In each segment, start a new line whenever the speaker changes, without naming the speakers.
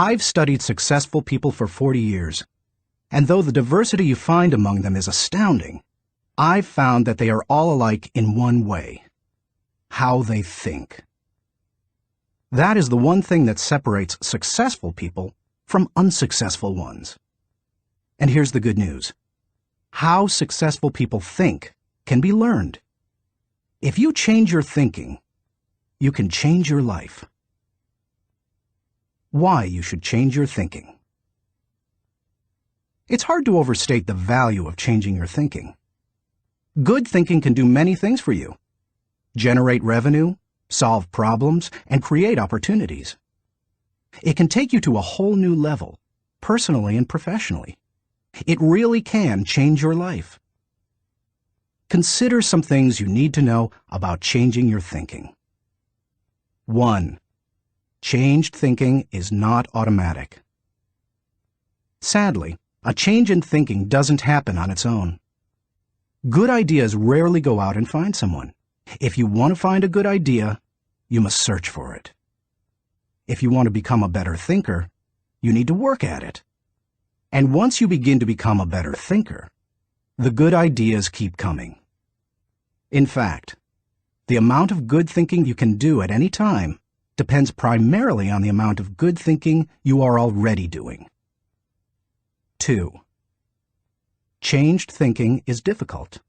I've studied successful people for 40 years, and though the diversity you find among them is astounding, I've found that they are all alike in one way: how they think. That is the one thing that separates successful people from unsuccessful ones. And here's the good news. How successful people think can be learned. If you change your thinking, you can change your life. Why you should change your thinking. It's hard to overstate the value of changing your thinking. Good thinking can do many things for you: generate revenue, solve problems, and create opportunities. It can take you to a whole new level, personally and professionally. It really can change your life. Consider some things you need to know about changing your thinking. 1. Changed thinking is not automatic. Sadly, a change in thinking doesn't happen on its own. Good ideas rarely go out and find someone. If you want to find a good idea, you must search for it. If you want to become a better thinker, you need to work at it. And once you begin to become a better thinker, the good ideas keep coming. In fact, the amount of good thinking you can do at any time depends primarily on the amount of good thinking you are already doing. 2. Changed thinking is difficult.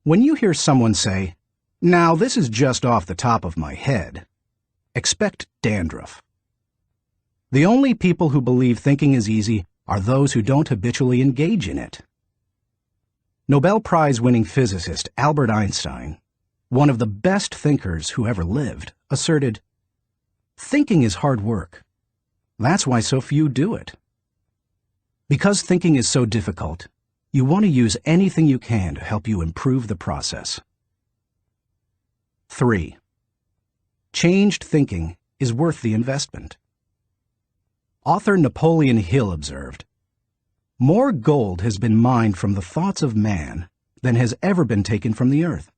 When you hear someone say, "Now this is just off the top of my head," expect dandruff. The only people who believe thinking is easy are those who don't habitually engage in it. Nobel Prize-winning physicist Albert Einstein, one of the best thinkers who ever lived, asserted, "Thinking is hard work. That's why so few do it." Because thinking is so difficult, you want to use anything you can to help you improve the process. 3. Changed thinking is worth the investment. Author Napoleon Hill observed, "More gold has been mined from the thoughts of man than has ever been taken from the earth."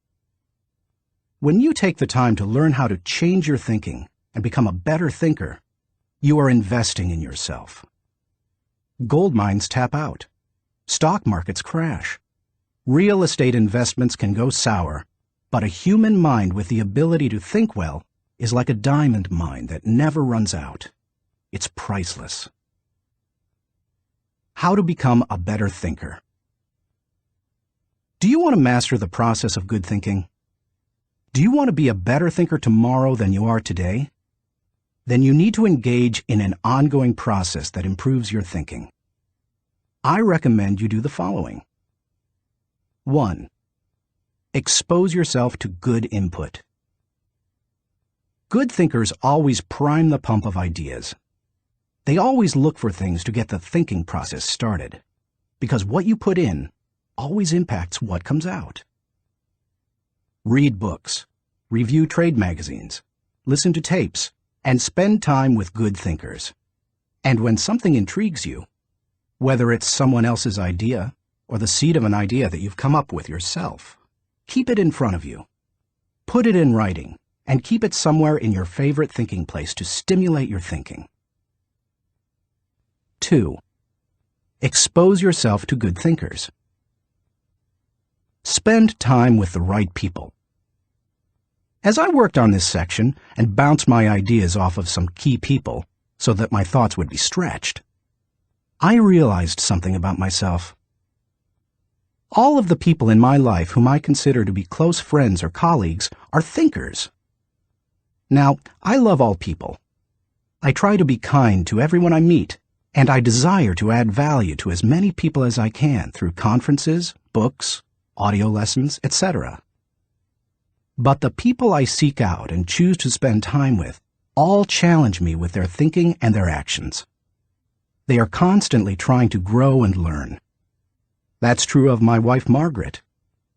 When you take the time to learn how to change your thinking and become a better thinker, you are investing in yourself. Gold mines tap out. Stock markets crash. Real estate investments can go sour, but a human mind with the ability to think well is like a diamond mine that never runs out. It's priceless. How to become a better thinker. Do you want to master the process of good thinking? Do you want to be a better thinker tomorrow than you are today? Then you need to engage in an ongoing process that improves your thinking. I recommend you do the following. 1. Expose yourself to good input. Good thinkers always prime the pump of ideas. They always look for things to get the thinking process started, because what you put in always impacts what comes out. Read books, review trade magazines, listen to tapes, and spend time with good thinkers. And when something intrigues you, whether it's someone else's idea or the seed of an idea that you've come up with yourself, keep it in front of you. Put it in writing and keep it somewhere in your favorite thinking place to stimulate your thinking. 2. Expose yourself to good thinkers. Spend time with the right people. As I worked on this section and bounced my ideas off of some key people so that my thoughts would be stretched, I realized something about myself. All of the people in my life whom I consider to be close friends or colleagues are thinkers. Now, I love all people. I try to be kind to everyone I meet, and I desire to add value to as many people as I can through conferences, books, audio lessons, etc. But the people I seek out and choose to spend time with all challenge me with their thinking and their actions. They are constantly trying to grow and learn. That's true of my wife Margaret,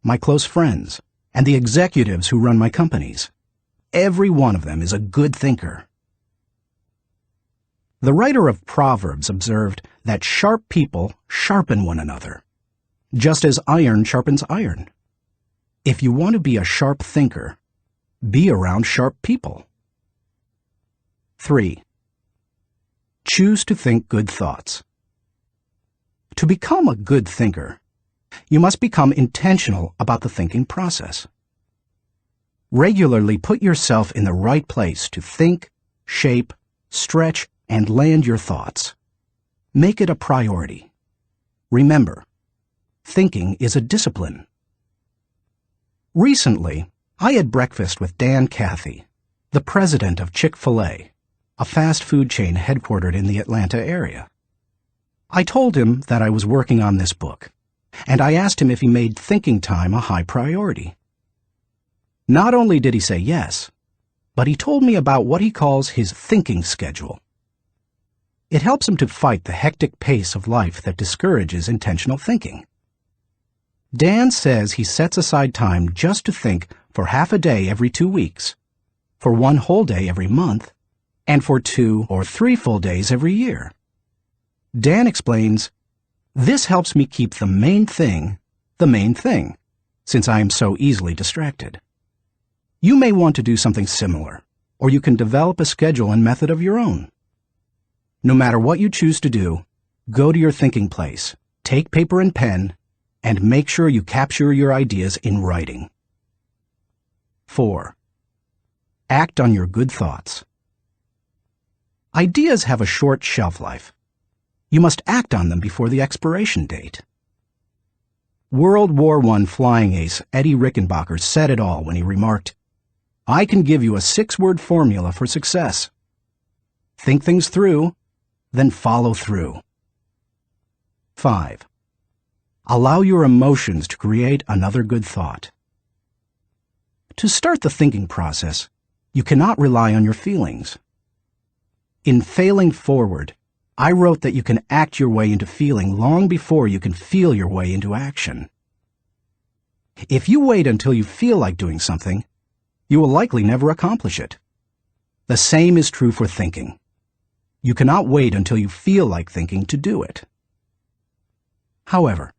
my close friends, and the executives who run my companies. Every one of them is a good thinker. The writer of Proverbs observed that sharp people sharpen one another, just as iron sharpens iron. If you want to be a sharp thinker, be around sharp people. 3. Choose to think good thoughts. To become a good thinker, you must become intentional about the thinking process. Regularly put yourself in the right place to think, shape, stretch, and land your thoughts. Make it a priority. Remember, thinking is a discipline. Recently, I had breakfast with Dan Cathy, the president of Chick-fil-A, a fast food chain headquartered in the Atlanta area. I told him that I was working on this book, and I asked him if he made thinking time a high priority. Not only did he say yes, but he told me about what he calls his thinking schedule. It helps him to fight the hectic pace of life that discourages intentional thinking. Dan says he sets aside time just to think for half a day every 2 weeks, for 1 whole day every month, and for 2 or 3 full days every year. Dan explains, "This helps me keep the main thing, since I am so easily distracted." You may want to do something similar, or you can develop a schedule and method of your own. No matter what you choose to do, go to your thinking place, take paper and pen, and make sure you capture your ideas in writing. 4. Act on your good thoughts. Ideas have a short shelf life. You must act on them before the expiration date. World War I flying ace Eddie Rickenbacker said it all when he remarked, "I can give you a 6-word formula for success. Think things through, then follow through." 5. Allow your emotions to create another good thought. To start the thinking process, you cannot rely on your feelings. In Failing Forward, I wrote that you can act your way into feeling long before you can feel your way into action. If you wait until you feel like doing something, you will likely never accomplish it. The same is true for thinking. You cannot wait until you feel like thinking to do it. However,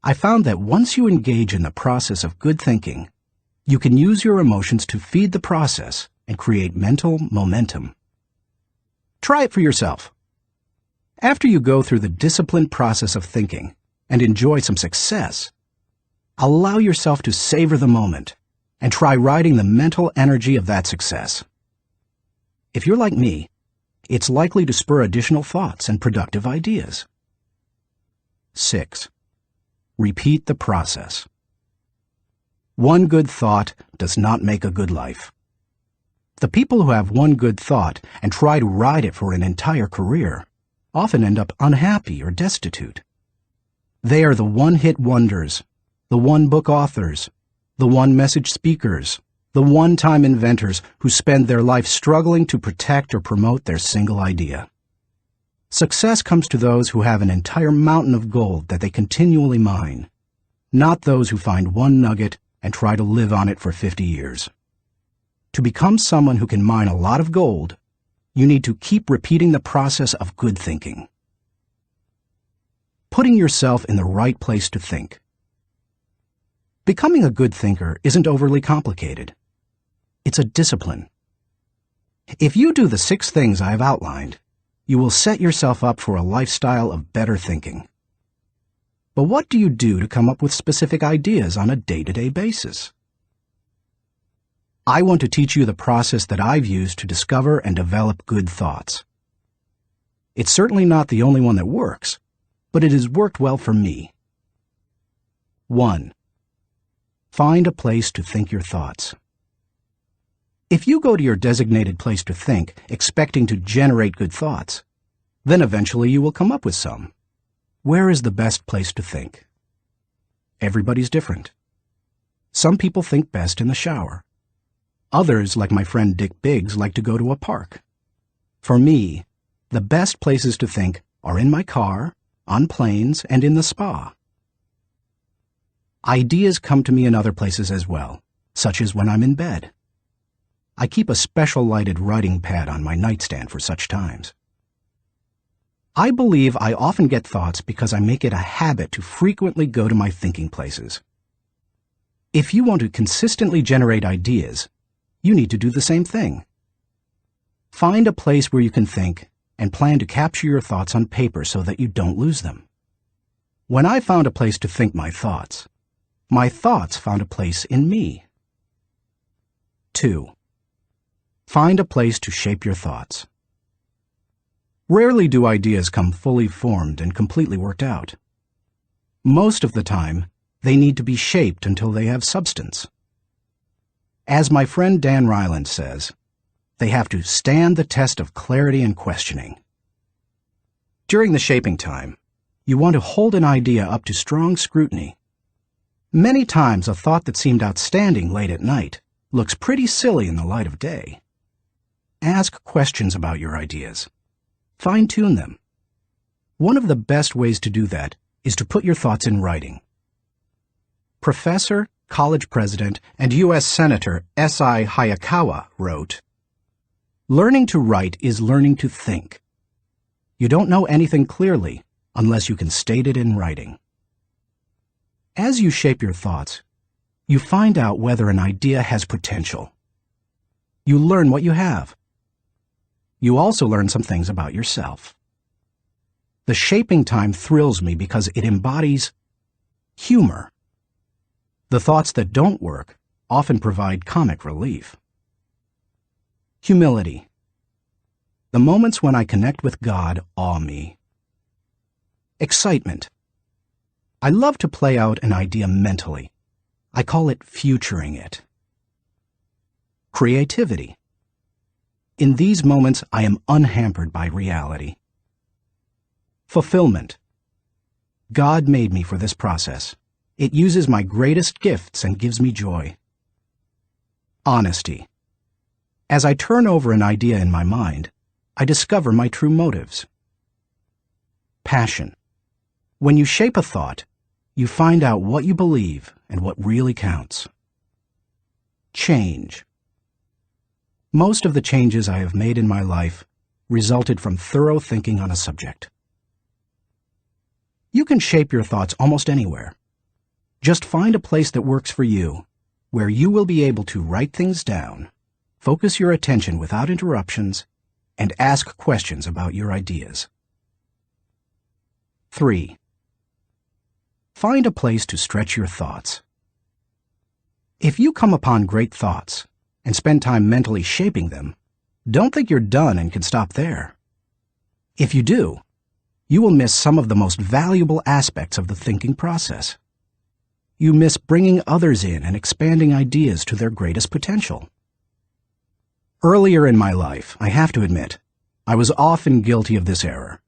I found that once you engage in the process of good thinking, you can use your emotions to feed the process and create mental momentum. Try it for yourself. After you go through the disciplined process of thinking and enjoy some success, allow yourself to savor the moment and try riding the mental energy of that success. If you're like me, it's likely to spur additional thoughts and productive ideas. 6. Repeat the process. One good thought does not make a good life. The people who have one good thought and try to ride it for an entire career often end up unhappy or destitute. They are the one-hit wonders, the one-book authors, the one-message speakers, the one-time inventors who spend their life struggling to protect or promote their single idea. Success comes to those who have an entire mountain of gold that they continually mine, not those who find one nugget and try to live on it for 50 years. To become someone who can mine a lot of gold, you need to keep repeating the process of good thinking. Putting yourself in the right place to think. Becoming a good thinker isn't overly complicated. It's a discipline. If you do the 6 things I have outlined, you will set yourself up for a lifestyle of better thinking. But what do you do to come up with specific ideas on a day-to-day basis? I want to teach you the process that I've used to discover and develop good thoughts. It's certainly not the only one that works, but it has worked well for me. 1. Find a place to think your thoughts. If you go to your designated place to think, expecting to generate good thoughts, then eventually you will come up with some. Where is the best place to think? Everybody's different. Some people think best in the shower. Others, like my friend Dick Biggs, like to go to a park. For me, the best places to think are in my car, on planes, and in the spa. Ideas come to me in other places as well, such as when I'm in bed. I keep a special lighted writing pad on my nightstand for such times. I believe I often get thoughts because I make it a habit to frequently go to my thinking places. If you want to consistently generate ideas, you need to do the same thing. Find a place where you can think and plan to capture your thoughts on paper so that you don't lose them. When I found a place to think my thoughts found a place in me. 2. Find a place to shape your thoughts. Rarely do ideas come fully formed and completely worked out. Most of the time, they need to be shaped until they have substance. As my friend Dan Ryland says, they have to stand the test of clarity and questioning. During the shaping time, you want to hold an idea up to strong scrutiny. Many times a thought that seemed outstanding late at night looks pretty silly in the light of day. Ask questions about your ideas. Fine-tune them. One of the best ways to do that is to put your thoughts in writing. Professor, college president, and U.S. Senator S.I. Hayakawa wrote, "Learning to write is learning to think. You don't know anything clearly unless you can state it in writing." As you shape your thoughts, you find out whether an idea has potential. You learn what you have. You also learn some things about yourself. The shaping time thrills me because it embodies humor. The thoughts that don't work often provide comic relief. Humility. The moments when I connect with God awe me. Excitement. I love to play out an idea mentally. I call it futuring it. Creativity. In these moments, I am unhampered by reality. Fulfillment. God made me for this process. It uses my greatest gifts and gives me joy. Honesty. As I turn over an idea in my mind, I discover my true motives. Passion. When you shape a thought, you find out what you believe and what really counts. Change. Most of the changes I have made in my life resulted from thorough thinking on a subject. You can shape your thoughts almost anywhere. Just find a place that works for you, where you will be able to write things down, focus your attention without interruptions, and ask questions about your ideas. 3. Find a place to stretch your thoughts. If you come upon great thoughts and spend time mentally shaping them, don't think you're done and can stop there. If you do, you will miss some of the most valuable aspects of the thinking process. You miss bringing others in and expanding ideas to their greatest potential. Earlier in my life, I have to admit, I was often guilty of this error.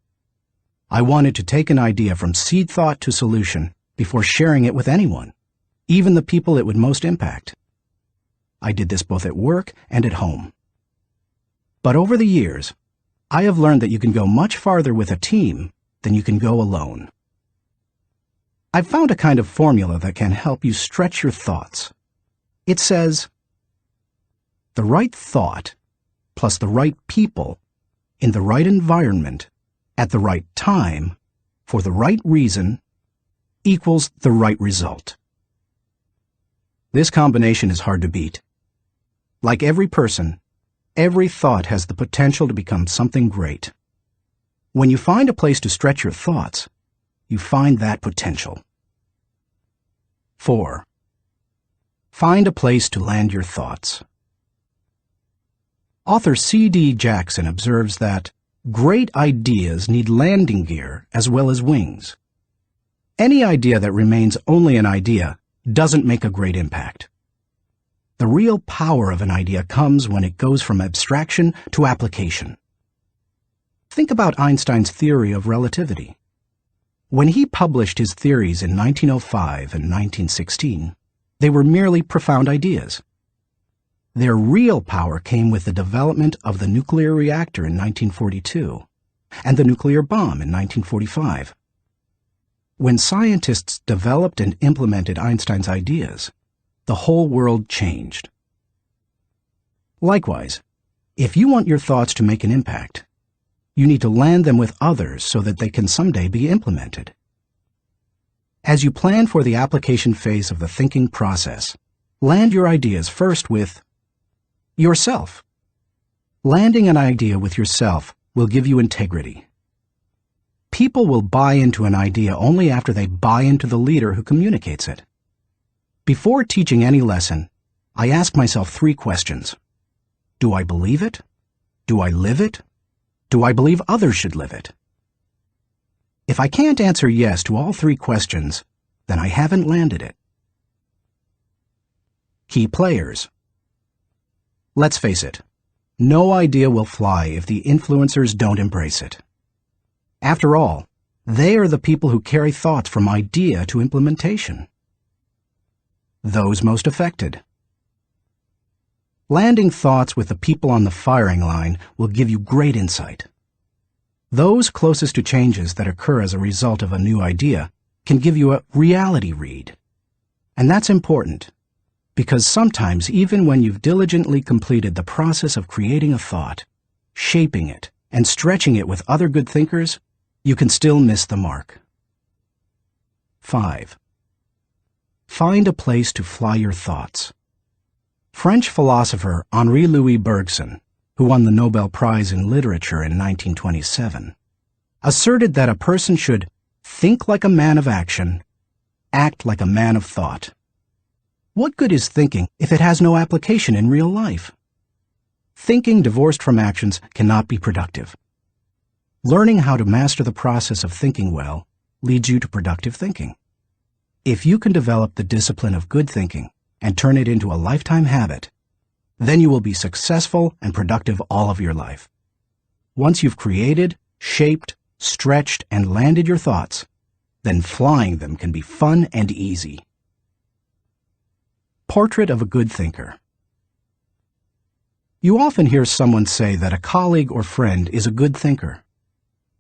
I wanted to take an idea from seed thought to solution before sharing it with anyone, even the people it would most impact. I did this both at work and at home. But over the years, I have learned that you can go much farther with a team than you can go alone. I've found a kind of formula that can help you stretch your thoughts. It says, the right thought plus the right people in the right environment at the right time for the right reason equals the right result. This combination is hard to beat. Like every person, every thought has the potential to become something great. When you find a place to stretch your thoughts, you find that potential. 4. Find a place to land your thoughts. Author C.D. Jackson observes that great ideas need landing gear as well as wings. Any idea that remains only an idea doesn't make a great impact. The real power of an idea comes when it goes from abstraction to application. Think about Einstein's theory of relativity. When he published his theories in 1905 and 1916, they were merely profound ideas. Their real power came with the development of the nuclear reactor in 1942 and the nuclear bomb in 1945. When scientists developed and implemented Einstein's ideas, the whole world changed. Likewise, if you want your thoughts to make an impact, you need to land them with others so that they can someday be implemented. As you plan for the application phase of the thinking process, land your ideas first with yourself. Landing an idea with yourself will give you integrity. People will buy into an idea only after they buy into the leader who communicates it. Before teaching any lesson, I ask myself 3 questions. Do I believe it? Do I live it? Do I believe others should live it? If I can't answer yes to all 3 questions, then I haven't landed it. Key players. Let's face it, no idea will fly if the influencers don't embrace it. After all, they are the people who carry thoughts from idea to implementation. Those most affected. Landing thoughts with the people on the firing line will give you great insight. Those closest to changes that occur as a result of a new idea can give you a reality read. And that's important, because sometimes even when you've diligently completed the process of creating a thought, shaping it, and stretching it with other good thinkers, you can still miss the mark. 5. Find a place to fly your thoughts. French philosopher Henri-Louis Bergson, who won the Nobel Prize in Literature in 1927, asserted that a person should think like a man of action, act like a man of thought. What good is thinking if it has no application in real life? Thinking divorced from actions cannot be productive. Learning how to master the process of thinking well leads you to productive thinking. If you can develop the discipline of good thinking and turn it into a lifetime habit, then you will be successful and productive all of your life. Once you've created, shaped, stretched, and landed your thoughts, then flying them can be fun and easy. Portrait of a good thinker. You often hear someone say that a colleague or friend is a good thinker,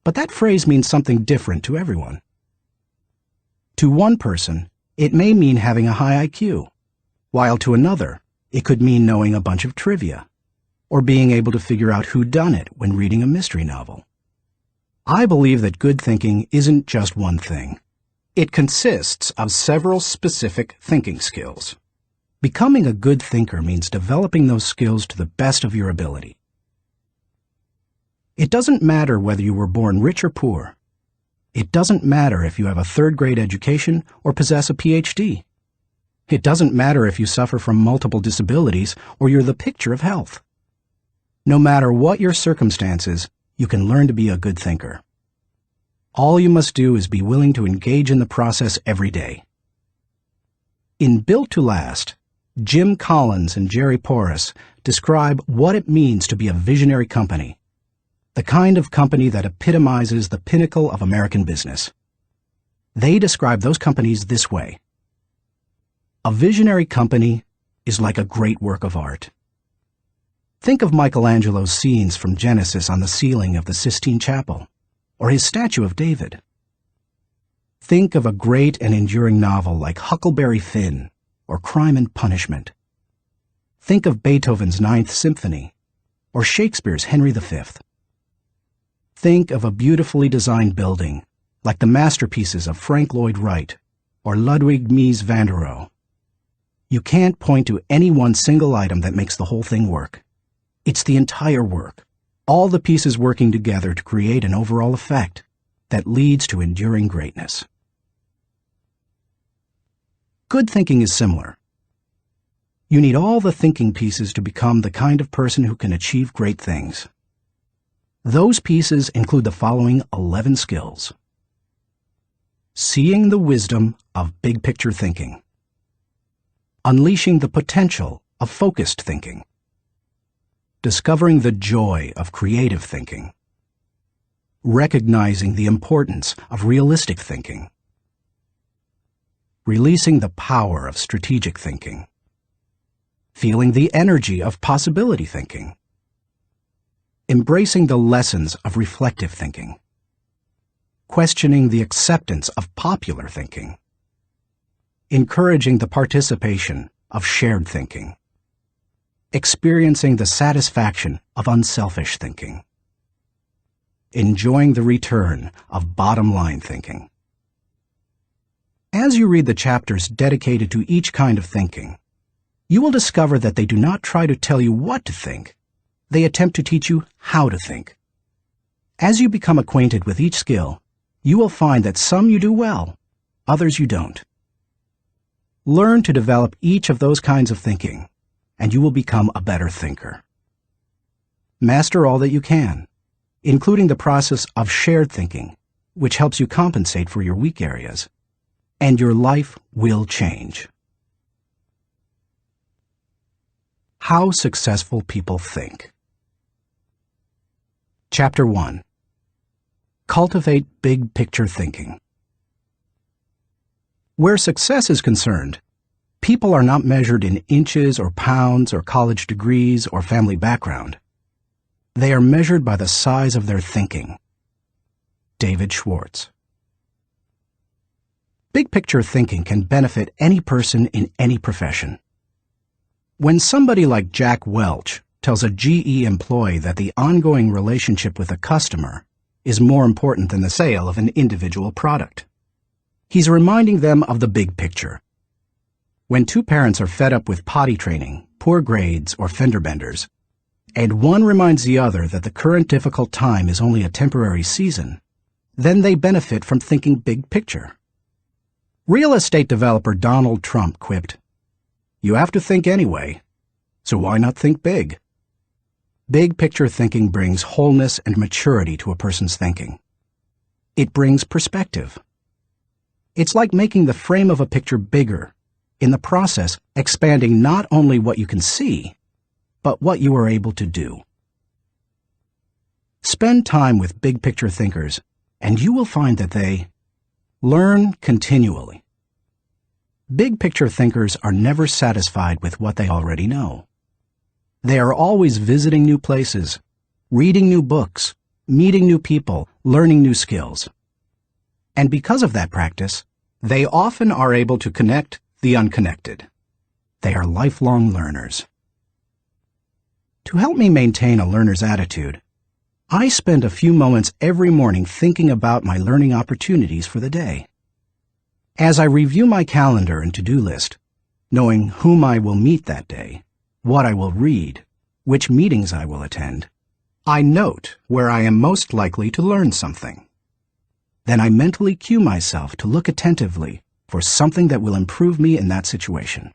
but that phrase means something different to everyone. To one person, it may mean having a high IQ, while to another, it could mean knowing a bunch of trivia, or being able to figure out who done it when reading a mystery novel. I believe that good thinking isn't just one thing. It consists of several specific thinking skills. Becoming a good thinker means developing those skills to the best of your ability. It doesn't matter whether you were born rich or poor. It doesn't matter if you have a 3rd-grade education or possess a PhD. It doesn't matter if you suffer from multiple disabilities or you're the picture of health. No matter what your circumstances, you can learn to be a good thinker. All you must do is be willing to engage in the process every day. In Built to Last, Jim Collins and Jerry Porras describe what it means to be a visionary company, the kind of company that epitomizes the pinnacle of American business. They describe those companies this way. A visionary company is like a great work of art. Think of Michelangelo's scenes from Genesis on the ceiling of the Sistine Chapel, or his statue of David. Think of a great and enduring novel like Huckleberry Finn, or Crime and Punishment. Think of Beethoven's Ninth Symphony, or Shakespeare's Henry V. Think of a beautifully designed building, like the masterpieces of Frank Lloyd Wright, or Ludwig Mies van der Rohe. You can't point to any one single item that makes the whole thing work. It's the entire work, all the pieces working together to create an overall effect that leads to enduring greatness. Good thinking is similar. You need all the thinking pieces to become the kind of person who can achieve great things. Those pieces include the following 11 skills. Seeing the wisdom of big picture thinking. Unleashing the potential of focused thinking. Discovering the joy of creative thinking. Recognizing the importance of realistic thinking. Releasing the power of strategic thinking. Feeling the energy of possibility thinking. Embracing the lessons of reflective thinking. Questioning the acceptance of popular thinking. Encouraging the participation of shared thinking. Experiencing the satisfaction of unselfish thinking. Enjoying the return of bottom-line thinking. As you read the chapters dedicated to each kind of thinking, you will discover that they do not try to tell you what to think. They attempt to teach you how to think. As you become acquainted with each skill, you will find that some you do well, others you don't. Learn to develop each of those kinds of thinking, and you will become a better thinker. Master all that you can, including the process of shared thinking, which helps you compensate for your weak areas, and your life will change. How successful people think. Chapter 1. Cultivate big picture thinking. Where success is concerned, people are not measured in inches or pounds or college degrees or family background. They are measured by the size of their thinking. David Schwartz. Big picture thinking can benefit any person in any profession. When somebody like Jack Welch tells a GE employee that the ongoing relationship with a customer is more important than the sale of an individual product, he's reminding them of the big picture. When two parents are fed up with potty training, poor grades, or fender benders, and one reminds the other that the current difficult time is only a temporary season, then they benefit from thinking big picture. Real estate developer Donald Trump quipped, "You have to think anyway, so why not think big?" Big picture thinking brings wholeness and maturity to a person's thinking. It brings perspective. It's like making the frame of a picture bigger, in the process expanding not only what you can see, but what you are able to do. Spend time with big picture thinkers, and you will find that they learn continually. Big picture thinkers are never satisfied with what they already know. They are always visiting new places, reading new books, meeting new people, learning new skills. And because of that practice, they often are able to connect the unconnected. They are lifelong learners. To help me maintain a learner's attitude, I spend a few moments every morning thinking about my learning opportunities for the day. As I review my calendar and to-do list, knowing whom I will meet that day, what I will read, which meetings I will attend, I note where I am most likely to learn something. Then I mentally cue myself to look attentively for something that will improve me in that situation.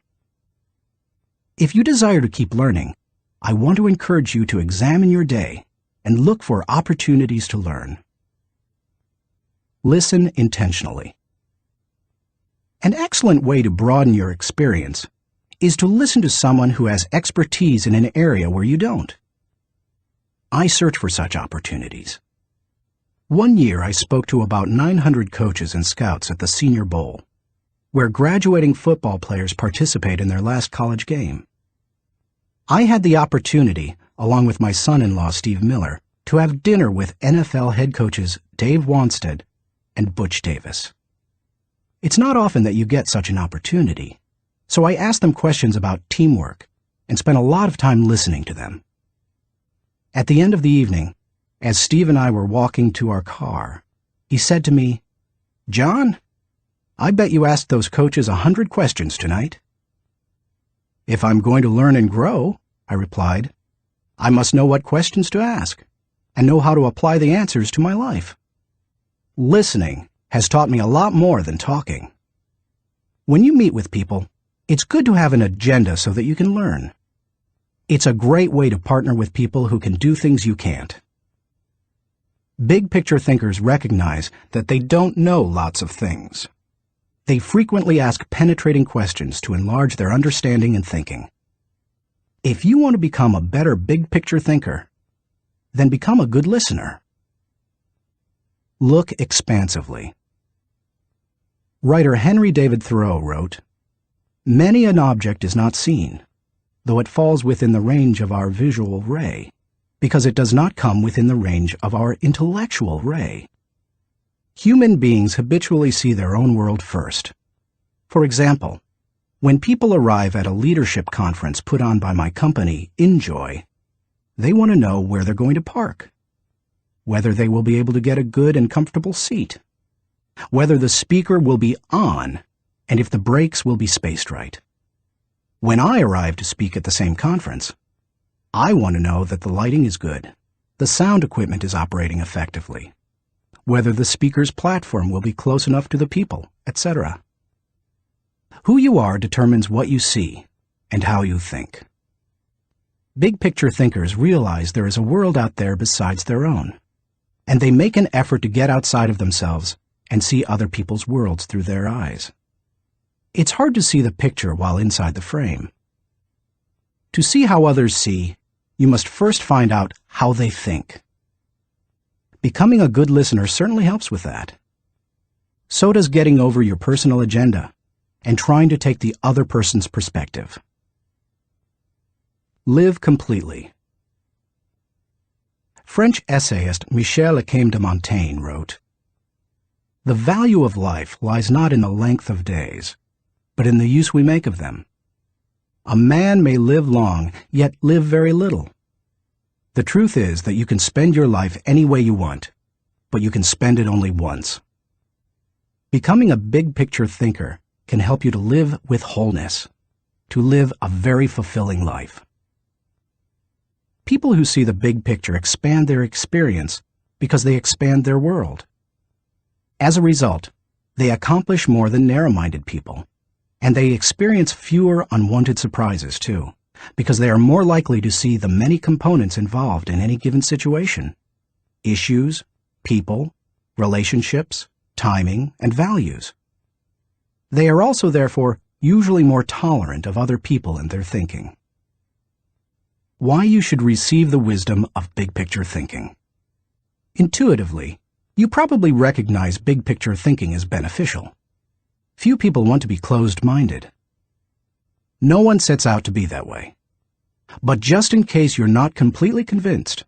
If you desire to keep learning, I want to encourage you to examine your day and look for opportunities to learn. Listen intentionally. An excellent way to broaden your experience is to listen to someone who has expertise in an area where you don't. I search for such opportunities. One year I spoke to about 900 coaches and scouts at the Senior Bowl, where graduating football players participate in their last college game. I had the opportunity, along with my son-in-law Steve Miller, to have dinner with NFL head coaches Dave Wanstead and Butch Davis. It's not often that you get such an opportunity, so I asked them questions about teamwork and spent a lot of time listening to them. At the end of the evening, as Steve and I were walking to our car, he said to me, "John, I bet you asked those coaches 100 questions tonight." "If I'm going to learn and grow," I replied, "I must know what questions to ask and know how to apply the answers to my life." Listening has taught me a lot more than talking. When you meet with people, it's good to have an agenda so that you can learn. It's a great way to partner with people who can do things you can't. Big picture thinkers recognize that they don't know lots of things. They frequently ask penetrating questions to enlarge their understanding and thinking. If you want to become a better big picture thinker, then become a good listener. Look expansively. Writer Henry David Thoreau wrote, "Many an object is not seen, though it falls within the range of our visual ray, because it does not come within the range of our intellectual ray." Human beings habitually see their own world first. For example, when people arrive at a leadership conference put on by my company, Enjoy, they want to know where they're going to park, whether they will be able to get a good and comfortable seat, whether the speaker will be on, and if the breaks will be spaced right. When I arrive to speak at the same conference, I want to know that the lighting is good, the sound equipment is operating effectively, whether the speaker's platform will be close enough to the people, etc. Who you are determines what you see and how you think. Big picture thinkers realize there is a world out there besides their own, and they make an effort to get outside of themselves and see other people's worlds through their eyes. It's hard to see the picture while inside the frame. To see how others see, you must first find out how they think. Becoming a good listener certainly helps with that. So does getting over your personal agenda and trying to take the other person's perspective. Live completely. French essayist Michel de Montaigne wrote, "The value of life lies not in the length of days, but in the use we make of them. A man may live long, yet live very little. The truth is that you can spend your life any way you want, but you can spend it only once." Becoming a big picture thinker can help you to live with wholeness, to live a very fulfilling life. People who see the big picture expand their experience because they expand their world. As a result, they accomplish more than narrow-minded people, and they experience fewer unwanted surprises too, because they are more likely to see the many components involved in any given situation: issues, people, relationships, timing, and values. They are also, therefore, usually more tolerant of other people and their thinking. Why you should receive the wisdom of big picture thinking. Intuitively, you probably recognize big picture thinking as beneficial. Few people want to be closed-minded. No one sets out to be that way. But just in case you're not completely convinced,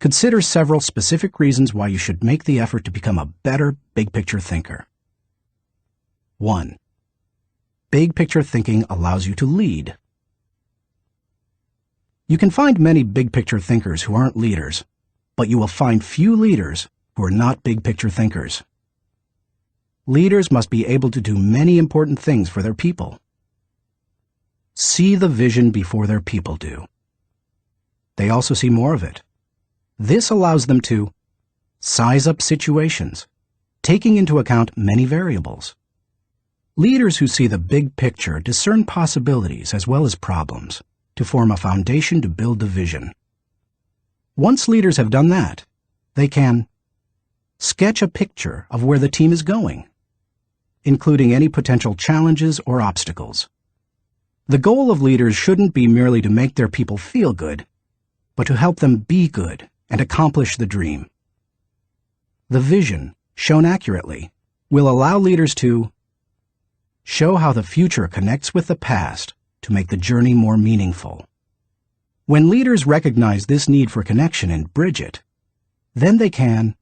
consider several specific reasons why you should make the effort to become a better big picture thinker. 1. Big picture thinking allows you to lead. You can find many big picture thinkers who aren't leaders, but you will find few leaders who are not big picture thinkers. Leaders must be able to do many important things for their people. See the vision before their people do. They also see more of it. This allows them to size up situations, taking into account many variables. Leaders who see the big picture discern possibilities as well as problems to form a foundation to build the vision. Once leaders have done that, they can sketch a picture of where the team is going, including any potential challenges or obstacles. The goal of leaders shouldn't be merely to make their people feel good, but to help them be good and accomplish the dream. The vision, shown accurately, will allow leaders to show how the future connects with the past to make the journey more meaningful. When leaders recognize this need for connection and bridge it, then they can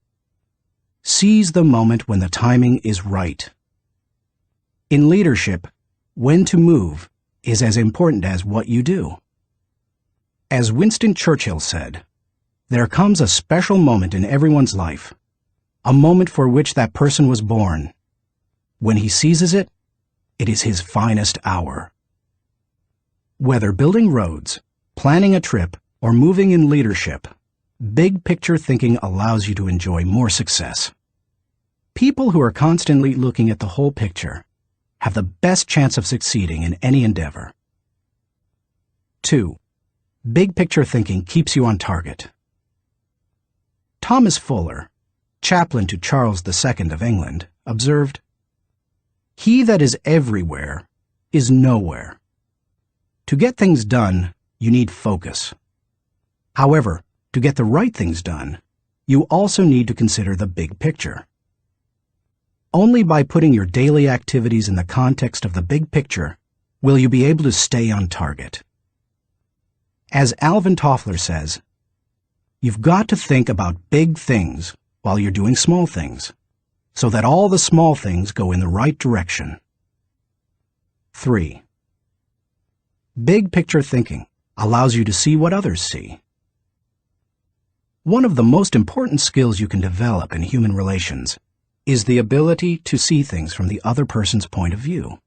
seize the moment when the timing is right. In leadership, when to move is as important as what you do. As Winston Churchill said, there comes a special moment in everyone's life, a moment for which that person was born. When he seizes it, it is his finest hour. Whether building roads, planning a trip, or moving in leadership, big picture thinking allows you to enjoy more success. People who are constantly looking at the whole picture have the best chance of succeeding in any endeavor. 2. Big picture thinking keeps you on target. Thomas Fuller, chaplain to Charles II of England, observed, "He that is everywhere is nowhere." To get things done, you need focus. However, to get the right things done, you also need to consider the big picture. Only by putting your daily activities in the context of the big picture will you be able to stay on target. As Alvin Toffler says, you've got to think about big things while you're doing small things, so that all the small things go in the right direction. 3. Big picture thinking allows you to see what others see. One of the most important skills you can develop in human relations is the ability to see things from the other person's point of view.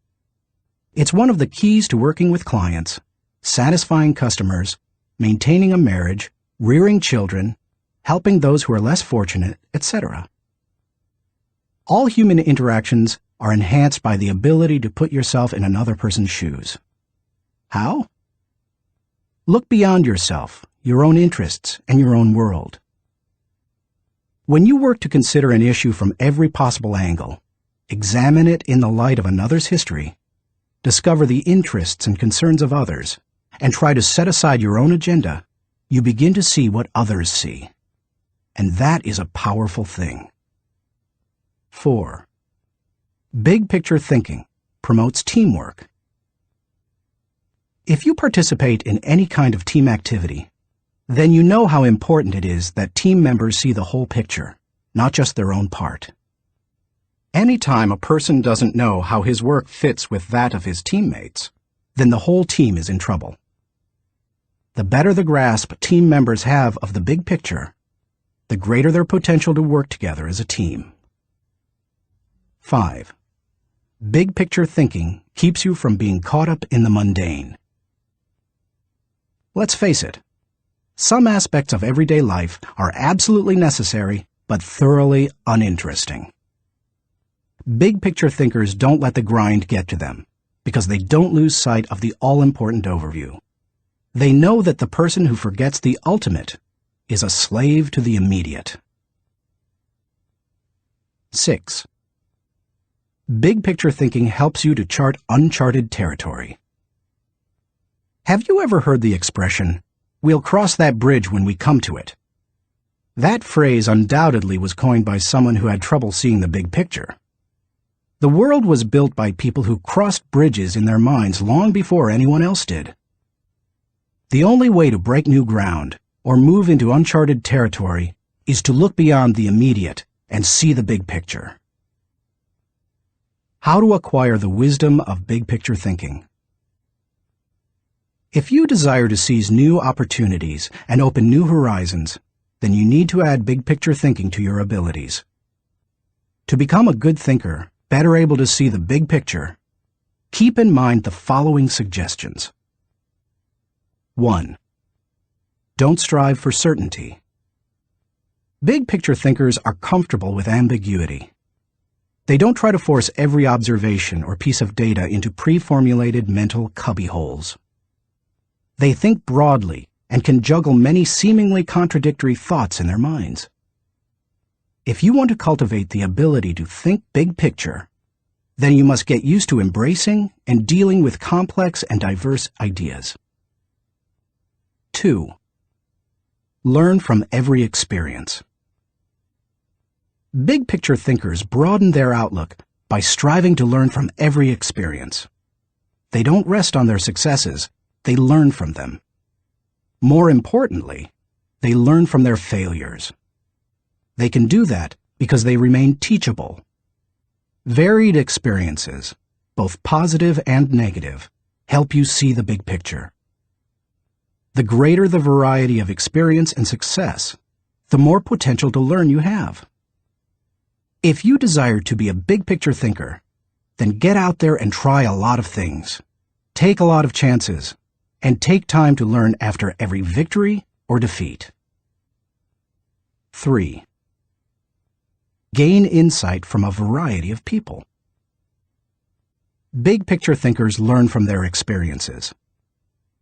It's one of the keys to working with clients, satisfying customers, maintaining a marriage, rearing children, helping those who are less fortunate, etc. All human interactions are enhanced by the ability to put yourself in another person's shoes. How? Look beyond yourself, your own interests, and your own world. When you work to consider an issue from every possible angle, examine it in the light of another's history, discover the interests and concerns of others, and try to set aside your own agenda, you begin to see what others see. And that is a powerful thing. 4. Big picture thinking promotes teamwork. If you participate in any kind of team activity, then you know how important it is that team members see the whole picture, not just their own part. Anytime a person doesn't know how his work fits with that of his teammates, then the whole team is in trouble. The better the grasp team members have of the big picture, the greater their potential to work together as a team. 5. Big picture thinking keeps you from being caught up in the mundane. Let's face it, some aspects of everyday life are absolutely necessary but thoroughly uninteresting. Big picture thinkers don't let the grind get to them because they don't lose sight of the all-important overview. They know that the person who forgets the ultimate is a slave to the immediate. 6. Big picture thinking helps you to chart uncharted territory. Have you ever heard the expression, "We'll cross that bridge when we come to it"? That phrase undoubtedly was coined by someone who had trouble seeing the big picture. The world was built by people who crossed bridges in their minds long before anyone else did. The only way to break new ground or move into uncharted territory is to look beyond the immediate and see the big picture. How to acquire the wisdom of big picture thinking. If you desire to seize new opportunities and open new horizons, then you need to add big picture thinking to your abilities. To become a good thinker, better able to see the big picture, keep in mind the following suggestions. 1. Don't strive for certainty. Big picture thinkers are comfortable with ambiguity. They don't try to force every observation or piece of data into pre-formulated mental cubbyholes. They think broadly and can juggle many seemingly contradictory thoughts in their minds. If you want to cultivate the ability to think big picture, then you must get used to embracing and dealing with complex and diverse ideas. 2. Learn from every experience. Big picture thinkers broaden their outlook by striving to learn from every experience. They don't rest on their successes, they learn from them. More importantly, they learn from their failures. They can do that because they remain teachable. Varied experiences, both positive and negative, help you see the big picture. The greater the variety of experience and success, the more potential to learn you have. If you desire to be a big picture thinker, then get out there and try a lot of things. Take a lot of chances, and take time to learn after every victory or defeat. 3. Gain insight from a variety of people. Big picture thinkers learn from their experiences,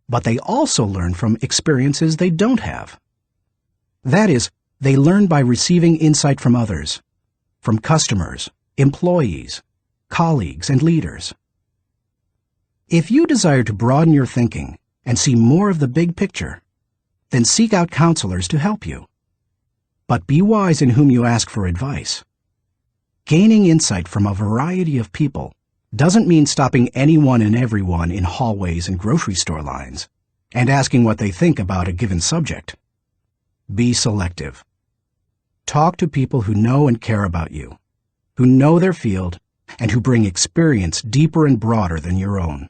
but they also learn from experiences they don't have. That is, they learn by receiving insight from others, from customers, employees, colleagues, and leaders. If you desire to broaden your thinking and see more of the big picture, then seek out counselors to help you. But be wise in whom you ask for advice. Gaining insight from a variety of people doesn't mean stopping anyone and everyone in hallways and grocery store lines and asking what they think about a given subject. Be selective. Talk to people who know and care about you, who know their field, and who bring experience deeper and broader than your own.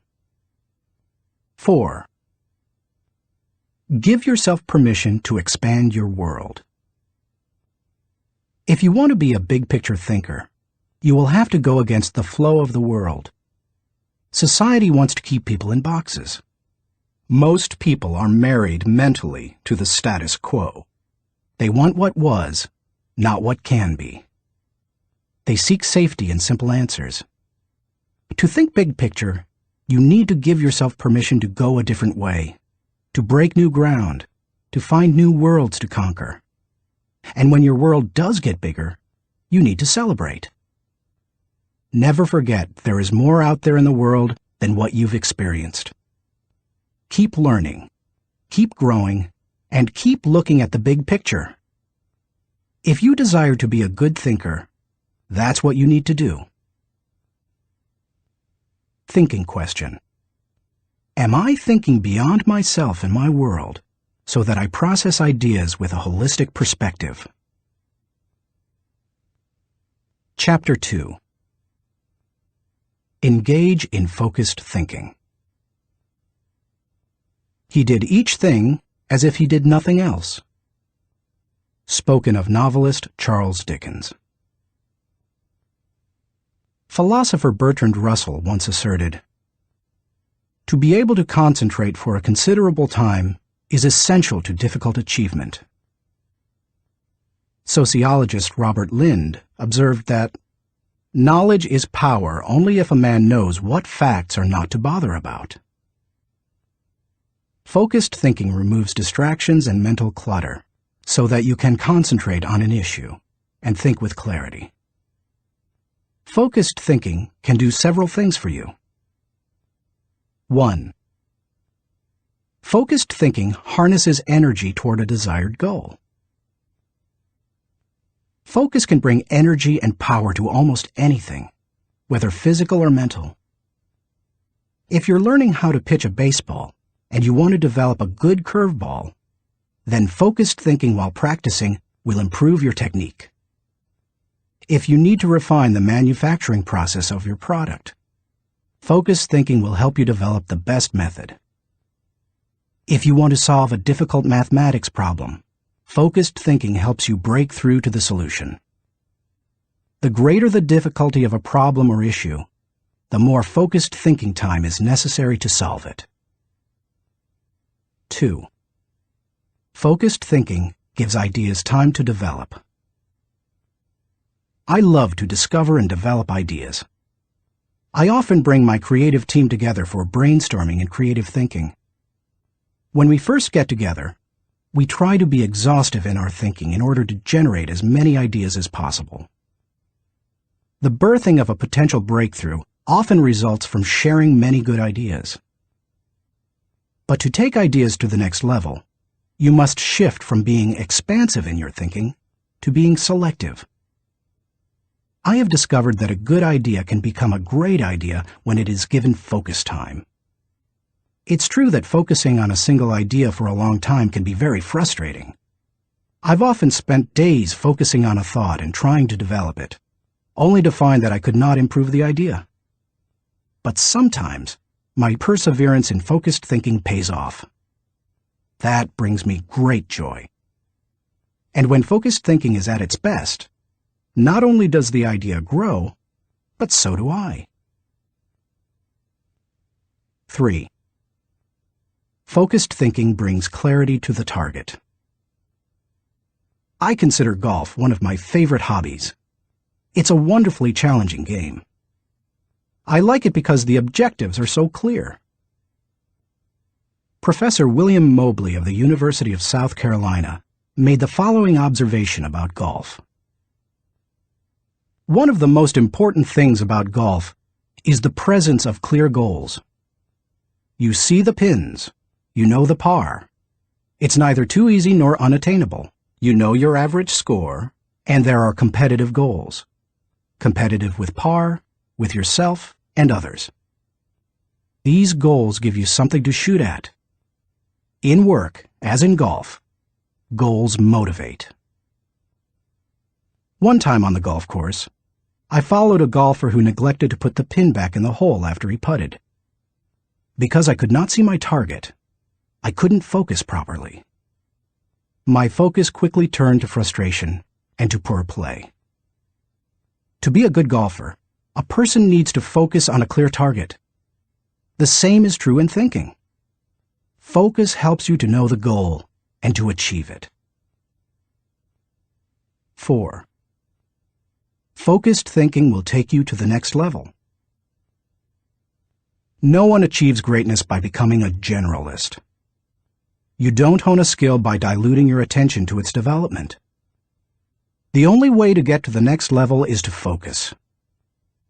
4. Give yourself permission to expand your world. If you want to be a big picture thinker, you will have to go against the flow of the world. Society wants to keep people in boxes. Most people are married mentally to the status quo. They want what was, not what can be. They seek safety in simple answers. To think big picture, you need to give yourself permission to go a different way, to break new ground, to find new worlds to conquer. And when your world does get bigger, you need to celebrate. Never forget there is more out there in the world than what you've experienced. Keep learning, keep growing, and keep looking at the big picture. If you desire to be a good thinker, that's what you need to do. Thinking question. Am I thinking beyond myself and my world so that I process ideas with a holistic perspective? Chapter 2. Engage in focused thinking. He did each thing as if he did nothing else. Spoken of novelist Charles Dickens. Philosopher Bertrand Russell once asserted, "To be able to concentrate for a considerable time is essential to difficult achievement." Sociologist Robert Lind observed that, "Knowledge is power only if a man knows what facts are not to bother about." Focused thinking removes distractions and mental clutter so that you can concentrate on an issue and think with clarity. Focused thinking can do several things for you. 1. Focused thinking harnesses energy toward a desired goal. Focus can bring energy and power to almost anything, whether physical or mental. If you're learning how to pitch a baseball and you want to develop a good curveball, then focused thinking while practicing will improve your technique. If you need to refine the manufacturing process of your product, focused thinking will help you develop the best method. If you want to solve a difficult mathematics problem, focused thinking helps you break through to the solution. The greater the difficulty of a problem or issue, the more focused thinking time is necessary to solve it. 2. Focused thinking gives ideas time to develop. I love to discover and develop ideas. I often bring my creative team together for brainstorming and creative thinking. When we first get together, we try to be exhaustive in our thinking in order to generate as many ideas as possible. The birthing of a potential breakthrough often results from sharing many good ideas. But to take ideas to the next level, you must shift from being expansive in your thinking to being selective. I have discovered that a good idea can become a great idea when it is given focus time. It's true that focusing on a single idea for a long time can be very frustrating. I've often spent days focusing on a thought and trying to develop it, only to find that I could not improve the idea. But sometimes, my perseverance in focused thinking pays off. That brings me great joy. And when focused thinking is at its best, not only does the idea grow, but so do I. 3. Focused thinking brings clarity to the target. I consider golf one of my favorite hobbies. It's a wonderfully challenging game. I like it because the objectives are so clear. Professor William Mobley of the University of South Carolina made the following observation about golf. One of the most important things about golf is the presence of clear goals. You see the pins, you know the par. It's neither too easy nor unattainable. You know your average score, and there are competitive goals. Competitive with par, with yourself, and others. These goals give you something to shoot at. In work, as in golf, goals motivate. One time on the golf course, I followed a golfer who neglected to put the pin back in the hole after he putted. Because I could not see my target, I couldn't focus properly. My focus quickly turned to frustration and to poor play. To be a good golfer, a person needs to focus on a clear target. The same is true in thinking. Focus helps you to know the goal and to achieve it. 4. Focused thinking will take you to the next level. No one achieves greatness by becoming a generalist. You don't hone a skill by diluting your attention to its development. The only way to get to the next level is to focus.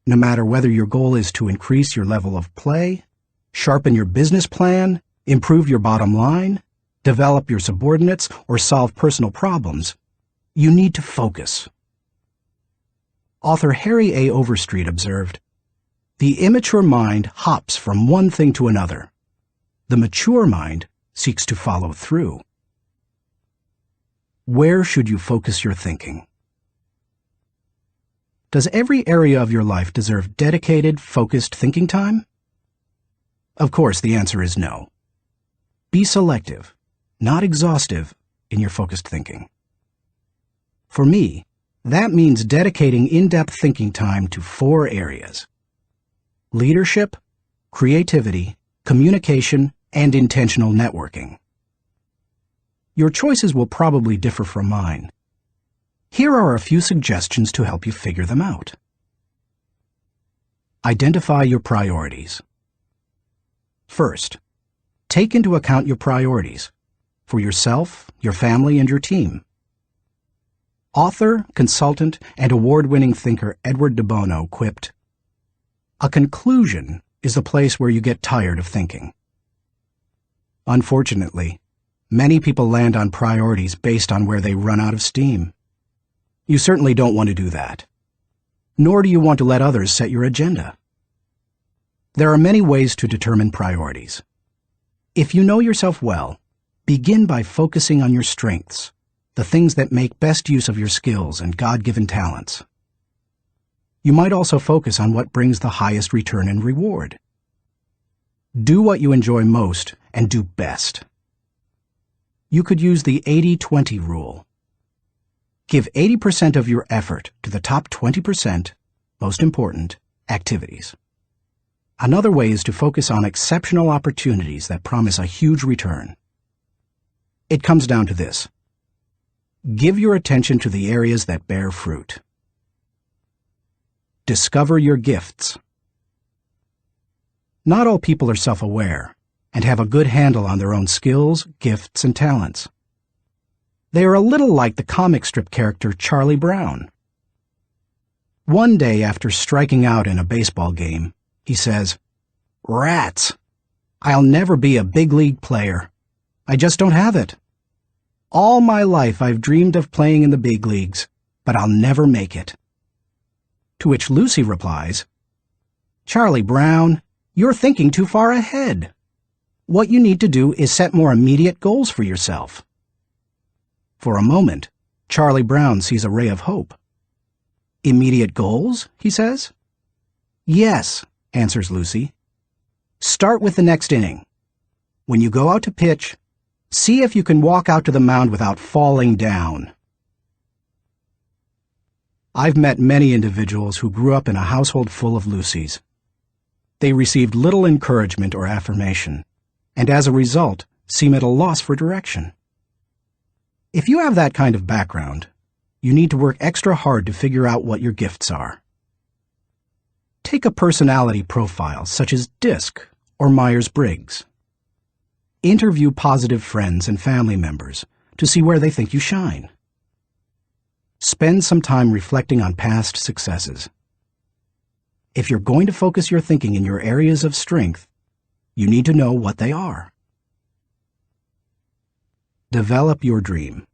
No matter whether your goal is to increase your level of play, sharpen your business plan, improve your bottom line, develop your subordinates, or solve personal problems, you need to focus. Author Harry A. Overstreet observed, "The immature mind hops from one thing to another. The mature mind seeks to follow through." Where should you focus your thinking? Does every area of your life deserve dedicated, focused thinking time? Of course, the answer is no. Be selective, not exhaustive, in your focused thinking. For me, that means dedicating in-depth thinking time to 4 areas: leadership, creativity, communication, and intentional networking. Your choices will probably differ from mine. Here are a few suggestions to help you figure them out. Identify your priorities. First, take into account your priorities for yourself, your family, and your team. Author, consultant, and award-winning thinker Edward de Bono quipped, "A conclusion is the place where you get tired of thinking." Unfortunately, many people land on priorities based on where they run out of steam. You certainly don't want to do that. Nor do you want to let others set your agenda. There are many ways to determine priorities. If you know yourself well, begin by focusing on your strengths, the things that make best use of your skills and God-given talents. You might also focus on what brings the highest return and reward. Do what you enjoy most and do best. You could use the 80-20 rule. Give 80% of your effort to the top 20%, most important, activities. Another way is to focus on exceptional opportunities that promise a huge return. It comes down to this. Give your attention to the areas that bear fruit. Discover your gifts. Not all people are self-aware and have a good handle on their own skills, gifts, and talents. They are a little like the comic strip character Charlie Brown. One day after striking out in a baseball game, he says, "Rats! I'll never be a big league player. I just don't have it. All my life I've dreamed of playing in the big leagues, but I'll never make it." To which Lucy replies, "Charlie Brown, you're thinking too far ahead. What you need to do is set more immediate goals for yourself." For a moment, Charlie Brown sees a ray of hope. "Immediate goals?" he says. "Yes," answers Lucy. "Start with the next inning. When you go out to pitch, see if you can walk out to the mound without falling down." I've met many individuals who grew up in a household full of Lucys. They received little encouragement or affirmation, and as a result, seem at a loss for direction. If you have that kind of background, you need to work extra hard to figure out what your gifts are. Take a personality profile such as DISC or Myers-Briggs. Interview positive friends and family members to see where they think you shine. Spend some time reflecting on past successes. If you're going to focus your thinking in your areas of strength, you need to know what they are. Develop your dream.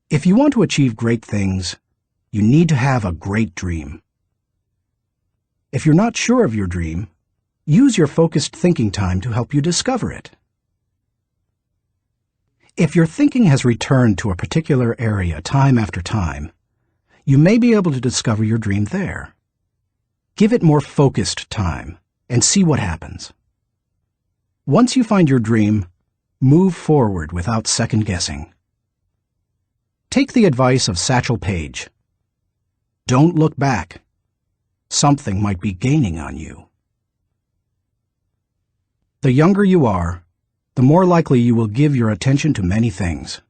If you want to achieve great things, you need to have a great dream. If you're not sure of your dream, use your focused thinking time to help you discover it. If your thinking has returned to a particular area time after time, you may be able to discover your dream there. Give it more focused time and see what happens. Once you find your dream, move forward without second-guessing. Take the advice of Satchel Paige. Don't look back. Something might be gaining on you. The younger you are, the more likely you will give your attention to many things.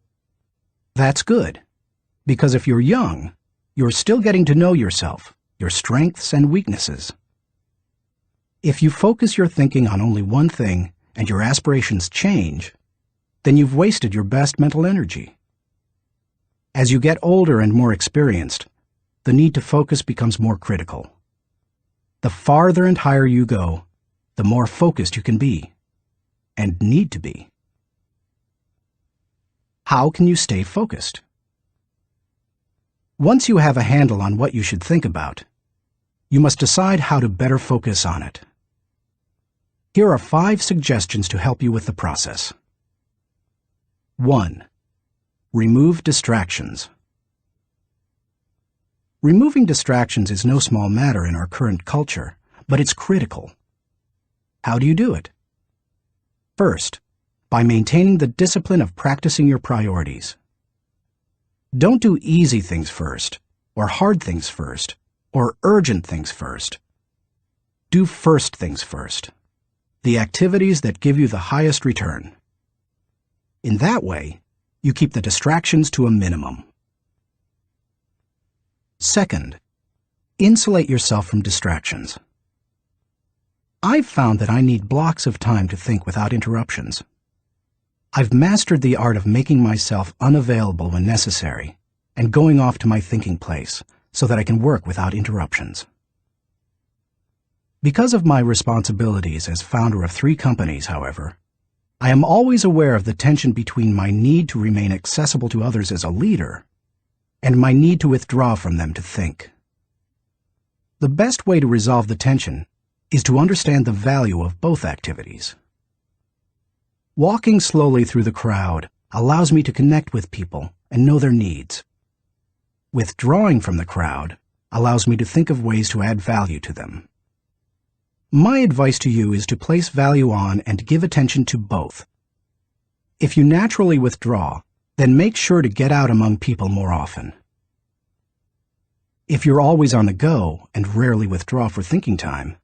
That's good, Because if you're young, you're still getting to know yourself, your strengths and weaknesses. If you focus your thinking on only one thing and your aspirations change, then you've wasted your best mental energy. As you get older and more experienced, the need to focus becomes more critical. The farther and higher you go, the more focused you can be, and need to be. How can you stay focused? Once you have a handle on what you should think about, you must decide how to better focus on it. Here are 5 suggestions to help you with the process. 1. Remove distractions. Removing distractions is no small matter in our current culture, but it's critical. How do you do it? First, by maintaining the discipline of practicing your priorities. Don't do easy things first, or hard things first, or urgent things first. Do first things first, the activities that give you the highest return. In that way, you keep the distractions to a minimum. Second, insulate yourself from distractions. I've found that I need blocks of time to think without interruptions. I've mastered the art of making myself unavailable when necessary and going off to my thinking place so that I can work without interruptions. Because of my responsibilities as founder of 3 companies, however, I am always aware of the tension between my need to remain accessible to others as a leader and my need to withdraw from them to think. The best way to resolve the tension is to understand the value of both activities. Walking slowly through the crowd allows me to connect with people and know their needs. Withdrawing from the crowd allows me to think of ways to add value to them. My advice to you is to place value on and give attention to both. If you naturally withdraw, then make sure to get out among people more often. If you're always on the go and rarely withdraw for thinking time,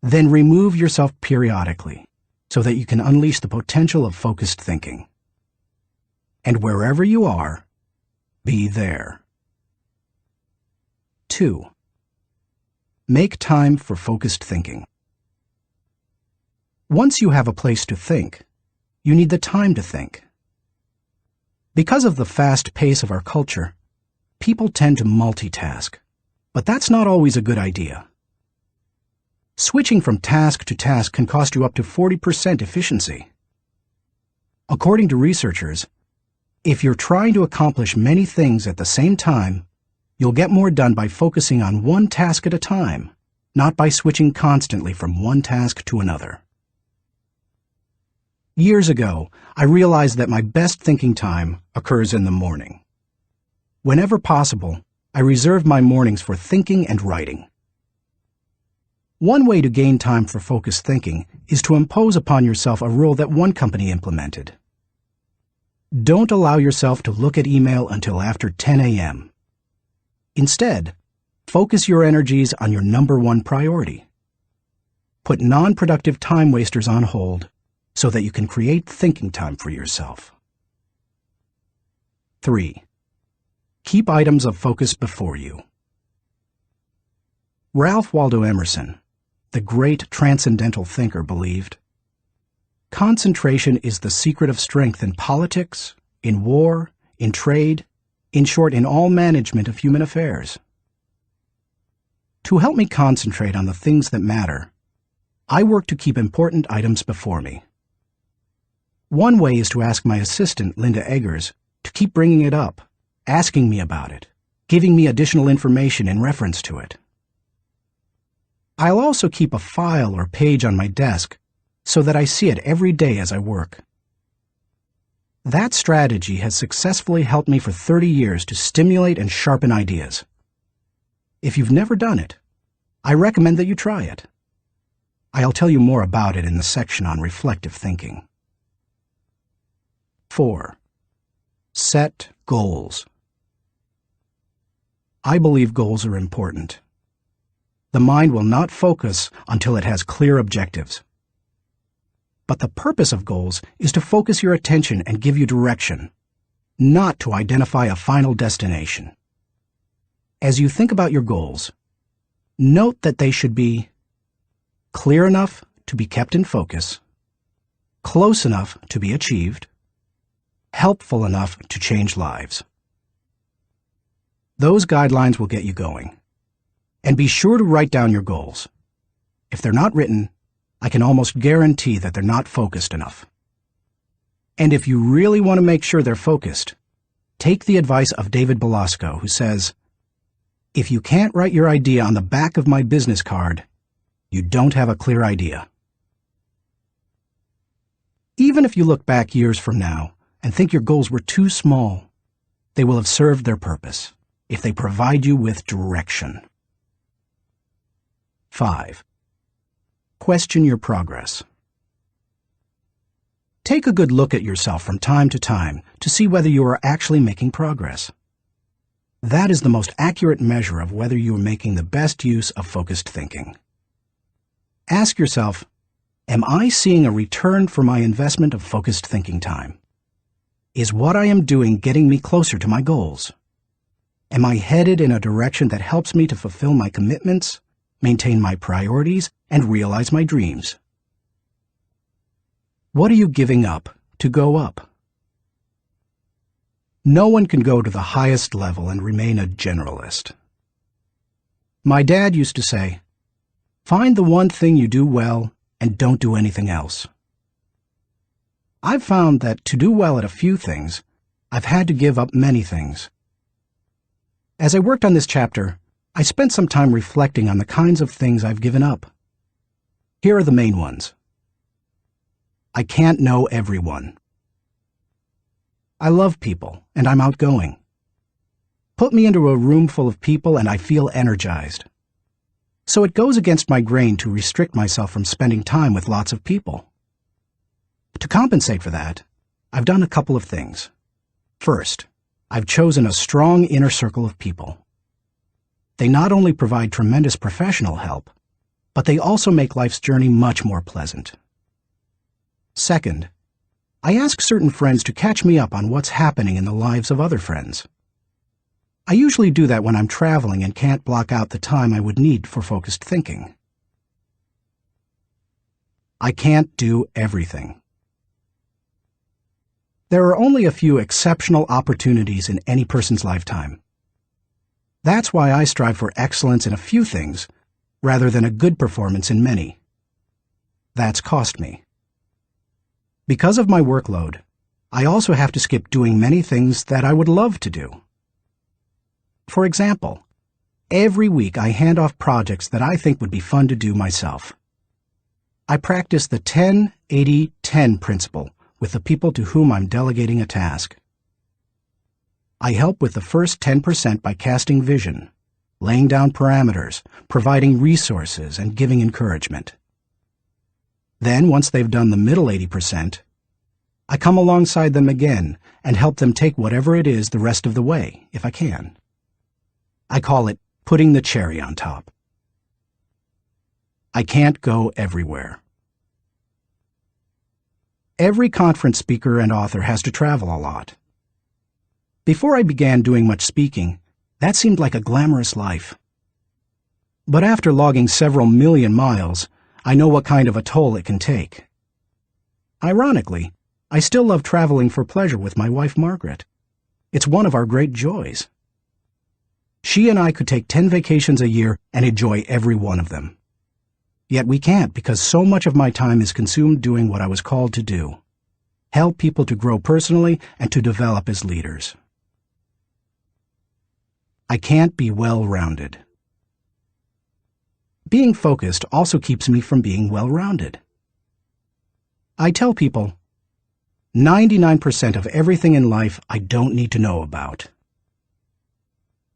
then remove yourself periodically so that you can unleash the potential of focused thinking. And wherever you are, be there. 2. Make time for focused thinking. Once you have a place to think, you need the time to think. Because of the fast pace of our culture, people tend to multitask, but that's not always a good idea. Switching from task to task can cost you up to 40% efficiency. According to researchers, if you're trying to accomplish many things at the same time, you'll get more done by focusing on one task at a time, not by switching constantly from one task to another. Years ago, I realized that my best thinking time occurs in the morning. Whenever possible, I reserve my mornings for thinking and writing. One way to gain time for focused thinking is to impose upon yourself a rule that one company implemented. Don't allow yourself to look at email until after 10 a.m. Instead, focus your energies on your number 1 priority. Put non-productive time wasters on hold so that you can create thinking time for yourself. 3. Keep items of focus before you. Ralph Waldo Emerson, the great transcendental thinker, believed, "Concentration is the secret of strength in politics, in war, in trade, in short, in all management of human affairs." To help me concentrate on the things that matter, I work to keep important items before me. One way is to ask my assistant, Linda Eggers, to keep bringing it up, asking me about it, giving me additional information in reference to it. I'll also keep a file or page on my desk so that I see it every day as I work. That strategy has successfully helped me for 30 years to stimulate and sharpen ideas. If you've never done it, I recommend that you try it. I'll tell you more about it in the section on reflective thinking. 4. Set goals. I believe goals are important. The mind will not focus until it has clear objectives. But the purpose of goals is to focus your attention and give you direction. not to identify a final destination. As you think about your goals, note that they should be clear enough to be kept in focus, close enough to be achieved, helpful enough to change lives. Those guidelines will get you going. And be sure to write down your goals. If they're not written, I can almost guarantee that they're not focused enough. And if you really want to make sure they're focused, take the advice of David Belasco, who says, "If you can't write your idea on the back of my business card, you don't have a clear idea." Even if you look back years from now and think your goals were too small, they will have served their purpose if they provide you with direction. 5. Question your progress. Take a good look at yourself from time to time to see whether you are actually making progress. That is the most accurate measure of whether you are making the best use of focused thinking. Ask yourself, am I seeing a return for my investment of focused thinking time? Is what I am doing getting me closer to my goals? Am I headed in a direction that helps me to fulfill my commitments, maintain my priorities, and realize my dreams? What are you giving up to go up? No one can go to the highest level and remain a generalist. My dad used to say, "Find the one thing you do well and don't do anything else." I've found that to do well at a few things, I've had to give up many things. As I worked on this chapter, I spent some time reflecting on the kinds of things I've given up. Here are the main ones. I can't know everyone. I love people, and I'm outgoing. Put me into a room full of people and I feel energized. So it goes against my grain to restrict myself from spending time with lots of people. To compensate for that, I've done a couple of things. First, I've chosen a strong inner circle of people. They not only provide tremendous professional help, but they also make life's journey much more pleasant. Second, I ask certain friends to catch me up on what's happening in the lives of other friends. I usually do that when I'm traveling and can't block out the time I would need for focused thinking. I can't do everything. There are only a few exceptional opportunities in any person's lifetime. That's why I strive for excellence in a few things rather than a good performance in many. That's cost me. Because of my workload, I also have to skip doing many things that I would love to do. For example, every week I hand off projects that I think would be fun to do myself. I practice the 10-80-10 principle with the people to whom I'm delegating a task. I help with the first 10% by casting vision, laying down parameters, providing resources, and giving encouragement. Then, once they've done the middle 80%, I come alongside them again and help them take whatever it is the rest of the way, if I can. I call it putting the cherry on top. I can't go everywhere. Every conference speaker and author has to travel a lot. Before I began doing much speaking, that seemed like a glamorous life. But after logging several million miles, I know what kind of a toll it can take. Ironically, I still love traveling for pleasure with my wife Margaret. It's one of our great joys. She and I could take 10 vacations a year and enjoy every one of them. Yet we can't because so much of my time is consumed doing what I was called to do: help people to grow personally and to develop as leaders. I can't be well-rounded. Being focused also keeps me from being well-rounded. I tell people, 99% of everything in life I don't need to know about.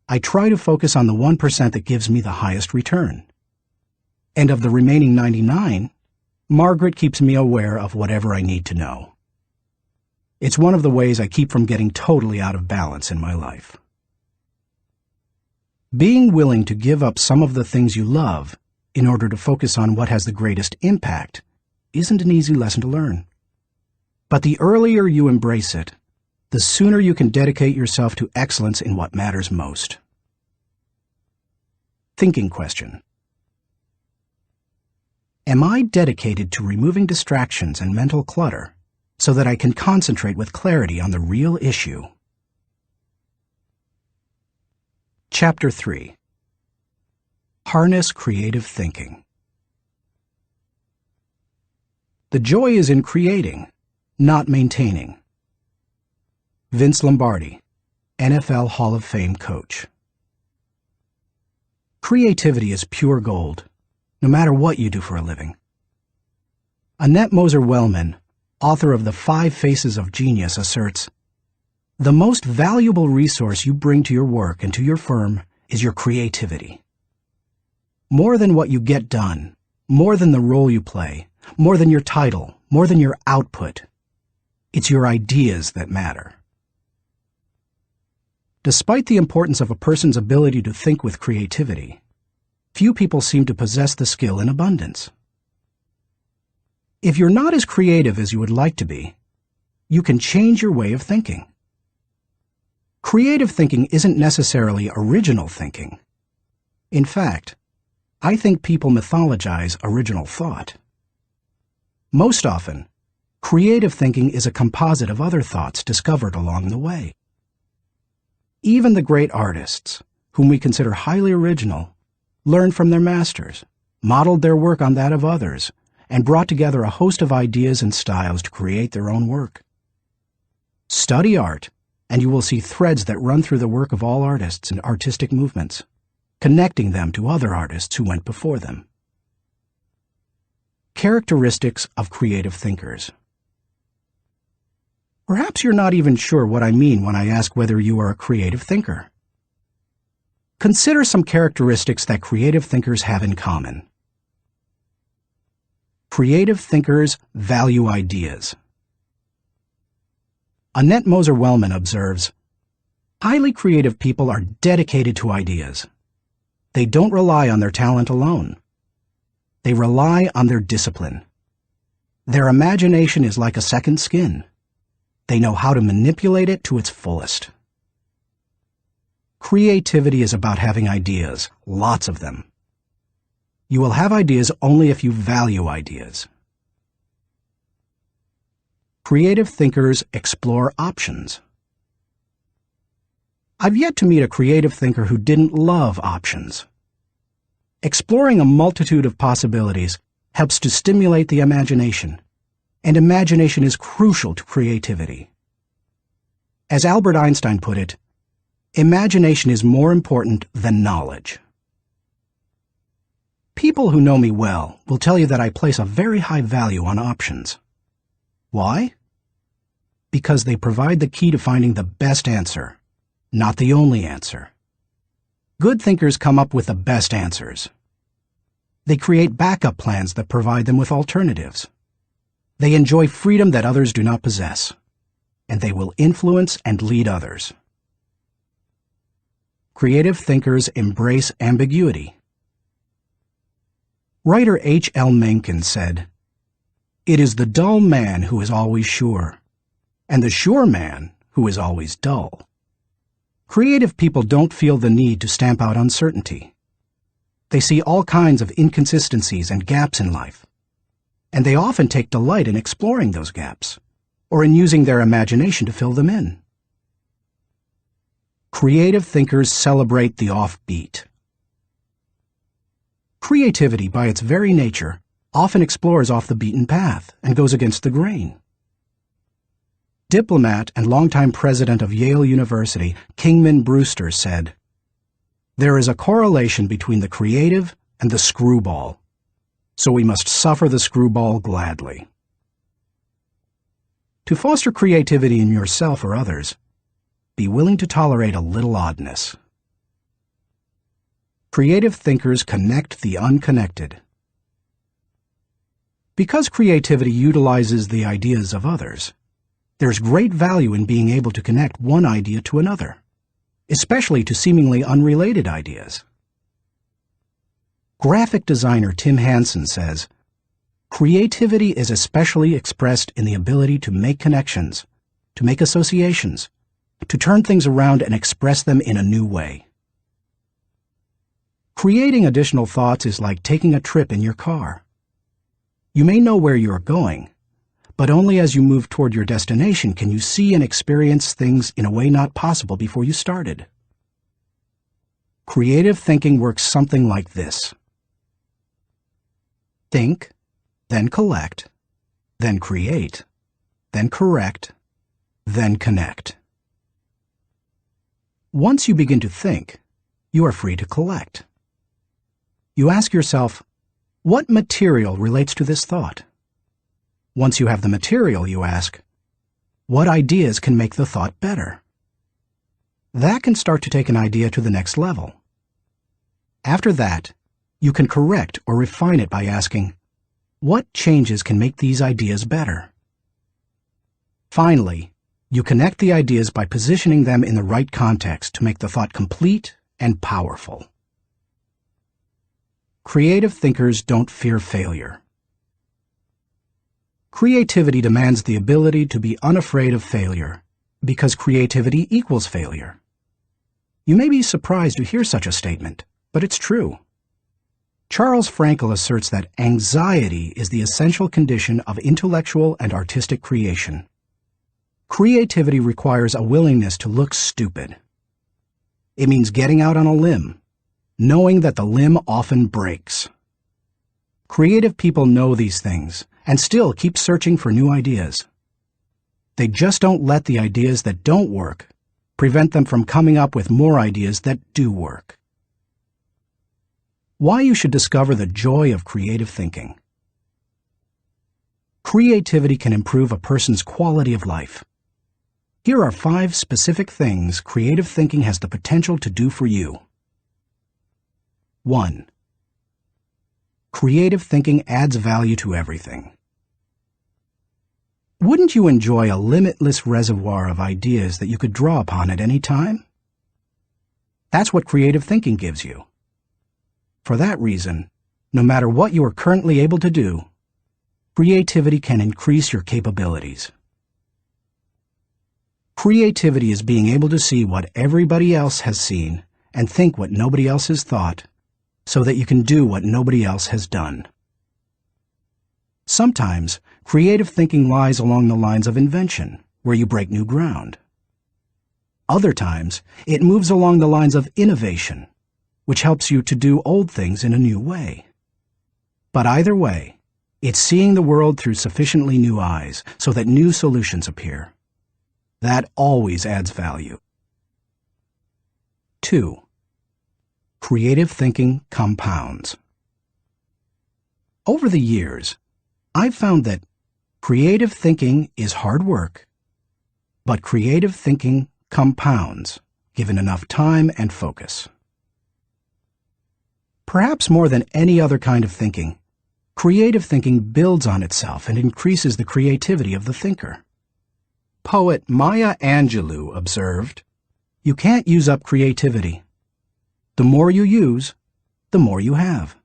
I try to focus on the 1% that gives me the highest return. And of the remaining 99, Margaret keeps me aware of whatever I need to know. It's one of the ways I keep from getting totally out of balance in my life. Being willing to give up some of the things you love in order to focus on what has the greatest impact isn't an easy lesson to learn. But the earlier you embrace it, the sooner you can dedicate yourself to excellence in what matters most. Thinking question. Am I dedicated to removing distractions and mental clutter so that I can concentrate with clarity on the real issue? Chapter 3. Harness Creative Thinking. The joy is in creating, not maintaining. Vince Lombardi, NFL Hall of Fame coach. Creativity is pure gold, no matter what you do for a living. Annette Moser-Wellman, author of The 5 Faces of Genius, asserts, "The most valuable resource you bring to your work and to your firm is your creativity. More than what you get done, more than the role you play, more than your title, more than your output, it's your ideas that matter." Despite the importance of a person's ability to think with creativity, few people seem to possess the skill in abundance. If you're not as creative as you would like to be, you can change your way of thinking. Creative thinking isn't necessarily original thinking. In fact, I think people mythologize original thought. Most often, creative thinking is a composite of other thoughts discovered along the way. Even the great artists, whom we consider highly original, learned from their masters, modeled their work on that of others, and brought together a host of ideas and styles to create their own work. Study art, and you will see threads that run through the work of all artists and artistic movements, connecting them to other artists who went before them. Characteristics of creative thinkers. Perhaps you're not even sure what I mean when I ask whether you are a creative thinker. Consider some characteristics that creative thinkers have in common. Creative thinkers value ideas. Annette Moser-Wellman observes, "Highly creative people are dedicated to ideas. They don't rely on their talent alone. They rely on their discipline. Their imagination is like a second skin. They know how to manipulate it to its fullest." Creativity is about having ideas, lots of them. You will have ideas only if you value ideas. Creative thinkers explore options. I've yet to meet a creative thinker who didn't love options. Exploring a multitude of possibilities helps to stimulate the imagination, and imagination is crucial to creativity. As Albert Einstein put it, imagination is more important than knowledge. People who know me well will tell you that I place a very high value on options. Why? Because they provide the key to finding the best answer, not the only answer. Good thinkers come up with the best answers. They create backup plans that provide them with alternatives. They enjoy freedom that others do not possess, and they will influence and lead others. Creative thinkers embrace ambiguity. Writer H.L. Mencken said, "It is the dull man who is always sure, and the sure man who is always dull." Creative people don't feel the need to stamp out uncertainty. They see all kinds of inconsistencies and gaps in life, and they often take delight in exploring those gaps, or in using their imagination to fill them in. Creative thinkers celebrate the offbeat. Creativity, by its very nature, often explores off the beaten path and goes against the grain. Diplomat and longtime president of Yale University, Kingman Brewster, said, "There is a correlation between the creative and the screwball, so we must suffer the screwball gladly." To foster creativity in yourself or others, be willing to tolerate a little oddness. Creative thinkers connect the unconnected. Because creativity utilizes the ideas of others, there's great value in being able to connect one idea to another, especially to seemingly unrelated ideas. Graphic designer Tim Hansen says, "Creativity is especially expressed in the ability to make connections, to make associations, to turn things around and express them in a new way. Creating additional thoughts is like taking a trip in your car. You may know where you are going, but only as you move toward your destination can you see and experience things in a way not possible before you started. Creative thinking works something like this. Think, then collect, then create, then correct, then connect. Once you begin to think, you are free to collect. You ask yourself, what material relates to this thought? Once you have the material, you ask, what ideas can make the thought better? That can start to take an idea to the next level. After that, you can correct or refine it by asking, what changes can make these ideas better? Finally, you connect the ideas by positioning them in the right context to make the thought complete and powerful. Creative thinkers don't fear failure. Creativity demands the ability to be unafraid of failure, because creativity equals failure. You may be surprised to hear such a statement, but it's true. Charles Frankel asserts that anxiety is the essential condition of intellectual and artistic creation. Creativity requires a willingness to look stupid. It means getting out on a limb, knowing that the limb often breaks. Creative people know these things and still keep searching for new ideas. They just don't let the ideas that don't work prevent them from coming up with more ideas that do work. Why you should discover the joy of creative thinking. Creativity can improve a person's quality of life. Here are 5 specific things creative thinking has the potential to do for you. 1. Creative thinking adds value to everything. Wouldn't you enjoy a limitless reservoir of ideas that you could draw upon at any time? That's what creative thinking gives you. For that reason, no matter what you are currently able to do, creativity can increase your capabilities. Creativity is being able to see what everybody else has seen and think what nobody else has thought, so that you can do what nobody else has done. Sometimes, creative thinking lies along the lines of invention, where you break new ground. Other times, it moves along the lines of innovation, which helps you to do old things in a new way. But either way, it's seeing the world through sufficiently new eyes so that new solutions appear. That always adds value. 2. Creative thinking compounds. Over the years, I've found that creative thinking is hard work, but creative thinking compounds, given enough time and focus. Perhaps more than any other kind of thinking, creative thinking builds on itself and increases the creativity of the thinker. Poet Maya Angelou observed, "You can't use up creativity. The more you use, the more you have."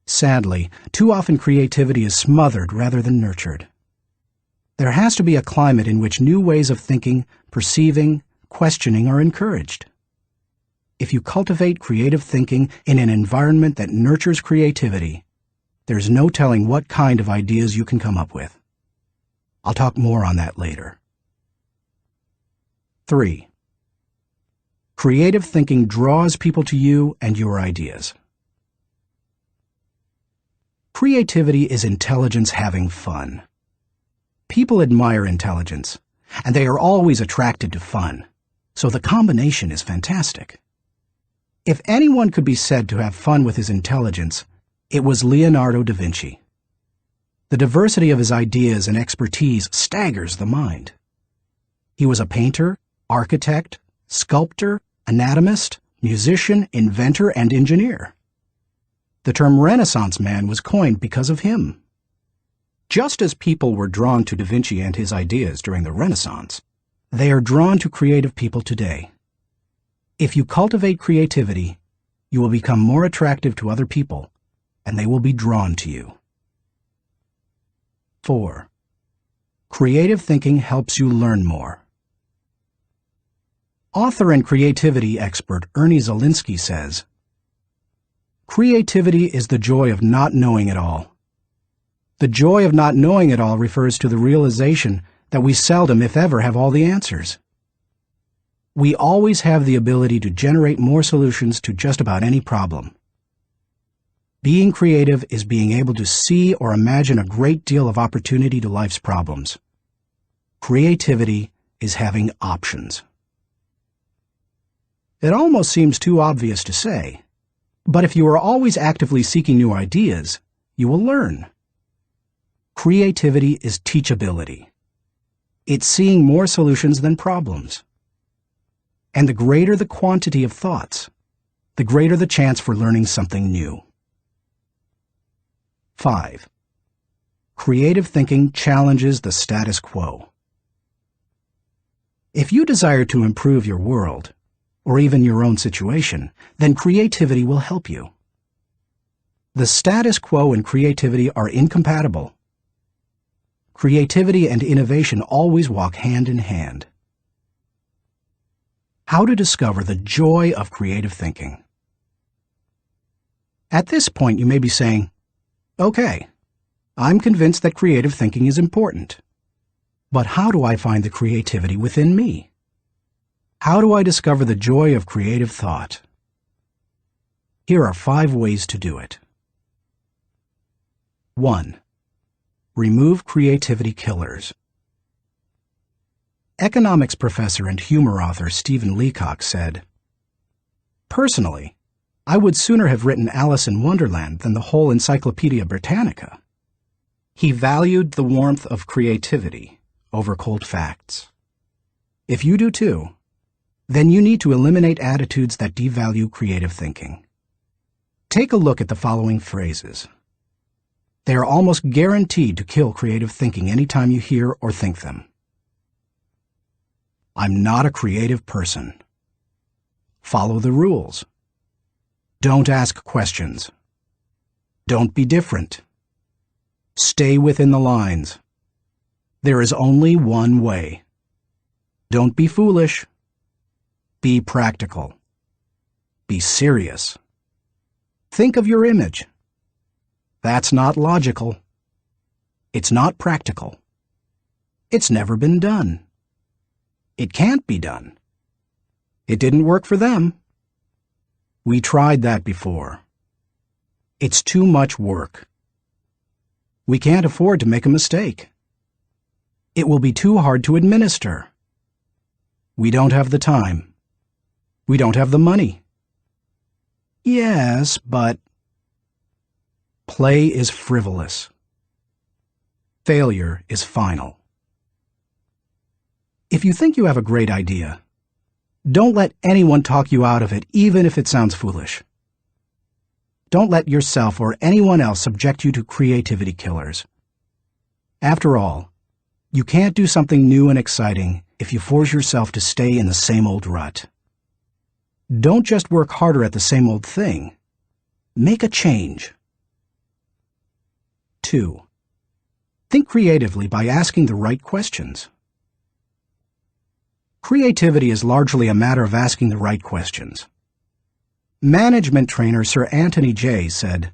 Sadly, too often creativity is smothered rather than nurtured. There has to be a climate in which new ways of thinking, perceiving, questioning are encouraged. If you cultivate creative thinking in an environment that nurtures creativity, there's no telling what kind of ideas you can come up with. I'll talk more on that later. 3. Creative thinking draws people to you and your ideas. Creativity is intelligence having fun. People admire intelligence, and they are always attracted to fun, so the combination is fantastic. If anyone could be said to have fun with his intelligence, it was Leonardo da Vinci. The diversity of his ideas and expertise staggers the mind. He was a painter, architect, sculptor, anatomist, musician, inventor, and engineer. The term Renaissance man was coined because of him. Just as people were drawn to Da Vinci and his ideas during the Renaissance, they are drawn to creative people today. If you cultivate creativity, you will become more attractive to other people, and they will be drawn to you. 4. Creative thinking helps you learn more. Author and creativity expert Ernie Zielinski says, "Creativity is the joy of not knowing it all. The joy of not knowing it all refers to the realization that we seldom, if ever, have all the answers. We always have the ability to generate more solutions to just about any problem. Being creative is being able to see or imagine a great deal of opportunity to life's problems. Creativity is having options." It almost seems too obvious to say, but if you are always actively seeking new ideas, you will learn. Creativity is teachability. It's seeing more solutions than problems. And the greater the quantity of thoughts, the greater the chance for learning something new. 5. Creative thinking challenges the status quo. If you desire to improve your world, or even your own situation, then creativity will help you. The status quo and creativity are incompatible. Creativity and innovation always walk hand in hand. How to discover the joy of creative thinking. At this point, you may be saying, "Okay, I'm convinced that creative thinking is important. But how do I find the creativity within me? How do I discover the joy of creative thought?" Here are 5 ways to do it. 1. Remove creativity killers. Economics professor and humor author Stephen Leacock said, "Personally, I would sooner have written Alice in Wonderland than the whole Encyclopedia Britannica." He valued the warmth of creativity over cold facts. If you do too, then you need to eliminate attitudes that devalue creative thinking. Take a look at the following phrases. They are almost guaranteed to kill creative thinking anytime you hear or think them. "I'm not a creative person." "Follow the rules." "Don't ask questions." "Don't be different." "Stay within the lines." "There is only one way." "Don't be foolish." "Be practical." "Be serious." "Think of your image." "That's not logical." "It's not practical." "It's never been done." "It can't be done." "It didn't work for them." "We tried that before." "It's too much work." "We can't afford to make a mistake." "It will be too hard to administer." "We don't have the time." "We don't have the money." "Yes, but..." Play is frivolous. Failure is final. If you think you have a great idea, don't let anyone talk you out of it, even if it sounds foolish. Don't let yourself or anyone else subject you to creativity killers. After all, you can't do something new and exciting if you force yourself to stay in the same old rut. Don't just work harder at the same old thing. Make a change. 2. Think creatively by asking the right questions. Creativity is largely a matter of asking the right questions. Management trainer Sir Anthony Jay said,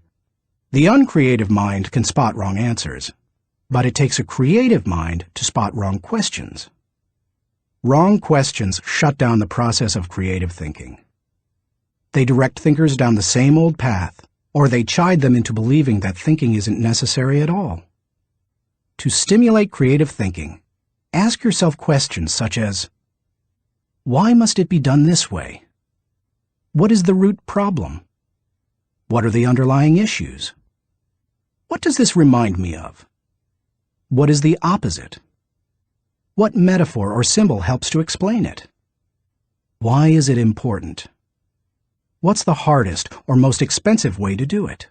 "The uncreative mind can spot wrong answers, but it takes a creative mind to spot wrong questions." Wrong questions shut down the process of creative thinking. They direct thinkers down the same old path, or they chide them into believing that thinking isn't necessary at all. To stimulate creative thinking, ask yourself questions such as, why must it be done this way? What is the root problem? What are the underlying issues? What does this remind me of? What is the opposite? What metaphor or symbol helps to explain it? Why is it important? What's the hardest or most expensive way to do it?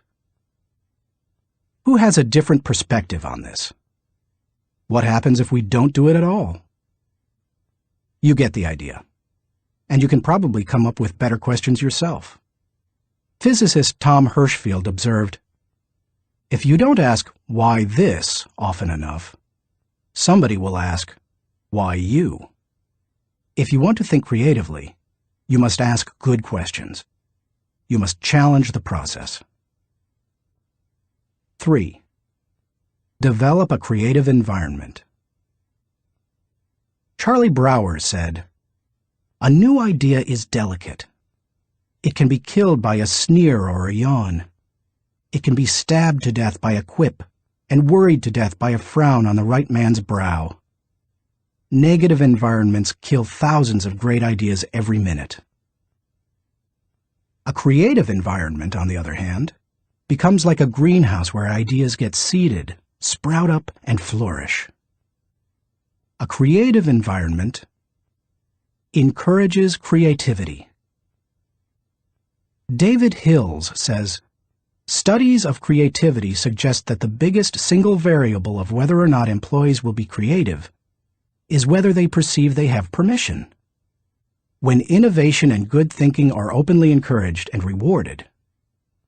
Who has a different perspective on this? What happens if we don't do it at all? You get the idea. And you can probably come up with better questions yourself. Physicist Tom Hirschfeld observed, "If you don't ask why this often enough, Somebody will ask, why you? If you want to think creatively, you must ask good questions. You must challenge the process. 3. Develop a creative environment. Charlie Brower said, "A new idea is delicate. It can be killed by a sneer or a yawn. It can be stabbed to death by a quip and worried to death by a frown on the right man's brow. Negative environments kill thousands of great ideas every minute." A creative environment, on the other hand, becomes like a greenhouse where ideas get seeded, sprout up, and flourish. A creative environment encourages creativity. David Hills says, "Studies of creativity suggest that the biggest single variable of whether or not employees will be creative is whether they perceive they have permission. When innovation and good thinking are openly encouraged and rewarded,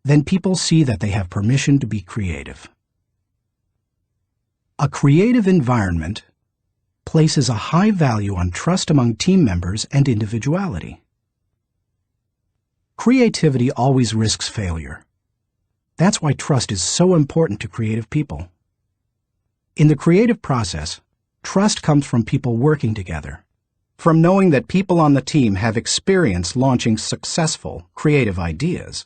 then people see that they have permission to be creative." A creative environment places a high value on trust among team members and individuality. Creativity always risks failure. That's why trust is so important to creative people. In the creative process, trust comes from people working together, from knowing that people on the team have experience launching successful, creative ideas,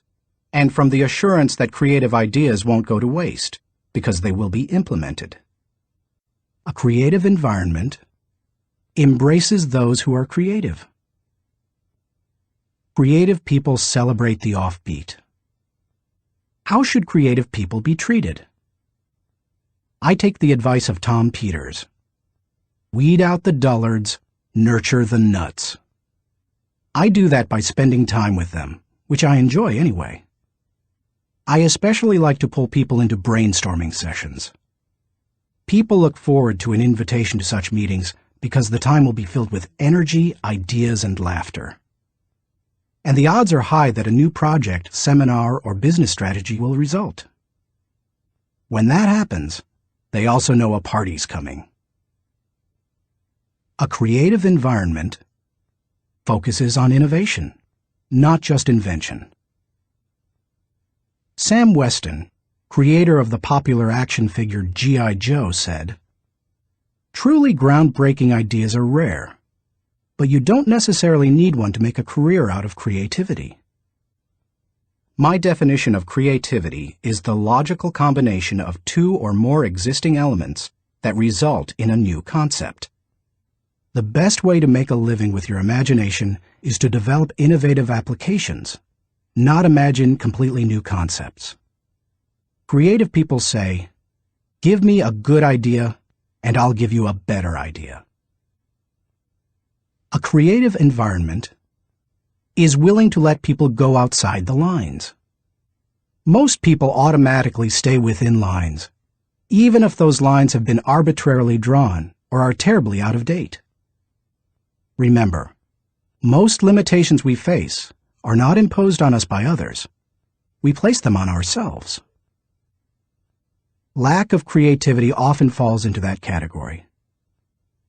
and from the assurance that creative ideas won't go to waste because they will be implemented. A creative environment embraces those who are creative. Creative people celebrate the offbeat. How should creative people be treated? I take the advice of Tom Peters. Weed out the dullards, nurture the nuts. I do that by spending time with them, which I enjoy anyway. I especially like to pull people into brainstorming sessions. People look forward to an invitation to such meetings because the time will be filled with energy, ideas, and laughter. And the odds are high that a new project, seminar, or business strategy will result. When that happens, they also know a party's coming. A creative environment focuses on innovation, not just invention. Sam Weston, creator of the popular action figure G.I. Joe, said, "Truly groundbreaking ideas are rare, but you don't necessarily need one to make a career out of creativity." My definition of creativity is the logical combination of two or more existing elements that result in a new concept. The best way to make a living with your imagination is to develop innovative applications, not imagine completely new concepts. Creative people say, "Give me a good idea, and I'll give you a better idea." A creative environment is willing to let people go outside the lines. Most people automatically stay within lines, even if those lines have been arbitrarily drawn or are terribly out of date. Remember, most limitations we face are not imposed on us by others. We place them on ourselves. Lack of creativity often falls into that category.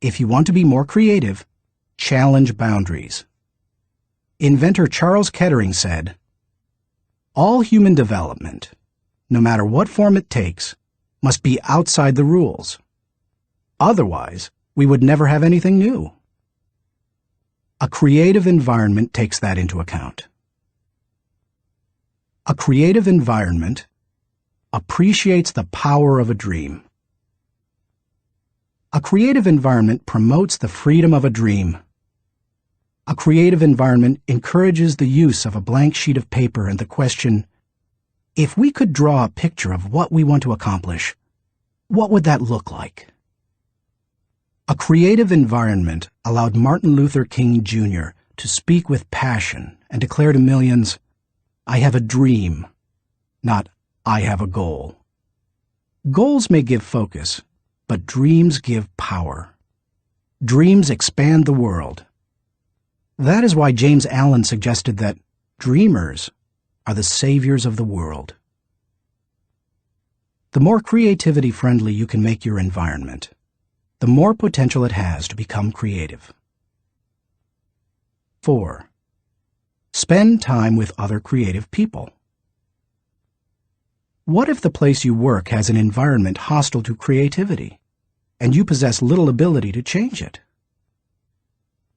If you want to be more creative, challenge boundaries. Inventor Charles Kettering said, "All human development, no matter what form it takes, must be outside the rules. Otherwise, we would never have anything new." A creative environment takes that into account. A creative environment appreciates the power of a dream. A creative environment promotes the freedom of a dream. A creative environment encourages the use of a blank sheet of paper and the question, if we could draw a picture of what we want to accomplish, what would that look like? A creative environment allowed Martin Luther King Jr. to speak with passion and declare to millions, "I have a dream," not "I have a goal." Goals may give focus, but dreams give power. Dreams expand the world. That is why James Allen suggested that dreamers are the saviors of the world. The more creativity-friendly you can make your environment, the the more potential it has to become creative. 4. Spend time with other creative people. What if the place you work has an environment hostile to creativity, and you possess little ability to change it?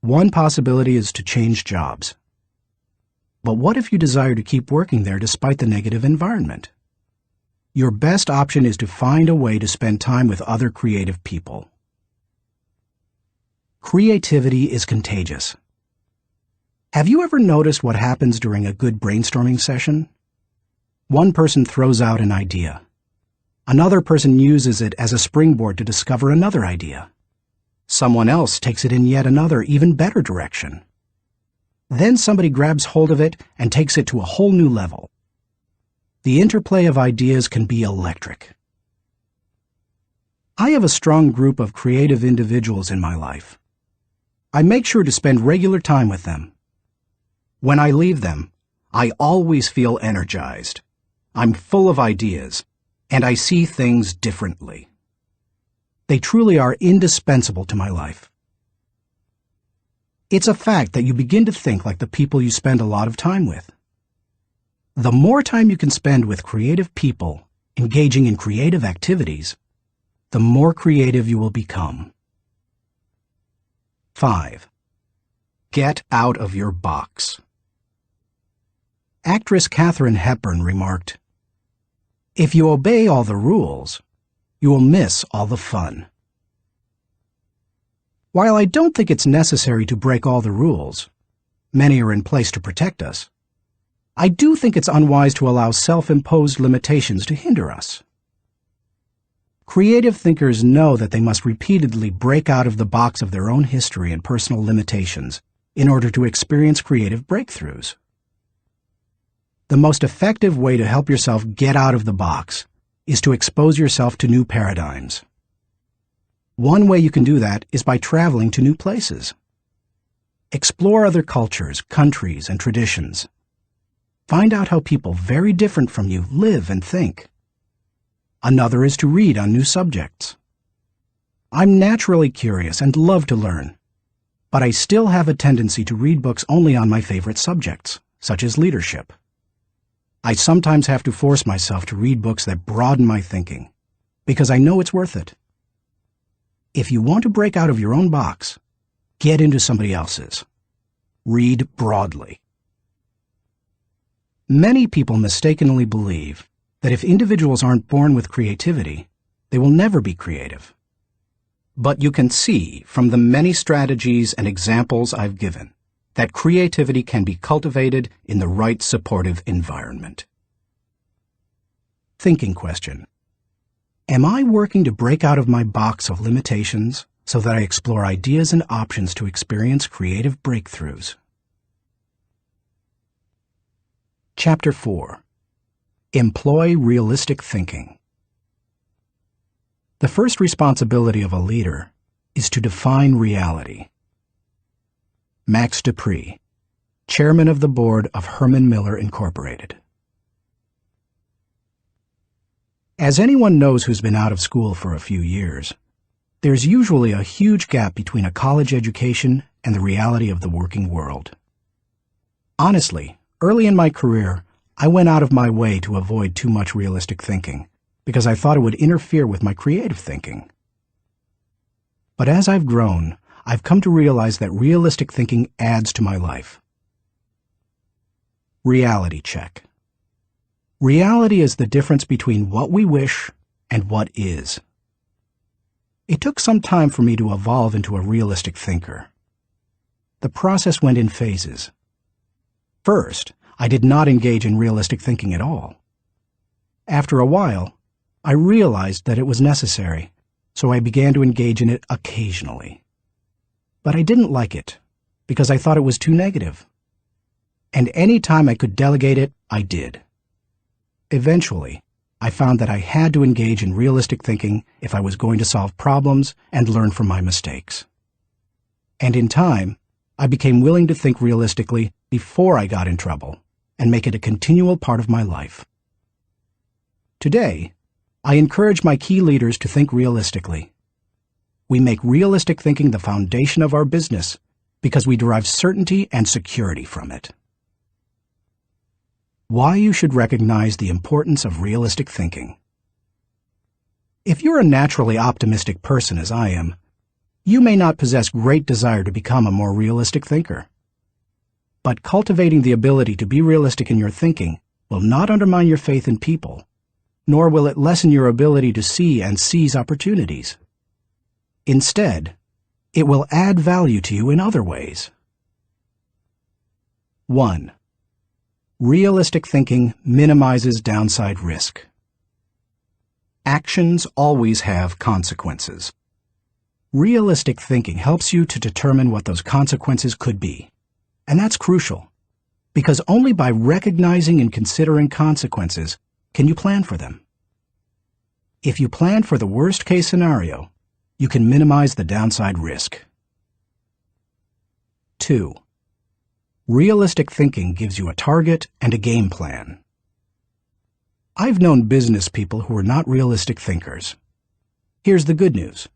One possibility is to change jobs. But what if you desire to keep working there despite the negative environment? Your best option is to find a way to spend time with other creative people. Creativity is contagious. Have you ever noticed what happens during a good brainstorming session? One person throws out an idea. Another person uses it as a springboard to discover another idea. Someone else takes it in yet another, even better direction. Then somebody grabs hold of it and takes it to a whole new level. The interplay of ideas can be electric. I have a strong group of creative individuals in my life. I make sure to spend regular time with them. When I leave them, I always feel energized. I'm full of ideas, and I see things differently. They truly are indispensable to my life. It's a fact that you begin to think like the people you spend a lot of time with. The more time you can spend with creative people, engaging in creative activities, the more creative you will become. 5. Get out of your box. Actress Katharine Hepburn remarked, "If you obey all the rules, you will miss all the fun." While I don't think it's necessary to break all the rules, many are in place to protect us, I do think it's unwise to allow self-imposed limitations to hinder us. Creative thinkers know that they must repeatedly break out of the box of their own history and personal limitations in order to experience creative breakthroughs. The most effective way to help yourself get out of the box is to expose yourself to new paradigms. One way you can do that is by traveling to new places. Explore other cultures, countries, and traditions. Find out how people very different from you live and think. Another is to read on new subjects. I'm naturally curious and love to learn, but I still have a tendency to read books only on my favorite subjects, such as leadership. I sometimes have to force myself to read books that broaden my thinking, because I know it's worth it. If you want to break out of your own box, get into somebody else's. Read broadly. Many people mistakenly believe that if individuals aren't born with creativity, they will never be creative. But you can see from the many strategies and examples I've given that creativity can be cultivated in the right supportive environment. Thinking question. Am I working to break out of my box of limitations so that I explore ideas and options to experience creative breakthroughs? Chapter 4. Employ realistic thinking. The first responsibility of a leader is to define reality. Max Dupree, Chairman of the Board of Herman Miller Incorporated. As anyone knows who's been out of school for a few years, there's usually a huge gap between a college education and the reality of the working world. Honestly, early in my career, I went out of my way to avoid too much realistic thinking because I thought it would interfere with my creative thinking. But as I've grown, I've come to realize that realistic thinking adds to my life. Reality check. Reality is the difference between what we wish and what is. It took some time for me to evolve into a realistic thinker. The process went in phases. First, I did not engage in realistic thinking at all. After a while, I realized that it was necessary, so I began to engage in it occasionally. But I didn't like it, because I thought it was too negative. And any time I could delegate it, I did. Eventually, I found that I had to engage in realistic thinking if I was going to solve problems and learn from my mistakes. And in time, I became willing to think realistically before I got in trouble and make it a continual part of my life. Today, I encourage my key leaders to think realistically. We make realistic thinking the foundation of our business because we derive certainty and security from it. Why you should recognize the importance of realistic thinking. If you're a naturally optimistic person as I am, you may not possess great desire to become a more realistic thinker. But cultivating the ability to be realistic in your thinking will not undermine your faith in people, nor will it lessen your ability to see and seize opportunities. Instead, it will add value to you in other ways. 1. Realistic thinking minimizes downside risk. Actions always have consequences. Realistic thinking helps you to determine what those consequences could be. And that's crucial, because only by recognizing and considering consequences can you plan for them. If you plan for the worst-case scenario, you can minimize the downside risk. 2. Realistic thinking gives you a target and a game plan. I've known business people who were not realistic thinkers. Here's the good news.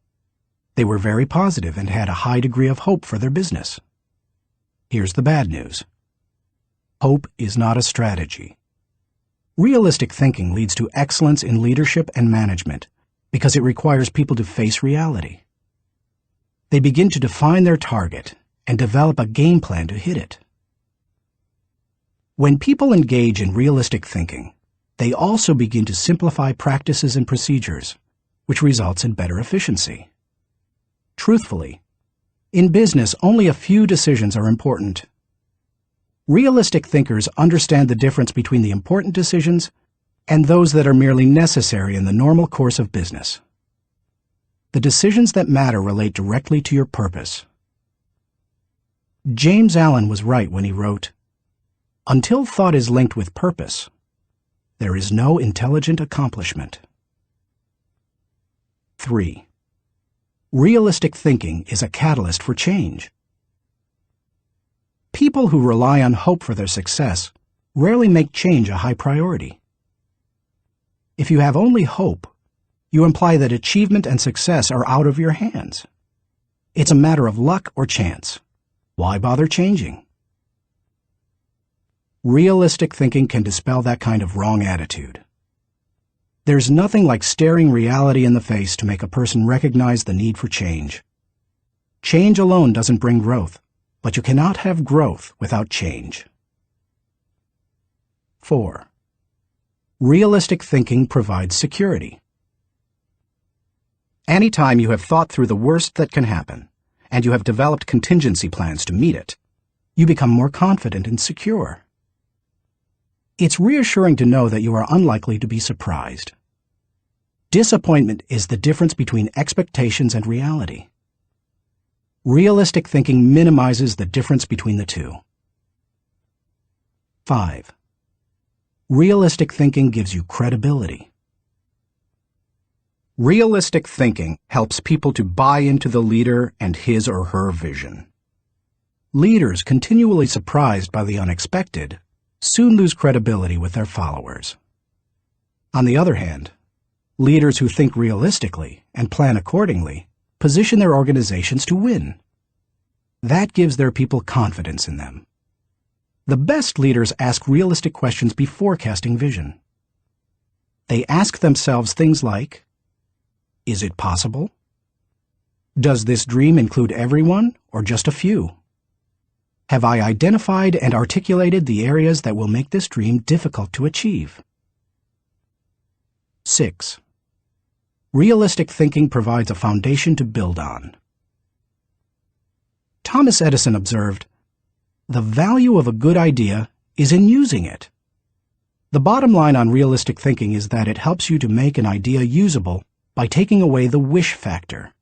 They were very positive and had a high degree of hope for their business. Here's the bad news. Hope is not a strategy. Realistic thinking leads to excellence in leadership and management because it requires people to face reality. They begin to define their target and develop a game plan to hit it. When people engage in realistic thinking, they also begin to simplify practices and procedures, which results in better efficiency. Truthfully, in business, only a few decisions are important. Realistic thinkers understand the difference between the important decisions and those that are merely necessary in the normal course of business. The decisions that matter relate directly to your purpose. James Allen was right when he wrote, "Until thought is linked with purpose, there is no intelligent accomplishment." 3. Realistic thinking is a catalyst for change. People who rely on hope for their success rarely make change a high priority. If you have only hope, you imply that achievement and success are out of your hands. It's a matter of luck or chance. Why bother changing? Realistic thinking can dispel that kind of wrong attitude. There's nothing like staring reality in the face to make a person recognize the need for change. Change alone doesn't bring growth, but you cannot have growth without change. 4. Realistic thinking provides security. Anytime you have thought through the worst that can happen, and you have developed contingency plans to meet it, you become more confident and secure. It's reassuring to know that you are unlikely to be surprised. Disappointment is the difference between expectations and reality. Realistic thinking minimizes the difference between the two. 5. Realistic thinking gives you credibility. Realistic thinking helps people to buy into the leader and his or her vision. Leaders continually surprised by the unexpected soon lose credibility with their followers. On the other hand, leaders who think realistically and plan accordingly position their organizations to win. That gives their people confidence in them. The best leaders ask realistic questions before casting vision. They ask themselves things like, is it possible? Does this dream include everyone or just a few? Have I identified and articulated the areas that will make this dream difficult to achieve? 6. Realistic thinking provides a foundation to build on. Thomas Edison observed, "The value of a good idea is in using it." The bottom line on realistic thinking is that it helps you to make an idea usable by taking away the wish factor.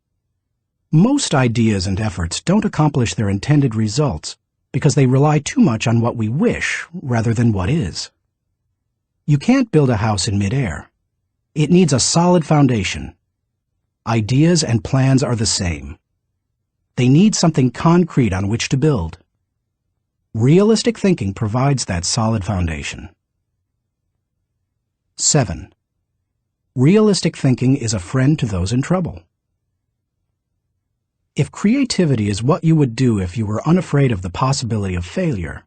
Most ideas and efforts don't accomplish their intended results because they rely too much on what we wish rather than what is. You can't build a house in midair. It needs a solid foundation. Ideas and plans are the same. They need something concrete on which to build. Realistic thinking provides that solid foundation. 7. Realistic thinking is a friend to those in trouble. If creativity is what you would do if you were unafraid of the possibility of failure,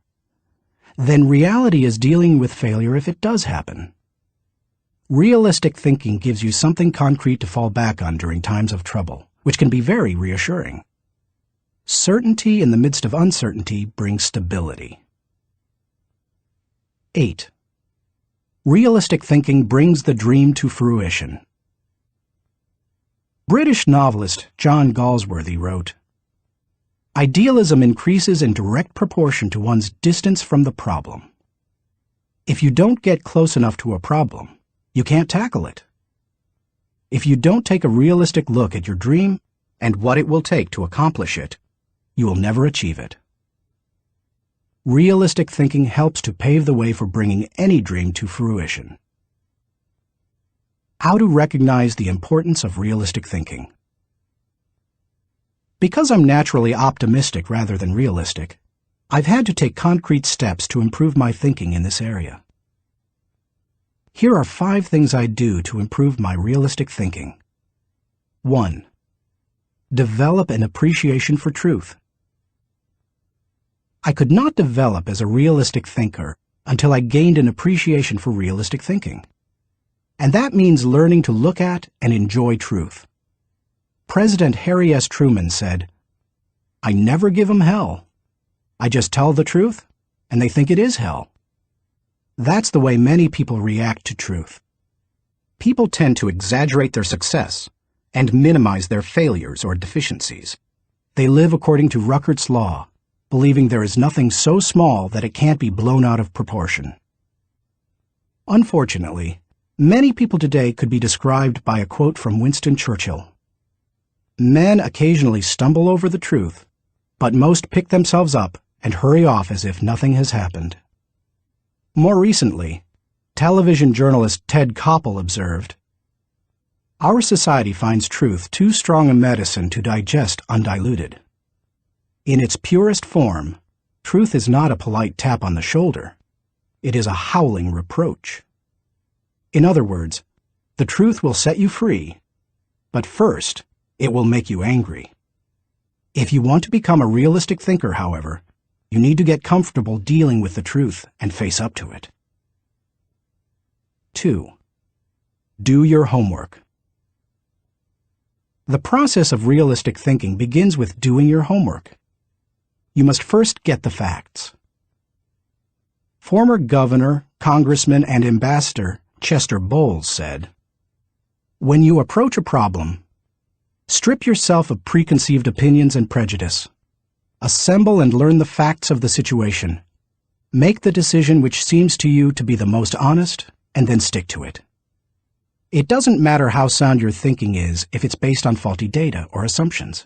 then reality is dealing with failure if it does happen. Realistic thinking gives you something concrete to fall back on during times of trouble, which can be very reassuring. Certainty in the midst of uncertainty brings stability. 8. Realistic thinking brings the dream to fruition. British novelist John Galsworthy wrote, "Idealism increases in direct proportion to one's distance from the problem. If you don't get close enough to a problem, you can't tackle it. If you don't take a realistic look at your dream and what it will take to accomplish it, you will never achieve it." Realistic thinking helps to pave the way for bringing any dream to fruition. How to recognize the importance of realistic thinking. Because I'm naturally optimistic rather than realistic, I've had to take concrete steps to improve my thinking in this area. Here are 5 things I do to improve my realistic thinking. 1. Develop an appreciation for truth. I could not develop as a realistic thinker until I gained an appreciation for realistic thinking. And that means learning to look at and enjoy truth. President Harry S. Truman said, "I never give 'em hell. I just tell the truth, and they think it is hell." That's the way many people react to truth. People tend to exaggerate their success and minimize their failures or deficiencies. They live according to Ruckert's law, believing there is nothing so small that it can't be blown out of proportion. Unfortunately, many people today could be described by a quote from Winston Churchill. "Men occasionally stumble over the truth, but most pick themselves up and hurry off as if nothing has happened." More recently, television journalist Ted Koppel observed, "Our society finds truth too strong a medicine to digest undiluted. In its purest form, truth is not a polite tap on the shoulder. It is a howling reproach." In other words, the truth will set you free, but first, it will make you angry. If you want to become a realistic thinker, however, you need to get comfortable dealing with the truth and face up to it. 2. Do your homework. The process of realistic thinking begins with doing your homework. You must first get the facts. Former governor, congressman, and ambassador Chester Bowles said, "When you approach a problem, strip yourself of preconceived opinions and prejudice. Assemble and learn the facts of the situation. Make the decision which seems to you to be the most honest, and then stick to it. It doesn't matter how sound your thinking is if it's based on faulty data or assumptions.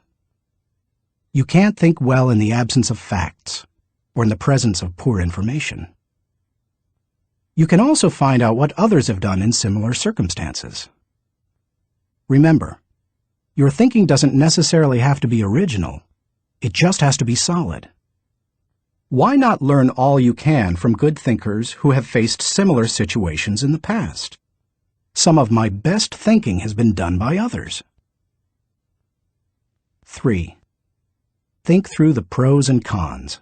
You can't think well in the absence of facts, or in the presence of poor information. You can also find out what others have done in similar circumstances. Remember, your thinking doesn't necessarily have to be original. It just has to be solid. Why not learn all you can from good thinkers who have faced similar situations in the past? Some of my best thinking has been done by others. 3. Think through the pros and cons.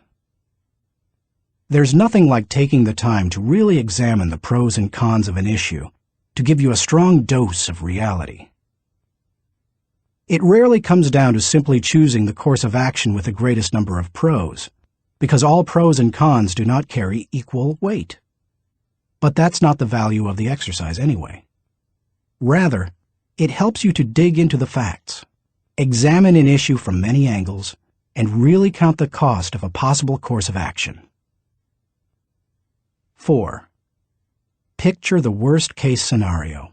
There's nothing like taking the time to really examine the pros and cons of an issue to give you a strong dose of reality. It rarely comes down to simply choosing the course of action with the greatest number of pros, because all pros and cons do not carry equal weight. But that's not the value of the exercise anyway. Rather, it helps you to dig into the facts, examine an issue from many angles, and really count the cost of a possible course of action. 4. Picture the worst-case scenario.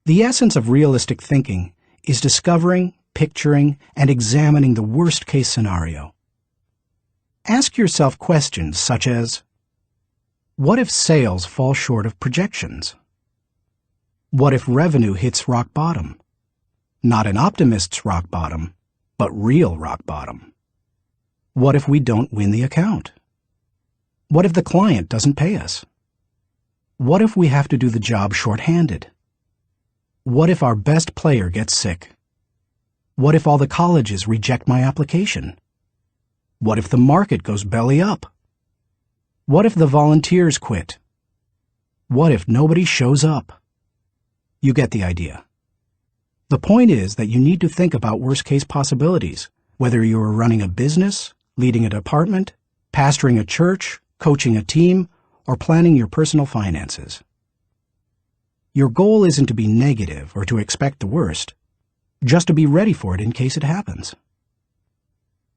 The essence of realistic thinking is discovering, picturing, and examining the worst-case scenario. Ask yourself questions such as, what if sales fall short of projections? What if revenue hits rock bottom? Not an optimist's rock bottom, but real rock bottom. What if we don't win the account? What if the client doesn't pay us? What if we have to do the job short-handed? What if our best player gets sick? What if all the colleges reject my application? What if the market goes belly up? What if the volunteers quit? What if nobody shows up? You get the idea. The point is that you need to think about worst-case possibilities, whether you are running a business, leading a department, pastoring a church, coaching a team, or planning your personal finances. Your goal isn't to be negative or to expect the worst, just to be ready for it in case it happens.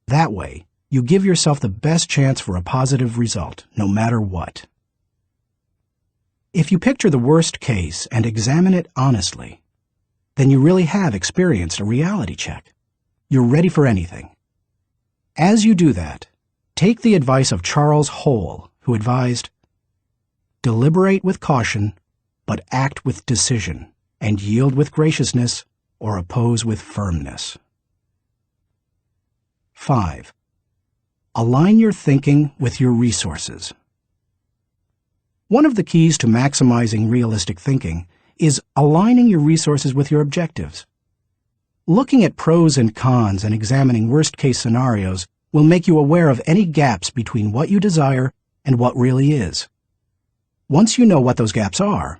That way, you give yourself the best chance for a positive result, no matter what. If you picture the worst case and examine it honestly, then you really have experienced a reality check. You're ready for anything. As you do that, take the advice of Charles Hole, who advised, "Deliberate with caution, but act with decision, and yield with graciousness, or oppose with firmness." 5. Align your thinking with your resources. One of the keys to maximizing realistic thinking is aligning your resources with your objectives. Looking at pros and cons and examining worst-case scenarios will make you aware of any gaps between what you desire and what really is. Once you know what those gaps are,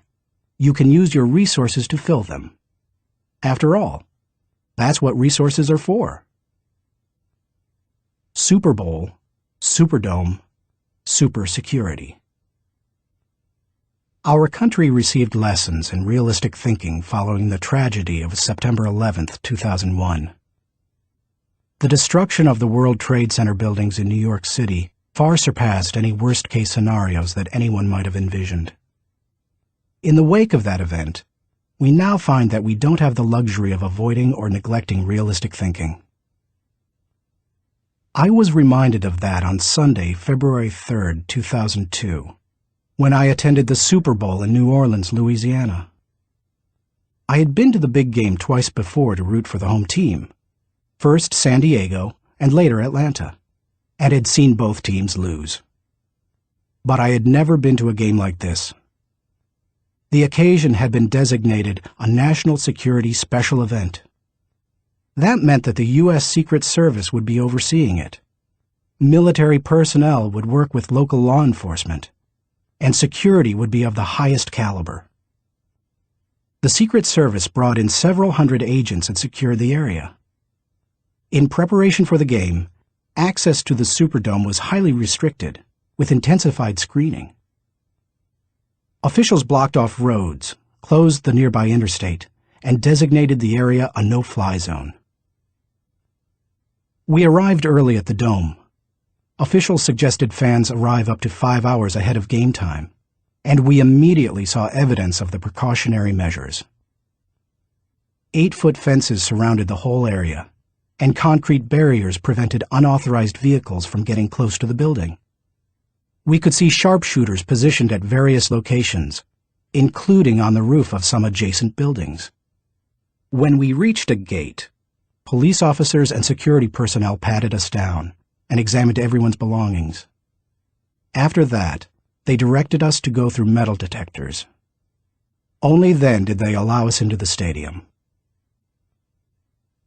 you can use your resources to fill them. After all, that's what resources are for. Super Bowl, Superdome, Super Security. Our country received lessons in realistic thinking following the tragedy of September 11, 2001. The destruction of the World Trade Center buildings in New York City far surpassed any worst-case scenarios that anyone might have envisioned. In the wake of that event, we now find that we don't have the luxury of avoiding or neglecting realistic thinking. I was reminded of that on Sunday, February 3, 2002. When I attended the Super Bowl in New Orleans, Louisiana. I had been to the big game twice before to root for the home team, first San Diego and later Atlanta, and had seen both teams lose. But I had never been to a game like this. The occasion had been designated a national security special event. That meant that the U.S. Secret Service would be overseeing it. Military personnel would work with local law enforcement, and security would be of the highest caliber. The Secret Service brought in several hundred agents and secured the area. In preparation for the game, access to the Superdome was highly restricted, with intensified screening. Officials blocked off roads, closed the nearby interstate, and designated the area a no-fly zone. We arrived early at the Dome. Officials suggested fans arrive up to 5 hours ahead of game time, and we immediately saw evidence of the precautionary measures. 8-foot fences surrounded the whole area, and concrete barriers prevented unauthorized vehicles from getting close to the building. We could see sharpshooters positioned at various locations, including on the roof of some adjacent buildings. When we reached a gate, police officers and security personnel patted us down and examined everyone's belongings. After that, they directed us to go through metal detectors. Only then did they allow us into the stadium.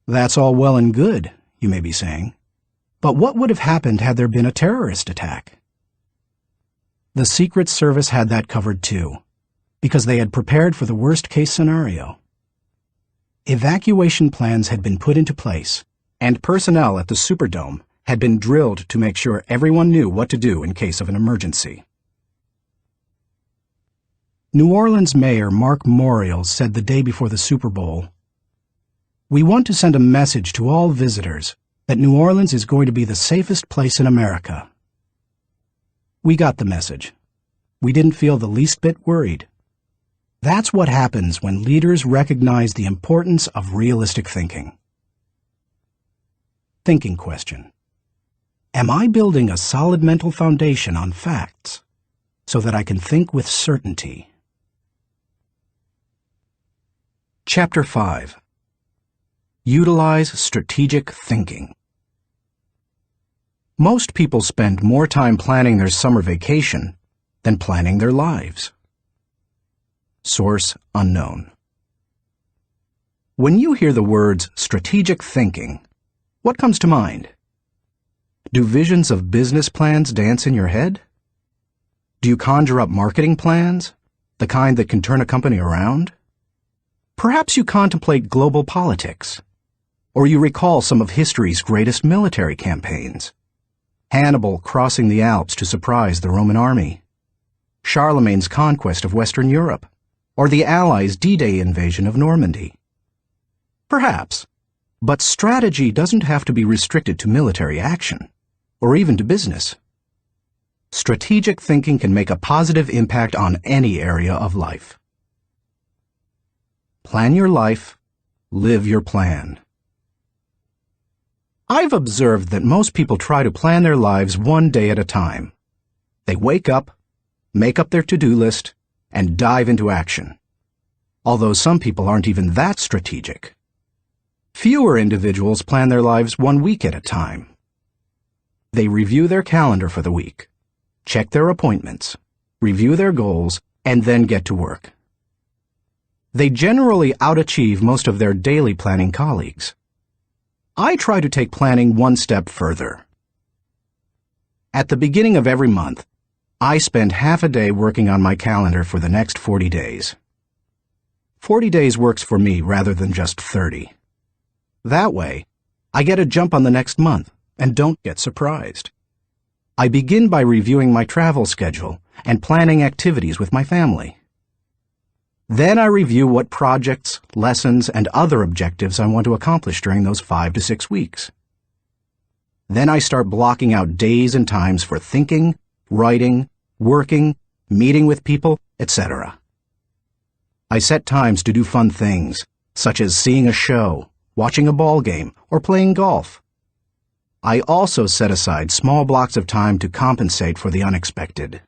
That's all well and good, you may be saying, but what would have happened had there been a terrorist attack? The Secret Service had that covered too, because they had prepared for the worst-case scenario. Evacuation plans had been put into place, and personnel at the Superdome had been drilled to make sure everyone knew what to do in case of an emergency. New Orleans Mayor Mark Morial said the day before the Super Bowl, "We want to send a message to all visitors that New Orleans is going to be the safest place in America." We got the message. We didn't feel the least bit worried. That's what happens when leaders recognize the importance of realistic thinking. Thinking question. Am I building a solid mental foundation on facts so that I can think with certainty? Chapter 5. Utilize strategic thinking. Most people spend more time planning their summer vacation than planning their lives. Source unknown. When you hear the words strategic thinking, what comes to mind? Do visions of business plans dance in your head? Do you conjure up marketing plans, the kind that can turn a company around? Perhaps you contemplate global politics, or you recall some of history's greatest military campaigns. Hannibal crossing the Alps to surprise the Roman army, Charlemagne's conquest of Western Europe, or the Allies' D-Day invasion of Normandy. Perhaps, but strategy doesn't have to be restricted to military action, or even to business. Strategic thinking can make a positive impact on any area of life. Plan your life, live your plan. I've observed that most people try to plan their lives one day at a time. They wake up, make up their to-do list, and dive into action. Although some people aren't even that strategic. Fewer individuals plan their lives 1 week at a time. They review their calendar for the week, check their appointments, review their goals, and then get to work. They generally outachieve most of their daily planning colleagues. I try to take planning one step further. At the beginning of every month, I spend half a day working on my calendar for the next 40 days. 40 days works for me rather than just 30. That way, I get a jump on the next month and don't get surprised. I begin by reviewing my travel schedule and planning activities with my family. Then I review what projects, lessons, and other objectives I want to accomplish during those 5 to 6 weeks. Then I start blocking out days and times for thinking, writing, working, meeting with people, etc. I set times to do fun things, such as seeing a show, watching a ball game, or playing golf. I also set aside small blocks of time to compensate for the unexpected.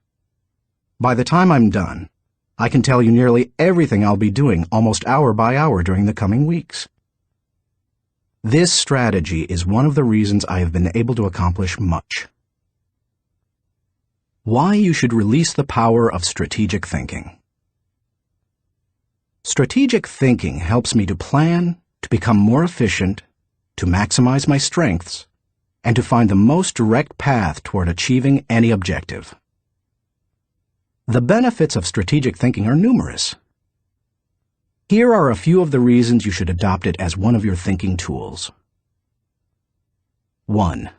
By the time I'm done, I can tell you nearly everything I'll be doing almost hour by hour during the coming weeks. This strategy is one of the reasons I have been able to accomplish much. Why you should release the power of strategic thinking. Strategic thinking helps me to plan, to become more efficient, to maximize my strengths, and to find the most direct path toward achieving any objective. The benefits of strategic thinking are numerous. Here are a few of the reasons you should adopt it as one of your thinking tools. 1.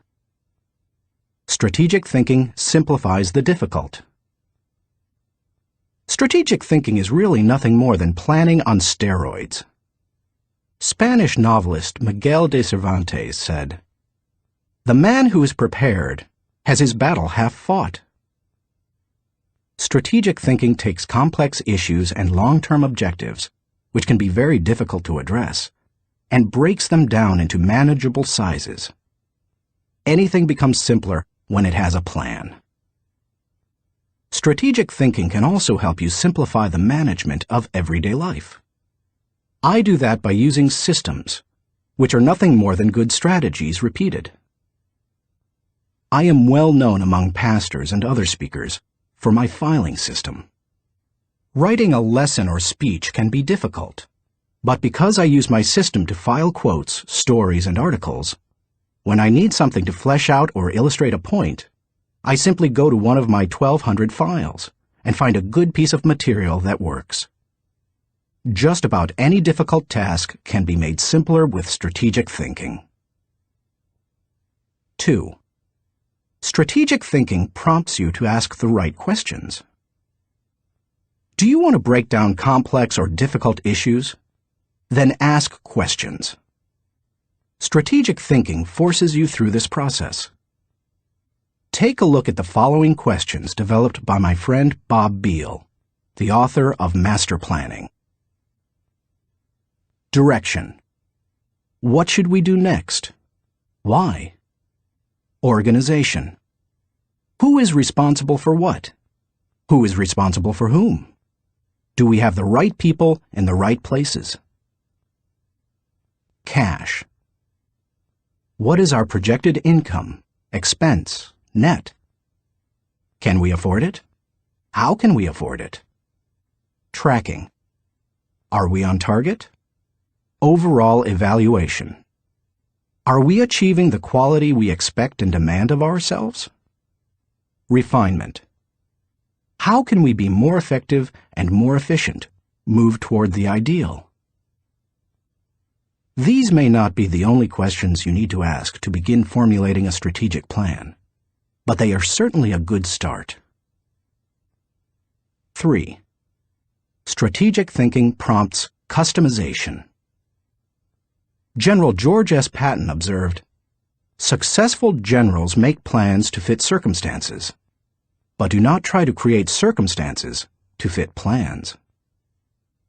Strategic thinking simplifies the difficult. Strategic thinking is really nothing more than planning on steroids. Spanish novelist Miguel de Cervantes said, "The man who is prepared has his battle half fought." Strategic thinking takes complex issues and long-term objectives, which can be very difficult to address, and breaks them down into manageable sizes. Anything becomes simpler when it has a plan. Strategic thinking can also help you simplify the management of everyday life. I do that by using systems, which are nothing more than good strategies repeated. I am well known among pastors and other speakers for my filing system. Writing a lesson or speech can be difficult, but because I use my system to file quotes, stories, and articles, when I need something to flesh out or illustrate a point, I simply go to one of my 1,200 files and find a good piece of material that works. Just about any difficult task can be made simpler with strategic thinking. 2. Strategic thinking prompts you to ask the right questions. Do you want to break down complex or difficult issues? Then ask questions. Strategic thinking forces you through this process. Take a look at the following questions developed by my friend Bob Beal, the author of Master Planning. Direction. What should we do next? Why? Organization. Who is responsible for what? Who is responsible for whom? Do we have the right people in the right places? Cash. What is our projected income, expense, net? Can we afford it? How can we afford it? Tracking. Are we on target? Overall evaluation. Are we achieving the quality we expect and demand of ourselves? Refinement. How can we be more effective and more efficient, move toward the ideal? These may not be the only questions you need to ask to begin formulating a strategic plan, but they are certainly a good start. 3. Strategic thinking prompts customization. General George S. Patton observed, "Successful generals make plans to fit circumstances, but do not try to create circumstances to fit plans."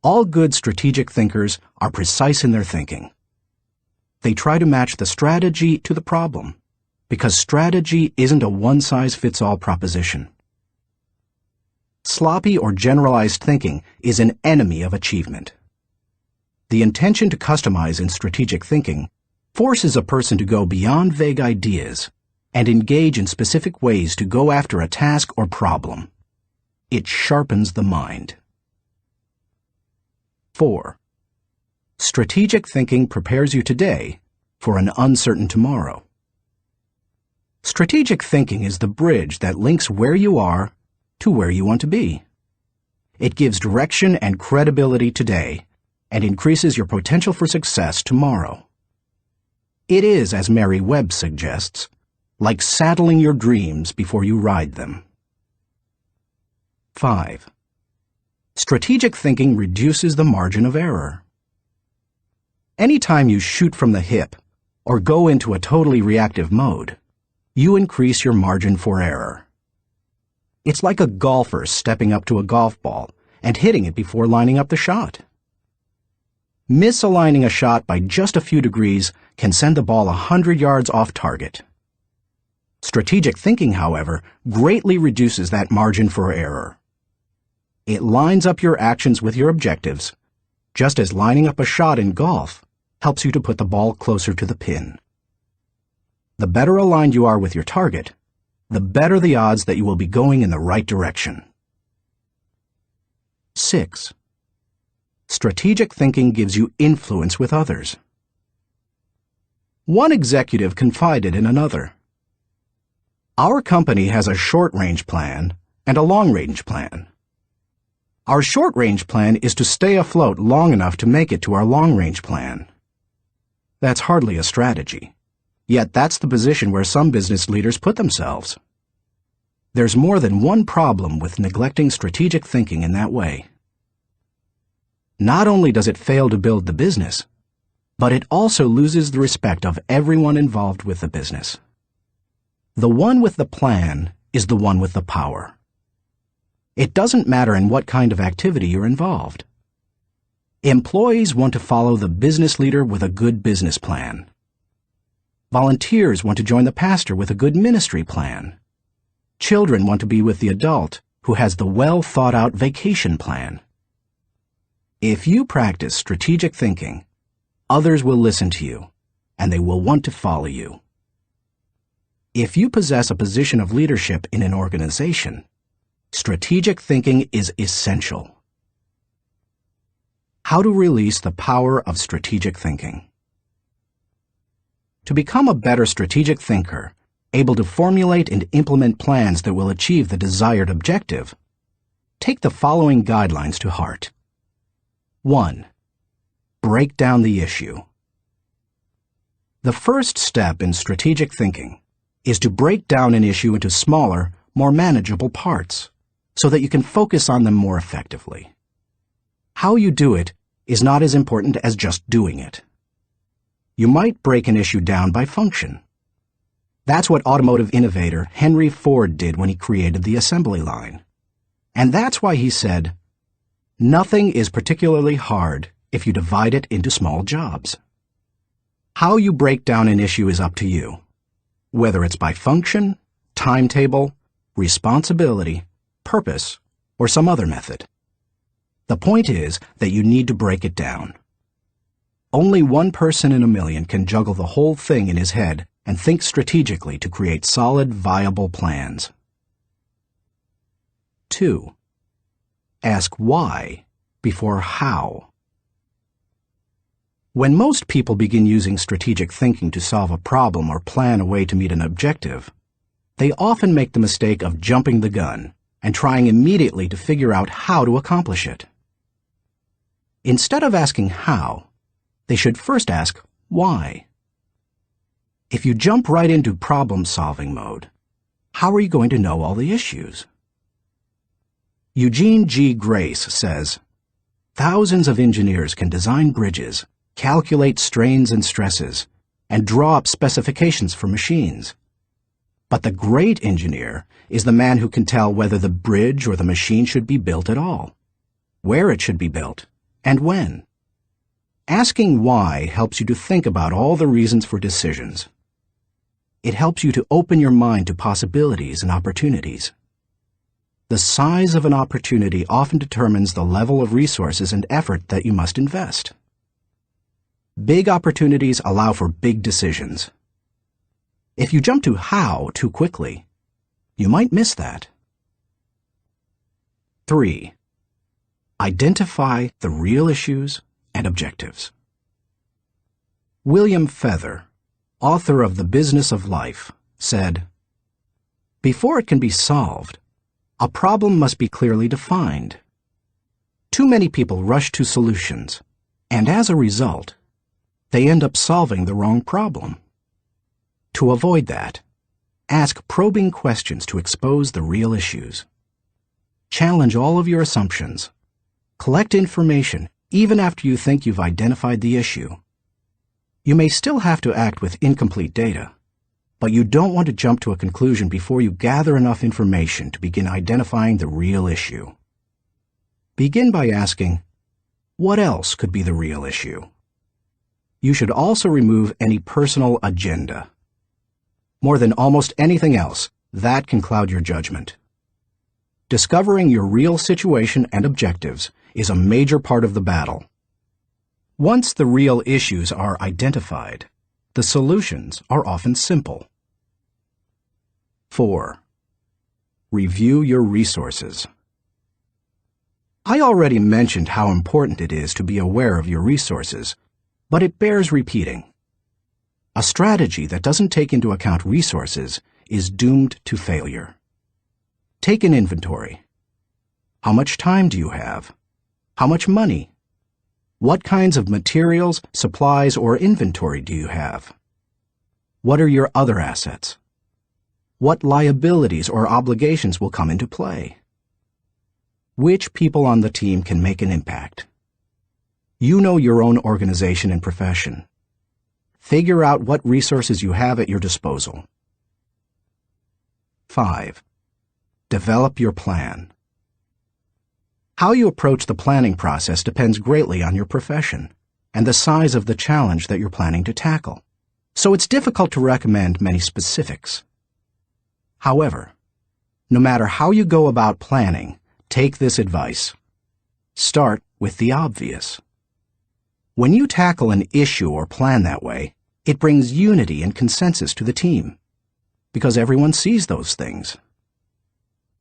All good strategic thinkers are precise in their thinking. They try to match the strategy to the problem, because strategy isn't a one-size-fits-all proposition. Sloppy or generalized thinking is an enemy of achievement. The intention to customize in strategic thinking forces a person to go beyond vague ideas and engage in specific ways to go after a task or problem. It sharpens the mind. 4. Strategic thinking prepares you today for an uncertain tomorrow. Strategic thinking is the bridge that links where you are to where you want to be. It gives direction and credibility today and increases your potential for success tomorrow. It is, as Mary Webb suggests, like saddling your dreams before you ride them. 5. Strategic thinking reduces the margin of error. Anytime you shoot from the hip or go into a totally reactive mode, you increase your margin for error. It's like a golfer stepping up to a golf ball and hitting it before lining up the shot. Misaligning a shot by just a few degrees can send the ball 100 yards off target. Strategic thinking, however, greatly reduces that margin for error. It lines up your actions with your objectives, just as lining up a shot in golf helps you to put the ball closer to the pin. The better aligned you are with your target, the better the odds that you will be going in the right direction. 6. Strategic thinking gives you influence with others. One executive confided in another, "Our company has a short-range plan and a long-range plan. Our short-range plan is to stay afloat long enough to make it to our long-range plan." That's hardly a strategy, yet that's the position where some business leaders put themselves. There's more than one problem with neglecting strategic thinking in that way. Not only does it fail to build the business, but it also loses the respect of everyone involved with the business. The one with the plan is the one with the power. It doesn't matter in what kind of activity you're involved. Employees want to follow the business leader with a good business plan. Volunteers want to join the pastor with a good ministry plan. Children want to be with the adult who has the well-thought-out vacation plan. If you practice strategic thinking, others will listen to you, and they will want to follow you. If you possess a position of leadership in an organization, strategic thinking is essential. How to release the power of strategic thinking. To become a better strategic thinker, able to formulate and implement plans that will achieve the desired objective, take the following guidelines to heart. 1. Break down the issue. The first step in strategic thinking is to break down an issue into smaller, more manageable parts, so that you can focus on them more effectively. How you do it is not as important as just doing it. You might break an issue down by function. That's what automotive innovator Henry Ford did when he created the assembly line. And that's why he said, "Nothing is particularly hard if you divide it into small jobs." How you break down an issue is up to you, whether it's by function, timetable, responsibility, purpose, or some other method. The point is that you need to break it down. Only one person in a million can juggle the whole thing in his head and think strategically to create solid, viable plans. 2. Ask why before how. When most people begin using strategic thinking to solve a problem or plan a way to meet an objective, they often make the mistake of jumping the gun and trying immediately to figure out how to accomplish it. Instead of asking how, they should first ask why. If you jump right into problem-solving mode, how are you going to know all the issues? Eugene G. Grace says, "Thousands of engineers can design bridges, calculate strains and stresses, and draw up specifications for machines. But the great engineer is the man who can tell whether the bridge or the machine should be built at all, where it should be built, and when." Asking why helps you to think about all the reasons for decisions. It helps you to open your mind to possibilities and opportunities. The size of an opportunity often determines the level of resources and effort that you must invest. Big opportunities allow for big decisions. If you jump to how too quickly, you might miss that. 3. Identify the real issues and objectives. William Feather, author of The Business of Life, said, "Before it can be solved, a problem must be clearly defined. Too many people rush to solutions, and as a result, they end up solving the wrong problem. To avoid that, ask probing questions to expose the real issues. Challenge all of your assumptions. Collect information even after you think you've identified the issue. You may still have to act with incomplete data, but you don't want to jump to a conclusion before you gather enough information to begin identifying the real issue. Begin by asking, what else could be the real issue? You should also remove any personal agenda. More than almost anything else, that can cloud your judgment. Discovering your real situation and objectives is a major part of the battle. Once the real issues are identified, the solutions are often simple. 4. Review your resources. I already mentioned how important it is to be aware of your resources, but it bears repeating. A strategy that doesn't take into account resources is doomed to failure. Take an inventory. How much time do you have? How much money? What kinds of materials, supplies, or inventory do you have? What are your other assets? What liabilities or obligations will come into play? Which people on the team can make an impact? You know your own organization and profession. Figure out what resources you have at your disposal. 5. Develop your plan. How you approach the planning process depends greatly on your profession and the size of the challenge that you're planning to tackle, so it's difficult to recommend many specifics. However, no matter how you go about planning, take this advice. Start with the obvious. When you tackle an issue or plan that way, it brings unity and consensus to the team, because everyone sees those things.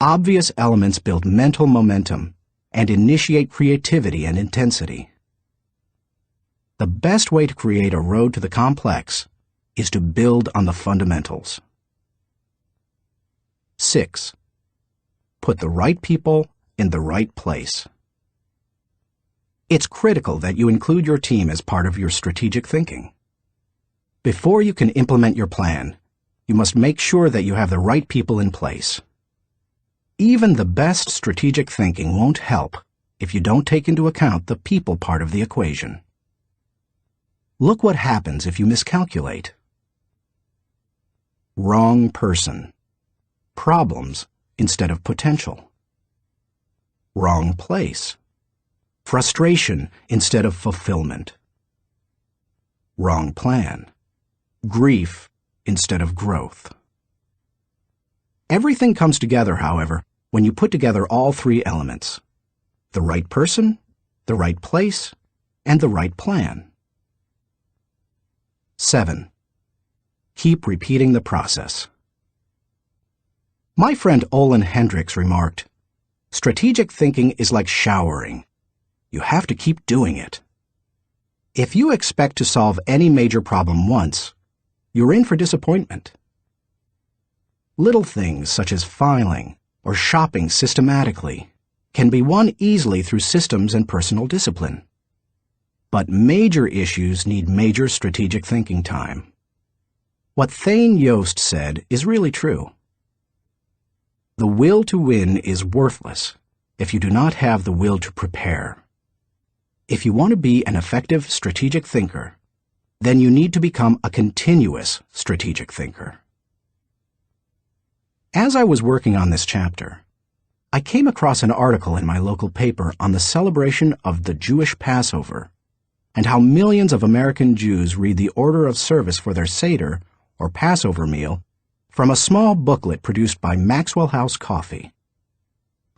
Obvious elements build mental momentum and initiate creativity and intensity. The best way to create a road to the complex is to build on the fundamentals. 6. Put the right people in the right place. It's critical that you include your team as part of your strategic thinking. Before you can implement your plan, you must make sure that you have the right people in place. Even the best strategic thinking won't help if you don't take into account the people part of the equation. Look what happens if you miscalculate. Wrong person. Problems instead of potential. Wrong place. Frustration instead of fulfillment. Wrong plan. Grief instead of growth. Everything comes together, however, when you put together all three elements: the right person, the right place, and the right plan. 7. Keep repeating the process. My friend Olin Hendricks remarked, "Strategic thinking is like showering. You have to keep doing it." If you expect to solve any major problem once, you're in for disappointment. Little things such as filing or shopping systematically can be won easily through systems and personal discipline. But major issues need major strategic thinking time. What Thane Yost said is really true. The will to win is worthless if you do not have the will to prepare. If you want to be an effective strategic thinker, then you need to become a continuous strategic thinker. As I was working on this chapter, I came across an article in my local paper on the celebration of the Jewish Passover and how millions of American Jews read the order of service for their Seder, or Passover meal, from a small booklet produced by Maxwell House Coffee.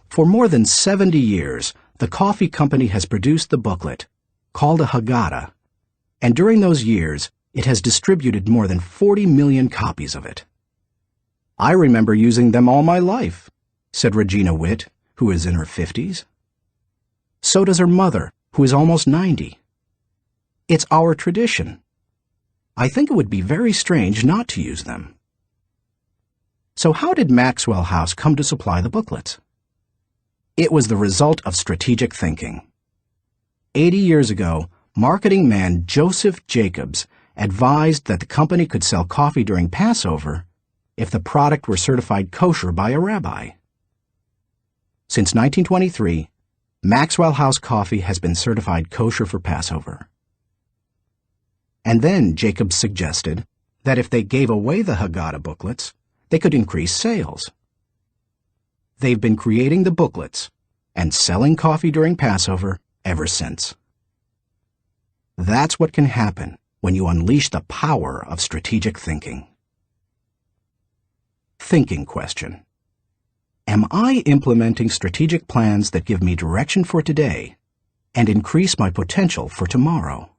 For more than 70 years, the coffee company has produced the booklet, called a Haggadah, and during those years, it has distributed more than 40 million copies of it. I remember using them all my life, said Regina Witt, who is in her 50s. So does her mother, who is almost 90. It's our tradition. I think it would be very strange not to use them. So how did Maxwell House come to supply the booklets? It was the result of strategic thinking. 80 years ago, marketing man Joseph Jacobs advised that the company could sell coffee during Passover if the product were certified kosher by a rabbi. Since 1923, Maxwell House Coffee has been certified kosher for Passover. And then Jacobs suggested that if they gave away the Haggadah booklets, they could increase sales. They've been creating the booklets and selling coffee during Passover ever since. That's what can happen when you unleash the power of strategic thinking. Thinking question. Am I implementing strategic plans that give me direction for today and increase my potential for tomorrow?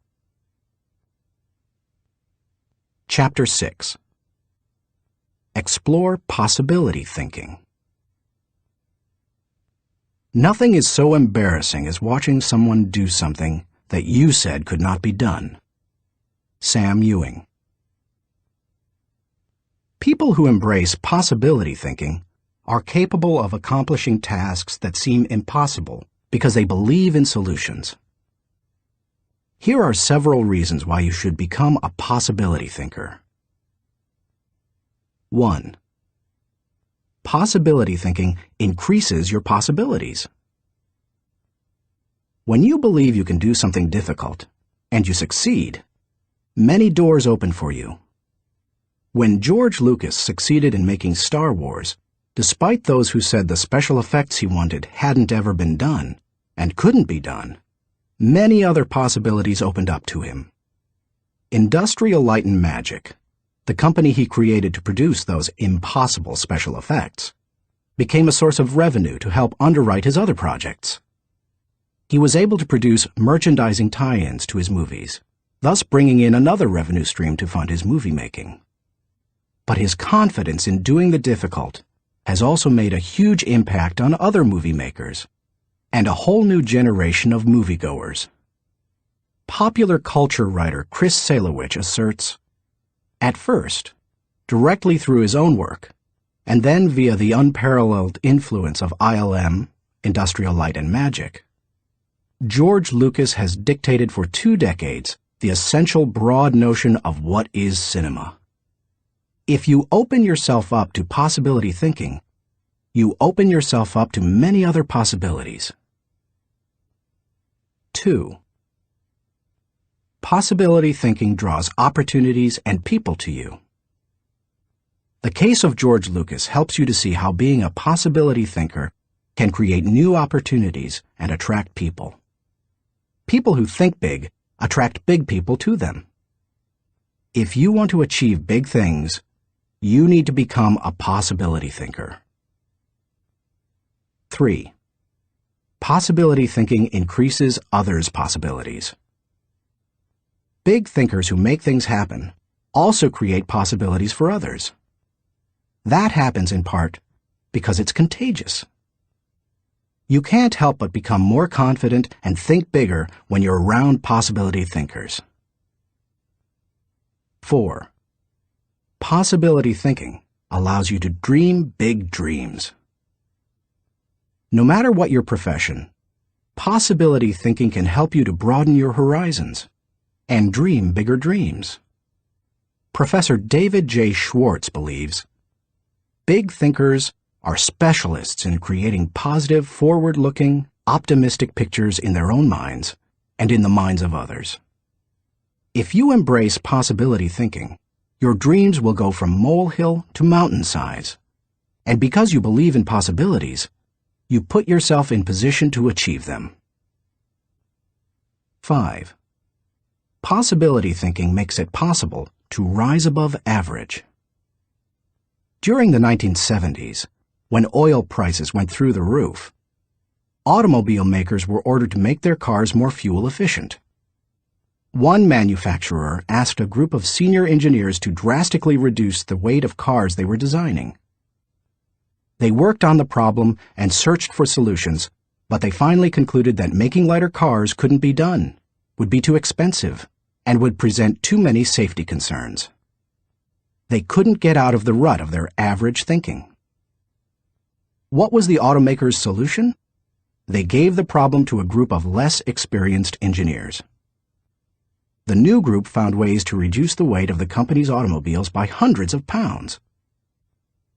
Chapter 6. Explore possibility thinking. Nothing is so embarrassing as watching someone do something that you said could not be done. Sam Ewing. People who embrace possibility thinking are capable of accomplishing tasks that seem impossible because they believe in solutions. Here are several reasons why you should become a possibility thinker. 1. Possibility thinking increases your possibilities. When you believe you can do something difficult, and you succeed, many doors open for you. When George Lucas succeeded in making Star Wars, despite those who said the special effects he wanted hadn't ever been done, and couldn't be done, many other possibilities opened up to him. Industrial Light and Magic, the company he created to produce those impossible special effects, became a source of revenue to help underwrite his other projects. He was able to produce merchandising tie-ins to his movies, thus bringing in another revenue stream to fund his movie making. But his confidence in doing the difficult has also made a huge impact on other movie makers and a whole new generation of moviegoers. Popular culture writer Chris Salewicz asserts, at first, directly through his own work, and then via the unparalleled influence of ILM, Industrial Light and Magic, George Lucas has dictated for 2 decades the essential broad notion of what is cinema. If you open yourself up to possibility thinking, you open yourself up to many other possibilities. 2. Possibility thinking draws opportunities and people to you. The case of George Lucas helps you to see how being a possibility thinker can create new opportunities and attract people. People who think big attract big people to them. If you want to achieve big things, you need to become a possibility thinker. 3. Possibility thinking increases others' possibilities. Big thinkers who make things happen also create possibilities for others. That happens in part because it's contagious. You can't help but become more confident and think bigger when you're around possibility thinkers. 4. Possibility thinking allows you to dream big dreams. No matter what your profession, possibility thinking can help you to broaden your horizons and dream bigger dreams. Professor David J. Schwartz believes, big thinkers are specialists in creating positive, forward-looking, optimistic pictures in their own minds and in the minds of others. If you embrace possibility thinking, your dreams will go from molehill to mountain size. And because you believe in possibilities, you put yourself in position to achieve them. 5. Possibility thinking makes it possible to rise above average. During the 1970s, when oil prices went through the roof, automobile makers were ordered to make their cars more fuel efficient. One manufacturer asked a group of senior engineers to drastically reduce the weight of cars they were designing. They worked on the problem and searched for solutions, but they finally concluded that making lighter cars couldn't be done, would be too expensive, and would present too many safety concerns. They couldn't get out of the rut of their average thinking. What was the automaker's solution? They gave the problem to a group of less experienced engineers. The new group found ways to reduce the weight of the company's automobiles by hundreds of pounds.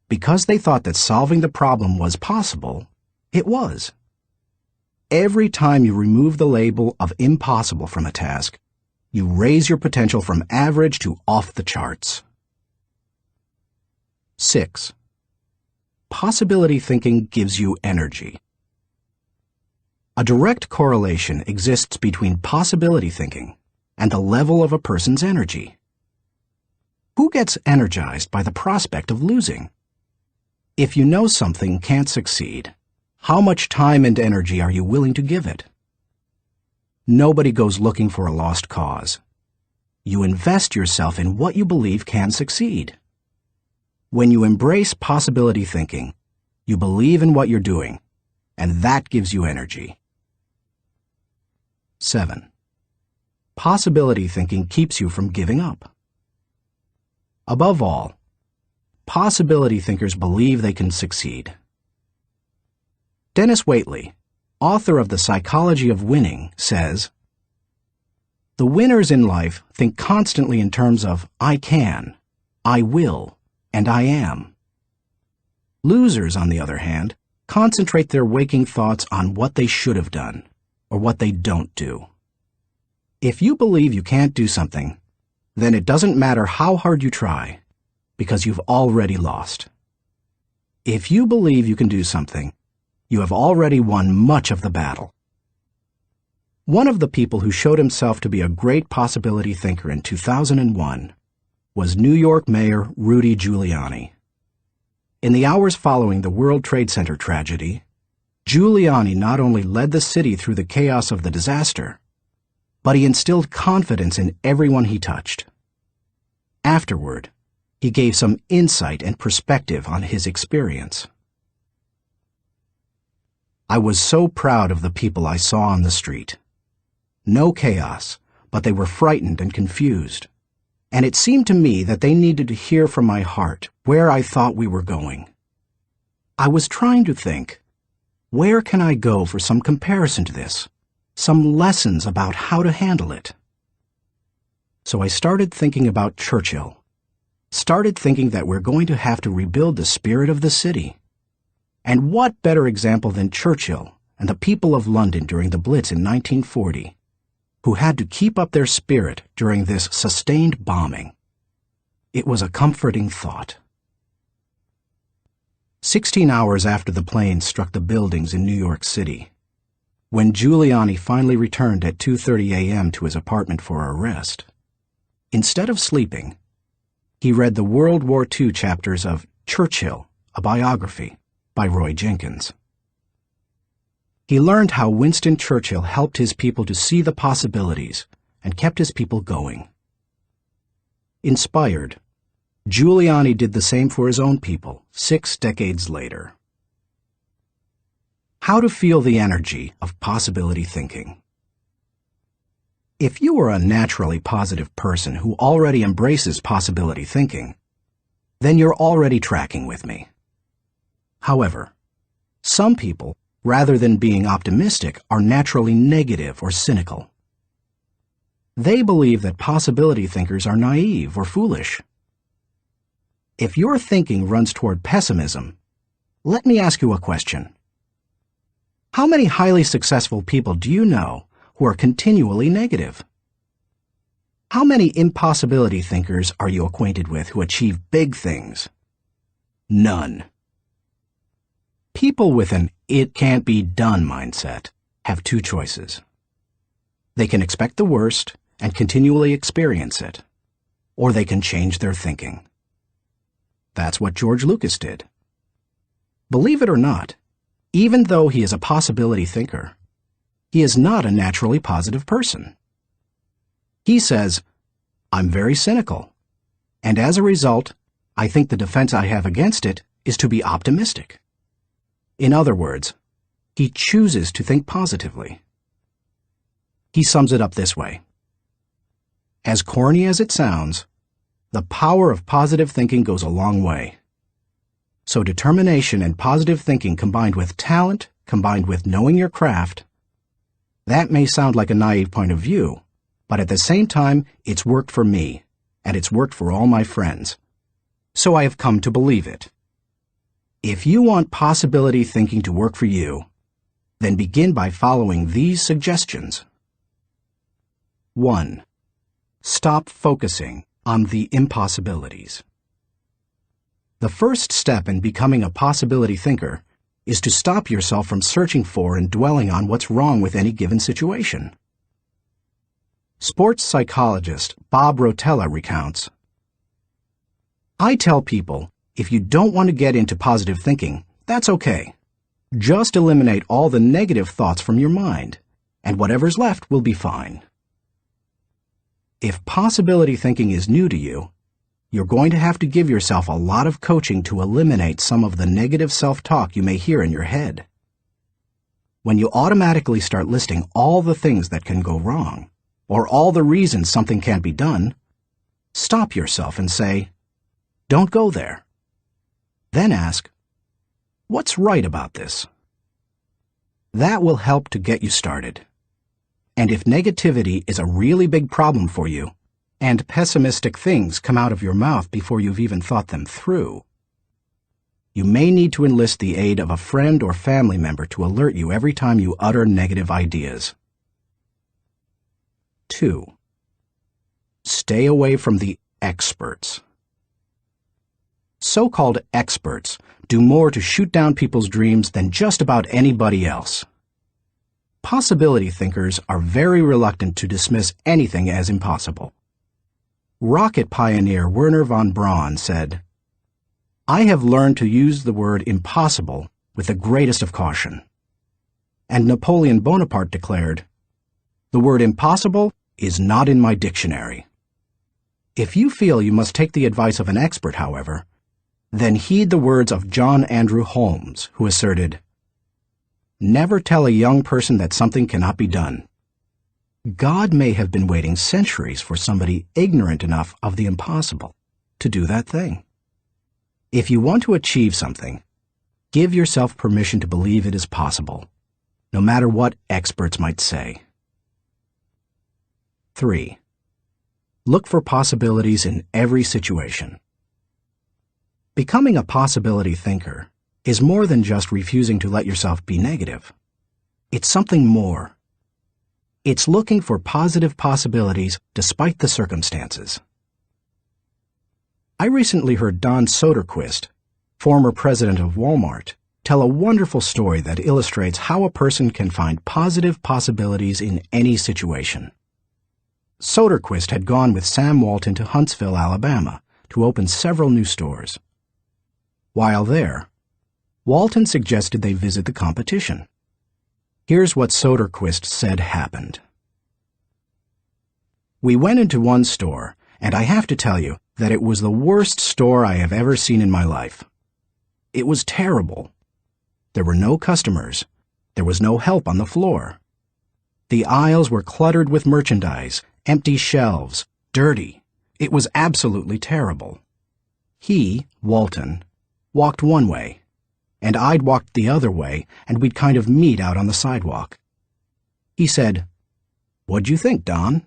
Because they thought that solving the problem was possible, it was. Every time you remove the label of impossible from a task, you raise your potential from average to off the charts. 6. Possibility thinking gives you energy. A direct correlation exists between possibility thinking and the level of a person's energy. Who gets energized by the prospect of losing? If you know something can't succeed, how much time and energy are you willing to give it? Nobody goes looking for a lost cause. You invest yourself in what you believe can succeed. When you embrace possibility thinking, you believe in what you're doing, and that gives you energy. 7. Possibility thinking keeps you from giving up. Above all, possibility thinkers believe they can succeed. Dennis Waitley, author of The Psychology of Winning, says, "The winners in life think constantly in terms of I can, I will, and I am. Losers, on the other hand, concentrate their waking thoughts on what they should have done, or what they don't do." If you believe you can't do something, then it doesn't matter how hard you try, because you've already lost. If you believe you can do something, you have already won much of the battle. One of the people who showed himself to be a great possibility thinker in 2001 was New York Mayor Rudy Giuliani. In the hours following the World Trade Center tragedy, Giuliani not only led the city through the chaos of the disaster, but he instilled confidence in everyone he touched. Afterward, he gave some insight and perspective on his experience. "I was so proud of the people I saw on the street. No chaos, but they were frightened and confused. And it seemed to me that they needed to hear from my heart where I thought we were going. I was trying to think, where can I go for some comparison to this? Some lessons about how to handle it. So I started thinking about Churchill. Started thinking that we're going to have to rebuild the spirit of the city. And what better example than Churchill and the people of London during the Blitz in 1940, who had to keep up their spirit during this sustained bombing. It was a comforting thought. 16 hours after the plane struck the buildings in New York City, when Giuliani finally returned at 2:30 a.m. to his apartment for a rest, instead of sleeping, he read the World War II chapters of Churchill, a Biography by Roy Jenkins. He learned how Winston Churchill helped his people to see the possibilities and kept his people going. Inspired, Giuliani did the same for his own people 6 decades later. How to feel the energy of possibility thinking. If you are a naturally positive person who already embraces possibility thinking, then you're already tracking with me. However, some people, rather than being optimistic, are naturally negative or cynical. They believe that possibility thinkers are naive or foolish. If your thinking runs toward pessimism, let me ask you a question. How many highly successful people do you know who are continually negative? How many impossibility thinkers are you acquainted with who achieve big things? None. People with an "it can't be done" mindset have two choices. They can expect the worst and continually experience it, or they can change their thinking. That's what George Lucas did. Believe it or not, even though he is a possibility thinker, he is not a naturally positive person. He says, "I'm very cynical, and as a result, I think the defense I have against it is to be optimistic." In other words, he chooses to think positively. He sums it up this way. As corny as it sounds, the power of positive thinking goes a long way. So determination and positive thinking combined with talent, combined with knowing your craft, that may sound like a naive point of view, but at the same time, it's worked for me, and it's worked for all my friends. So I have come to believe it. If you want possibility thinking to work for you, then begin by following these suggestions. 1. Stop focusing on the impossibilities. The first step in becoming a possibility thinker is to stop yourself from searching for and dwelling on what's wrong with any given situation. Sports psychologist Bob Rotella recounts, "I tell people, if you don't want to get into positive thinking, that's okay. Just eliminate all the negative thoughts from your mind, and whatever's left will be fine." If possibility thinking is new to you, you're going to have to give yourself a lot of coaching to eliminate some of the negative self-talk you may hear in your head. When you automatically start listing all the things that can go wrong, or all the reasons something can't be done, stop yourself and say, "Don't go there." Then ask, "What's right about this?" That will help to get you started. And if negativity is a really big problem for you, and pessimistic things come out of your mouth before you've even thought them through, you may need to enlist the aid of a friend or family member to alert you every time you utter negative ideas. 2. Stay away from the experts. So-called experts do more to shoot down people's dreams than just about anybody else. Possibility thinkers are very reluctant to dismiss anything as impossible. Rocket pioneer Wernher von Braun said, "I have learned to use the word impossible with the greatest of caution." And Napoleon Bonaparte declared, "The word impossible is not in my dictionary." If you feel you must take the advice of an expert, however, then heed the words of John Andrew Holmes, who asserted, "Never tell a young person that something cannot be done. God may have been waiting centuries for somebody ignorant enough of the impossible to do that thing." If you want to achieve something, give yourself permission to believe it is possible, no matter what experts might say. 3. Look for possibilities in every situation. Becoming a possibility thinker is more than just refusing to let yourself be negative. It's something more. It's looking for positive possibilities despite the circumstances. I recently heard Don Soderquist, former president of Walmart, tell a wonderful story that illustrates how a person can find positive possibilities in any situation. Soderquist had gone with Sam Walton to Huntsville, Alabama, to open several new stores. While there, Walton suggested they visit the competition. Here's what Soderquist said happened. "We went into one store, and I have to tell you that it was the worst store I have ever seen in my life. It was terrible. There were no customers, There was no help on the floor. The aisles were cluttered with merchandise, empty shelves, dirty. It was absolutely terrible. He, Walton, walked one way, and I'd walked the other way, and we'd kind of meet out on the sidewalk. He said, "What'd you think, Don?"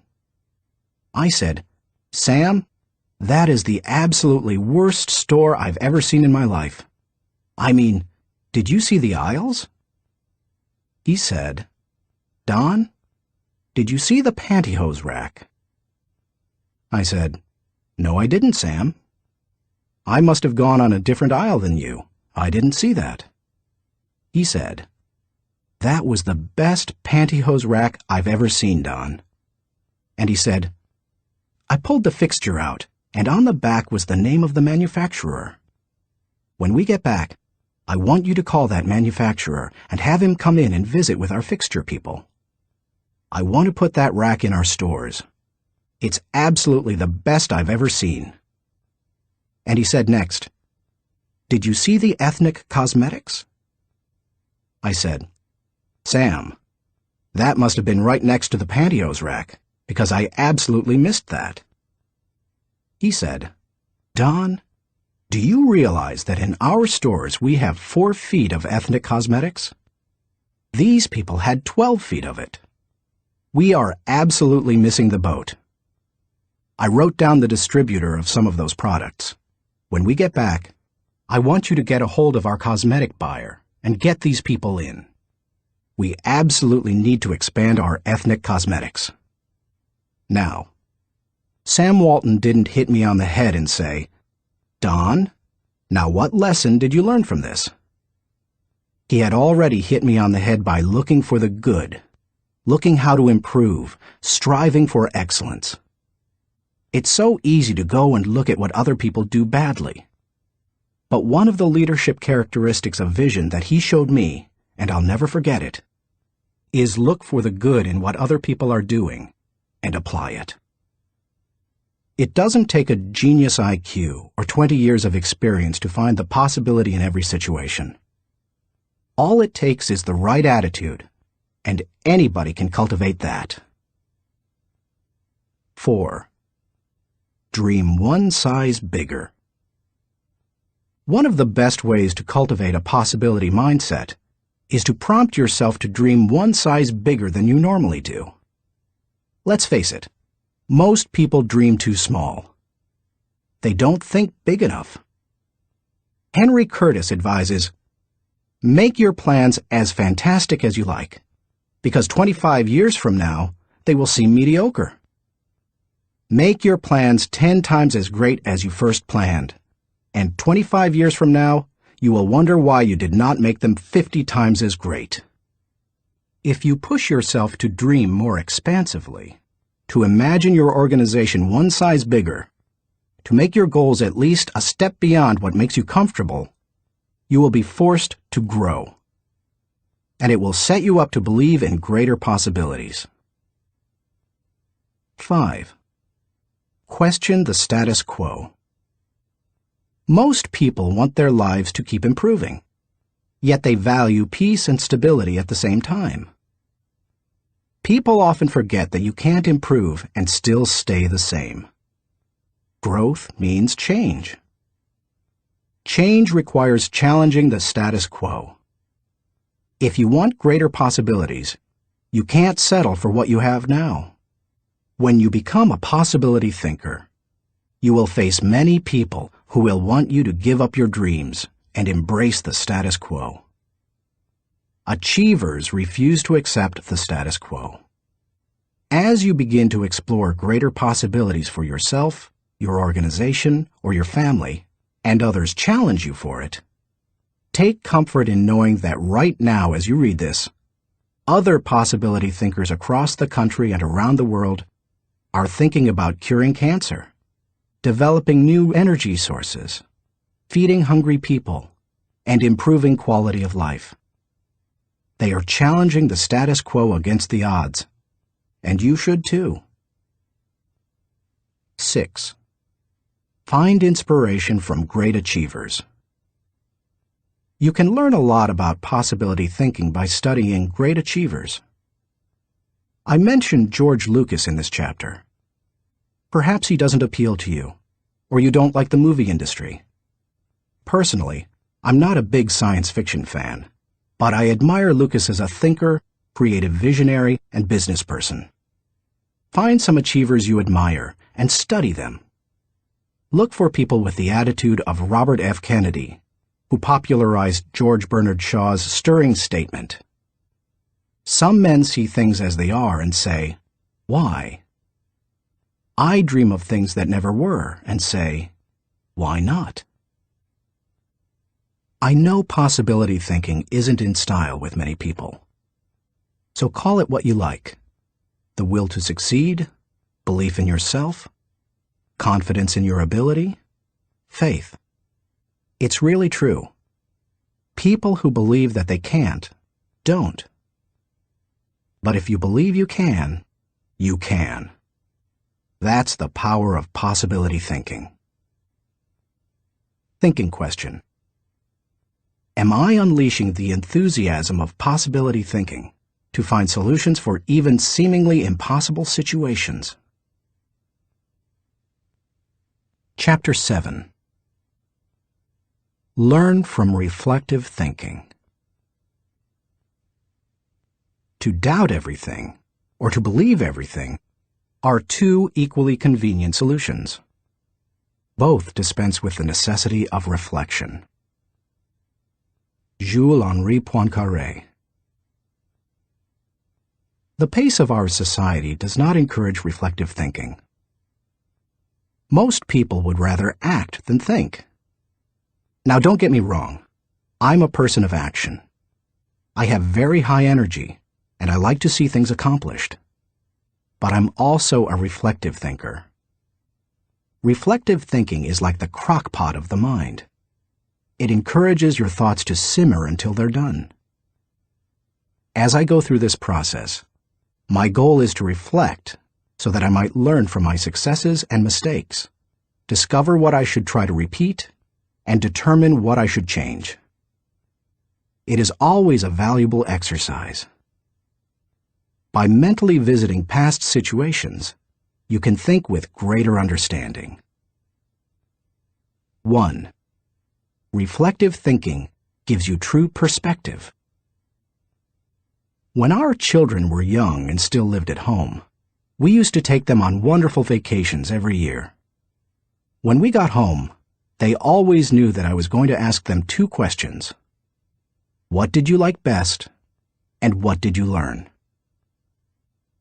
I said, "Sam, that is the absolutely worst store I've ever seen in my life. I mean, did you see the aisles?" He said, "Don, did you see the pantyhose rack?" I said, "No, I didn't, Sam. I must have gone on a different aisle than you. I didn't see that." He said, "That was the best pantyhose rack I've ever seen, Don." And he said, "I pulled the fixture out, and on the back was the name of the manufacturer. When we get back, I want you to call that manufacturer and have him come in and visit with our fixture people. I want to put that rack in our stores. It's absolutely the best I've ever seen." And he said next, "Did you see the ethnic cosmetics?" I said, "Sam, that must have been right next to the pantyhose rack, because I absolutely missed that." He said, "Don, do you realize that in our stores we have 4 feet of ethnic cosmetics? These people had 12 feet of it. We are absolutely missing the boat. I wrote down the distributor of some of those products. When we get back, I want you to get a hold of our cosmetic buyer and get these people in. We absolutely need to expand our ethnic cosmetics." Now, Sam Walton didn't hit me on the head and say, "Don, now what lesson did you learn from this?" He had already hit me on the head by looking for the good, looking how to improve, striving for excellence. It's so easy to go and look at what other people do badly. But one of the leadership characteristics of vision that he showed me, and I'll never forget it, is look for the good in what other people are doing and apply it. It doesn't take a genius IQ or 20 years of experience to find the possibility in every situation. All it takes is the right attitude, and anybody can cultivate that. 4. Dream one size bigger. One of the best ways to cultivate a possibility mindset is to prompt yourself to dream one size bigger than you normally do. Let's face it, most people dream too small. They don't think big enough. Henry Curtis advises, "Make your plans as fantastic as you like, because 25 years from now, they will seem mediocre. Make your plans 10 times as great as you first planned, and 25 years from now, you will wonder why you did not make them 50 times as great." If you push yourself to dream more expansively, to imagine your organization one size bigger, to make your goals at least a step beyond what makes you comfortable, you will be forced to grow. And it will set you up to believe in greater possibilities. 5. Question the status quo. Most people want their lives to keep improving, yet they value peace and stability at the same time. People often forget that you can't improve and still stay the same. Growth means change. Change requires challenging the status quo. If you want greater possibilities, you can't settle for what you have now. When you become a possibility thinker, you will face many people who will want you to give up your dreams and embrace the status quo. Achievers refuse to accept the status quo. As you begin to explore greater possibilities for yourself, your organization, or your family, and others challenge you for it, take comfort in knowing that right now as you read this, other possibility thinkers across the country and around the world are thinking about curing cancer, developing new energy sources, feeding hungry people, and improving quality of life. They are challenging the status quo against the odds, and you should too. 6. Find inspiration from great achievers. You can learn a lot about possibility thinking by studying great achievers. I mentioned George Lucas in this chapter. Perhaps he doesn't appeal to you, or you don't like the movie industry. Personally, I'm not a big science fiction fan, but I admire Lucas as a thinker, creative visionary, and business person. Find some achievers you admire and study them. Look for people with the attitude of Robert F. Kennedy, who popularized George Bernard Shaw's stirring statement. Some men see things as they are and say, "Why?" I dream of things that never were and say, "Why not?" I know possibility thinking isn't in style with many people. So call it what you like. The will to succeed, belief in yourself, confidence in your ability, faith. It's really true. People who believe that they can't, don't. But if you believe you can, you can. That's the power of possibility thinking. Thinking question. Am I unleashing the enthusiasm of possibility thinking to find solutions for even seemingly impossible situations? Chapter 7. Learn from reflective thinking. To doubt everything, or to believe everything, are two equally convenient solutions. Both dispense with the necessity of reflection. Jules-Henri Poincaré. The pace of our society does not encourage reflective thinking. Most people would rather act than think. Now, don't get me wrong. I'm a person of action. I have very high energy, and I like to see things accomplished. But I'm also a reflective thinker. Reflective thinking is like the crock pot of the mind. It encourages your thoughts to simmer until they're done. As I go through this process, my goal is to reflect so that I might learn from my successes and mistakes, discover what I should try to repeat, and determine what I should change. It is always a valuable exercise. By mentally visiting past situations, you can think with greater understanding. 1. Reflective thinking gives you true perspective. When our children were young and still lived at home, we used to take them on wonderful vacations every year. When we got home, they always knew that I was going to ask them two questions. What did you like best, and what did you learn?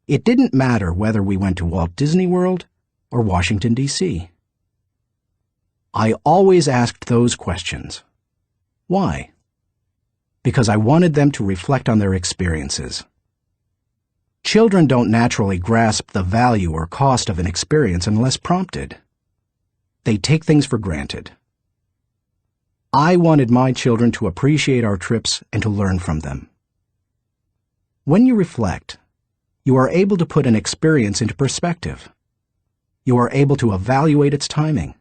It didn't matter whether we went to Walt Disney World or Washington, D.C. I always asked those questions. Why? Because I wanted them to reflect on their experiences. Children don't naturally grasp the value or cost of an experience unless prompted. They take things for granted. I wanted my children to appreciate our trips and to learn from them. When you reflect, you are able to put an experience into perspective. You are able to evaluate its timing,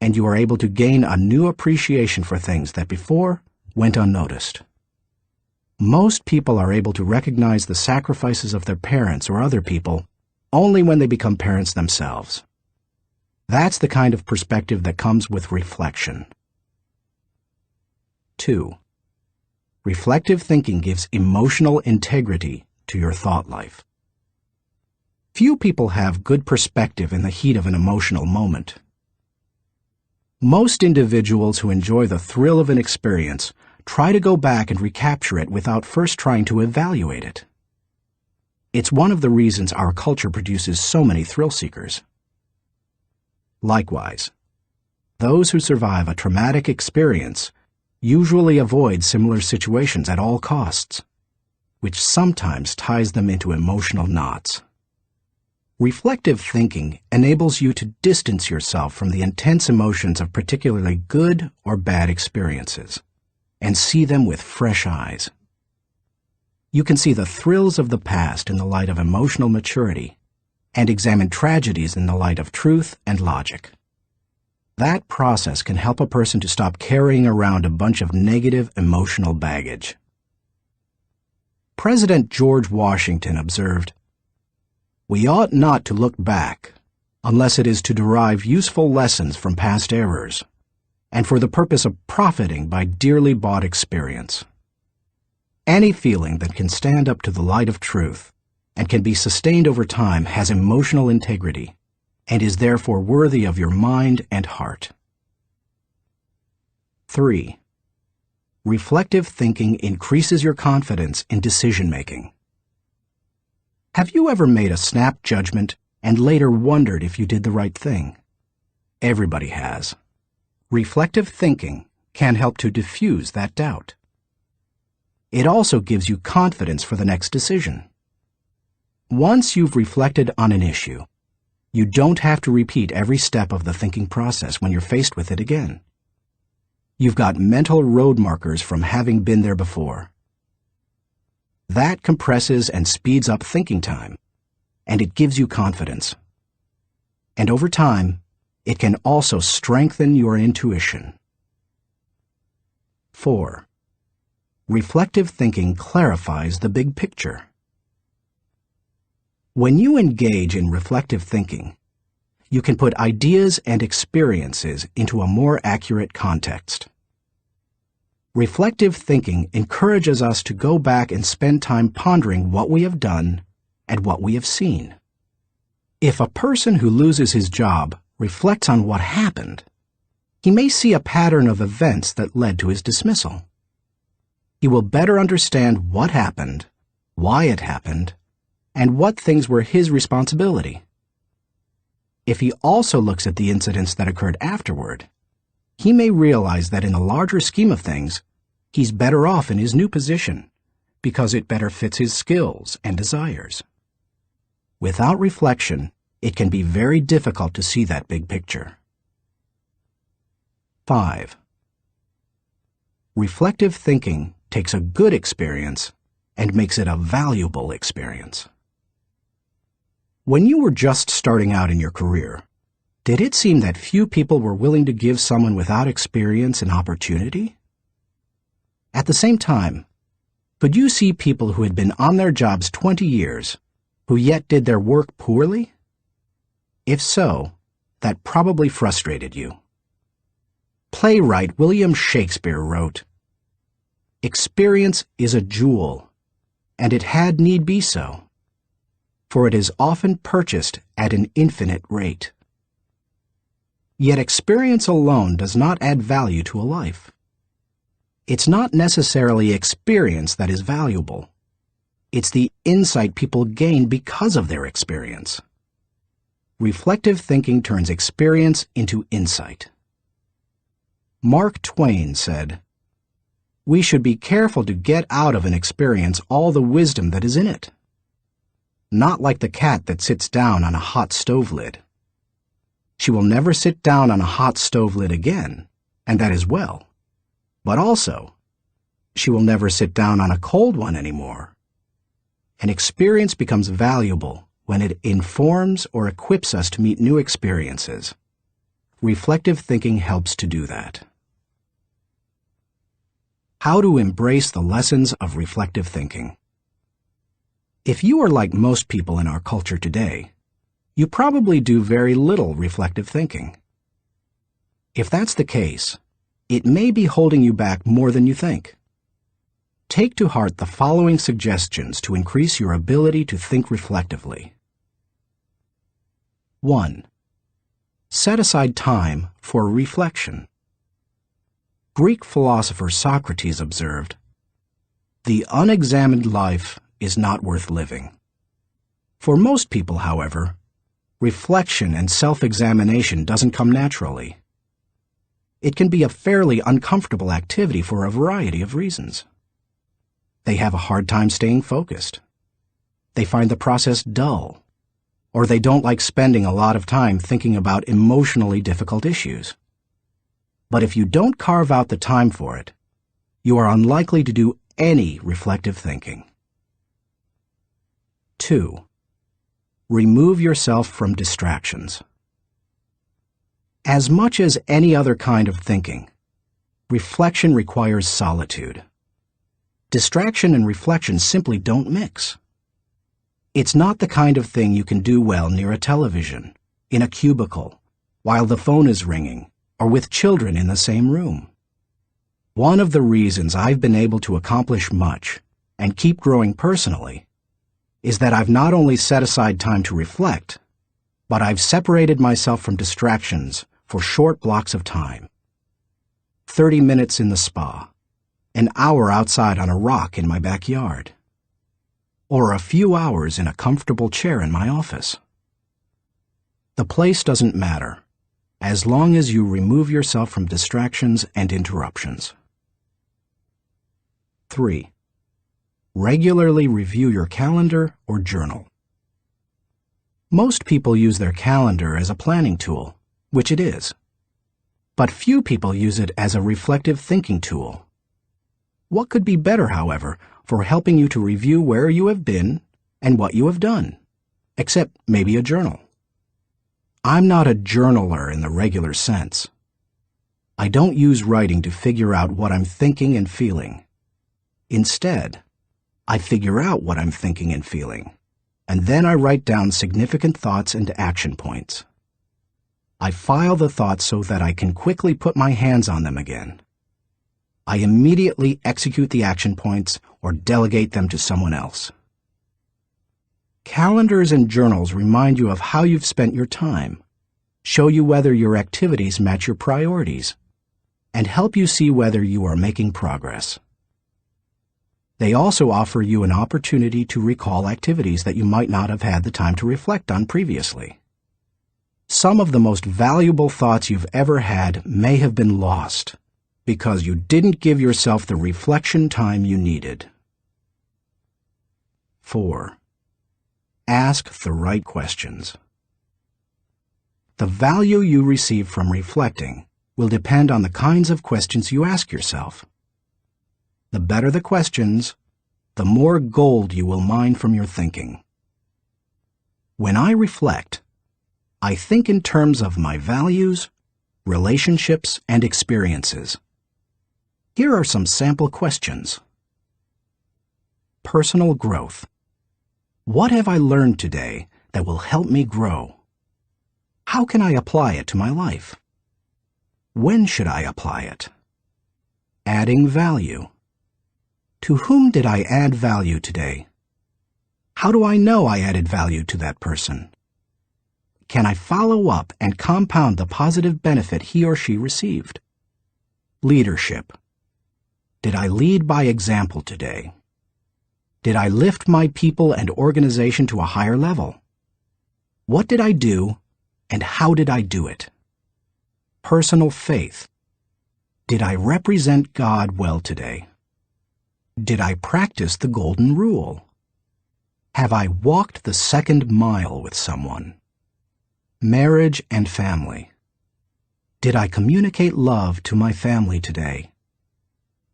and you are able to gain a new appreciation for things that before went unnoticed. Most people are able to recognize the sacrifices of their parents or other people only when they become parents themselves. That's the kind of perspective that comes with reflection. 2. Reflective thinking gives emotional integrity to your thought life. Few people have good perspective in the heat of an emotional moment. Most individuals who enjoy the thrill of an experience try to go back and recapture it without first trying to evaluate it. It's one of the reasons our culture produces so many thrill seekers. Likewise, those who survive a traumatic experience usually avoid similar situations at all costs, which sometimes ties them into emotional knots. Reflective thinking enables you to distance yourself from the intense emotions of particularly good or bad experiences and see them with fresh eyes. You can see the thrills of the past in the light of emotional maturity and examine tragedies in the light of truth and logic. That process can help a person to stop carrying around a bunch of negative emotional baggage. President George Washington observed, "We ought not to look back unless it is to derive useful lessons from past errors, and for the purpose of profiting by dearly bought experience. Any feeling that can stand up to the light of truth and can be sustained over time has emotional integrity and is therefore worthy of your mind and heart." 3. Reflective thinking increases your confidence in decision-making. Have you ever made a snap judgment and later wondered if you did the right thing? Everybody has. Reflective thinking can help to diffuse that doubt. It also gives you confidence for the next decision. Once you've reflected on an issue, you don't have to repeat every step of the thinking process when you're faced with it again. You've got mental road markers from having been there before. That compresses and speeds up thinking time, and it gives you confidence. And over time, it can also strengthen your intuition. 4. Reflective thinking clarifies the big picture. When you engage in reflective thinking, you can put ideas and experiences into a more accurate context. Reflective thinking encourages us to go back and spend time pondering what we have done and what we have seen. If a person who loses his job reflects on what happened, he may see a pattern of events that led to his dismissal. He will better understand what happened, why it happened, and what things were his responsibility. If he also looks at the incidents that occurred afterward, he may realize that in the larger scheme of things, he's better off in his new position because it better fits his skills and desires. Without reflection, it can be very difficult to see that big picture. 5. Reflective thinking takes a good experience and makes it a valuable experience. When you were just starting out in your career, did it seem that few people were willing to give someone without experience an opportunity? At the same time, could you see people who had been on their jobs 20 years who yet did their work poorly? If so, that probably frustrated you. Playwright William Shakespeare wrote, "Experience is a jewel, and it had need be so, for it is often purchased at an infinite rate." Yet experience alone does not add value to a life. It's not necessarily experience that is valuable. It's the insight people gain because of their experience. Reflective thinking turns experience into insight. Mark Twain said, "We should be careful to get out of an experience all the wisdom that is in it. Not like the cat that sits down on a hot stove lid. She will never sit down on a hot stove lid again, and that is well. But also, she will never sit down on a cold one anymore." An experience becomes valuable when it informs or equips us to meet new experiences. Reflective thinking helps to do that. How to embrace the lessons of reflective thinking. If you are like most people in our culture today, you probably do very little reflective thinking. If that's the case, it may be holding you back more than you think. Take to heart the following suggestions to increase your ability to think reflectively. 1. Set aside time for reflection. Greek philosopher Socrates observed, "The unexamined life is not worth living." For most people, however, reflection and self-examination doesn't come naturally. It can be a fairly uncomfortable activity for a variety of reasons. They have a hard time staying focused. They find the process dull, or they don't like spending a lot of time thinking about emotionally difficult issues. But if you don't carve out the time for it, you are unlikely to do any reflective thinking. 2. Remove yourself from distractions. As much as any other kind of thinking, reflection requires solitude. Distraction and reflection simply don't mix. It's not the kind of thing you can do well near a television, in a cubicle, while the phone is ringing, or with children in the same room. One of the reasons I've been able to accomplish much and keep growing personally is that I've not only set aside time to reflect, but I've separated myself from distractions for short blocks of time. 30 minutes in the spa, an hour outside on a rock in my backyard, or a few hours in a comfortable chair in my office. The place doesn't matter, as long as you remove yourself from distractions and interruptions. 3. Regularly review your calendar or journal. Most people use their calendar as a planning tool, which it is. But few people use it as a reflective thinking tool. What could be better, however, for helping you to review where you have been and what you have done, except maybe a journal? I'm not a journaler in the regular sense. I don't use writing to figure out what I'm thinking and feeling. Instead, I figure out what I'm thinking and feeling, and then I write down significant thoughts and action points. I file the thoughts so that I can quickly put my hands on them again. I immediately execute the action points or delegate them to someone else. Calendars and journals remind you of how you've spent your time, show you whether your activities match your priorities, and help you see whether you are making progress. They also offer you an opportunity to recall activities that you might not have had the time to reflect on previously. Some of the most valuable thoughts you've ever had may have been lost because you didn't give yourself the reflection time you needed. 4. Ask the right questions. The value you receive from reflecting will depend on the kinds of questions you ask yourself. The better the questions, the more gold you will mine from your thinking. When I reflect, I think in terms of my values, relationships, and experiences. Here are some sample questions. Personal growth. What have I learned today that will help me grow? How can I apply it to my life? When should I apply it? Adding value. To whom did I add value today? How do I know I added value to that person? Can I follow up and compound the positive benefit he or she received? Leadership. Did I lead by example today? Did I lift my people and organization to a higher level? What did I do, and how did I do it? Personal faith. Did I represent God well today? Did I practice the golden rule? Have I walked the second mile with someone? Marriage and family. Did I communicate love to my family today?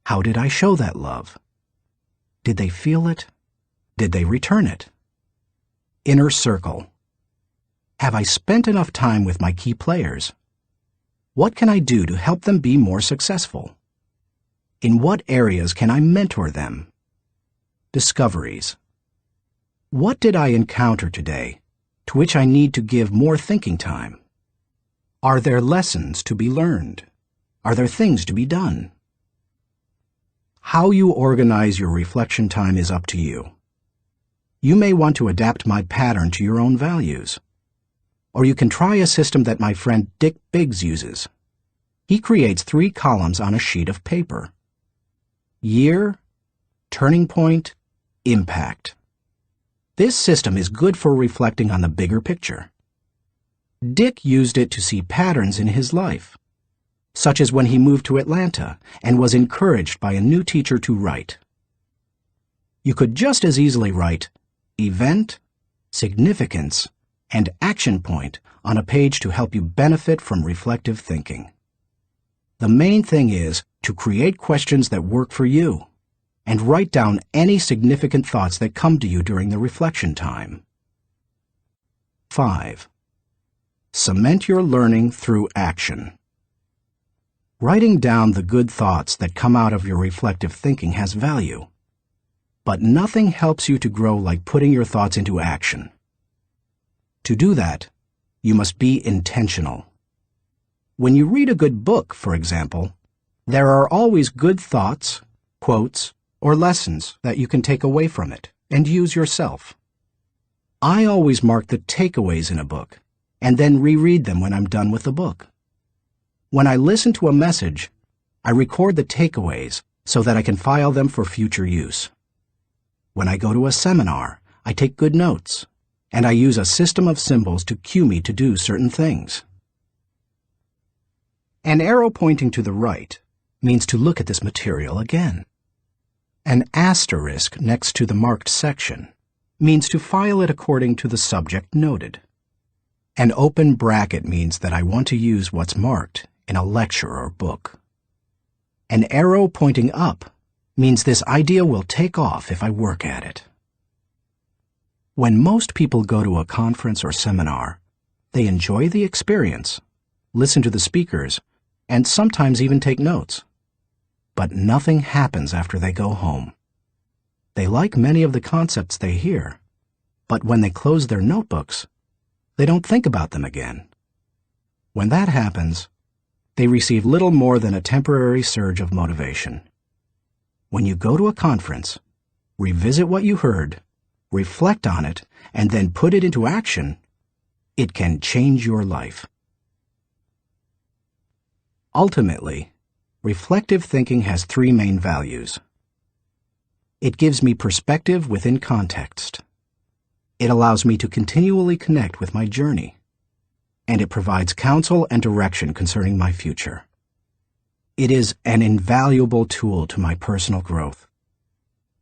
How did I show that love? Did they feel it? Did they return it? Inner circle. Have I spent enough time with my key players? What can I do to help them be more successful? In what areas can I mentor them? Discoveries. What did I encounter today to which I need to give more thinking time? Are there lessons to be learned? Are there things to be done? How you organize your reflection time is up to you. You may want to adapt my pattern to your own values. Or you can try a system that my friend Dick Biggs uses. He creates 3 columns on a sheet of paper. Year, turning point, impact. This system is good for reflecting on the bigger picture. Dick used it to see patterns in his life, such as when he moved to Atlanta and was encouraged by a new teacher to write. You could just as easily write event, significance, and action point on a page to help you benefit from reflective thinking. The main thing is to create questions that work for you and write down any significant thoughts that come to you during the reflection time. 5. Cement your learning through action. Writing down the good thoughts that come out of your reflective thinking has value. But nothing helps you to grow like putting your thoughts into action. To do that, you must be intentional. When you read a good book, for example, there are always good thoughts, quotes, or lessons that you can take away from it and use yourself. I always mark the takeaways in a book and then reread them when I'm done with the book. When I listen to a message, I record the takeaways so that I can file them for future use. When I go to a seminar, I take good notes, and I use a system of symbols to cue me to do certain things. An arrow pointing to the right means to look at this material again. An asterisk next to the marked section means to file it according to the subject noted. An open bracket means that I want to use what's marked in a lecture or book. An arrow pointing up means this idea will take off if I work at it. When most people go to a conference or seminar, they enjoy the experience, listen to the speakers, and sometimes even take notes. But nothing happens after they go home. They like many of the concepts they hear, but when they close their notebooks, they don't think about them again. When that happens, they receive little more than a temporary surge of motivation. When you go to a conference, revisit what you heard, reflect on it, and then put it into action, it can change your life. Ultimately, reflective thinking has three main values. It gives me perspective within context. It allows me to continually connect with my journey. And it provides counsel and direction concerning my future. It is an invaluable tool to my personal growth.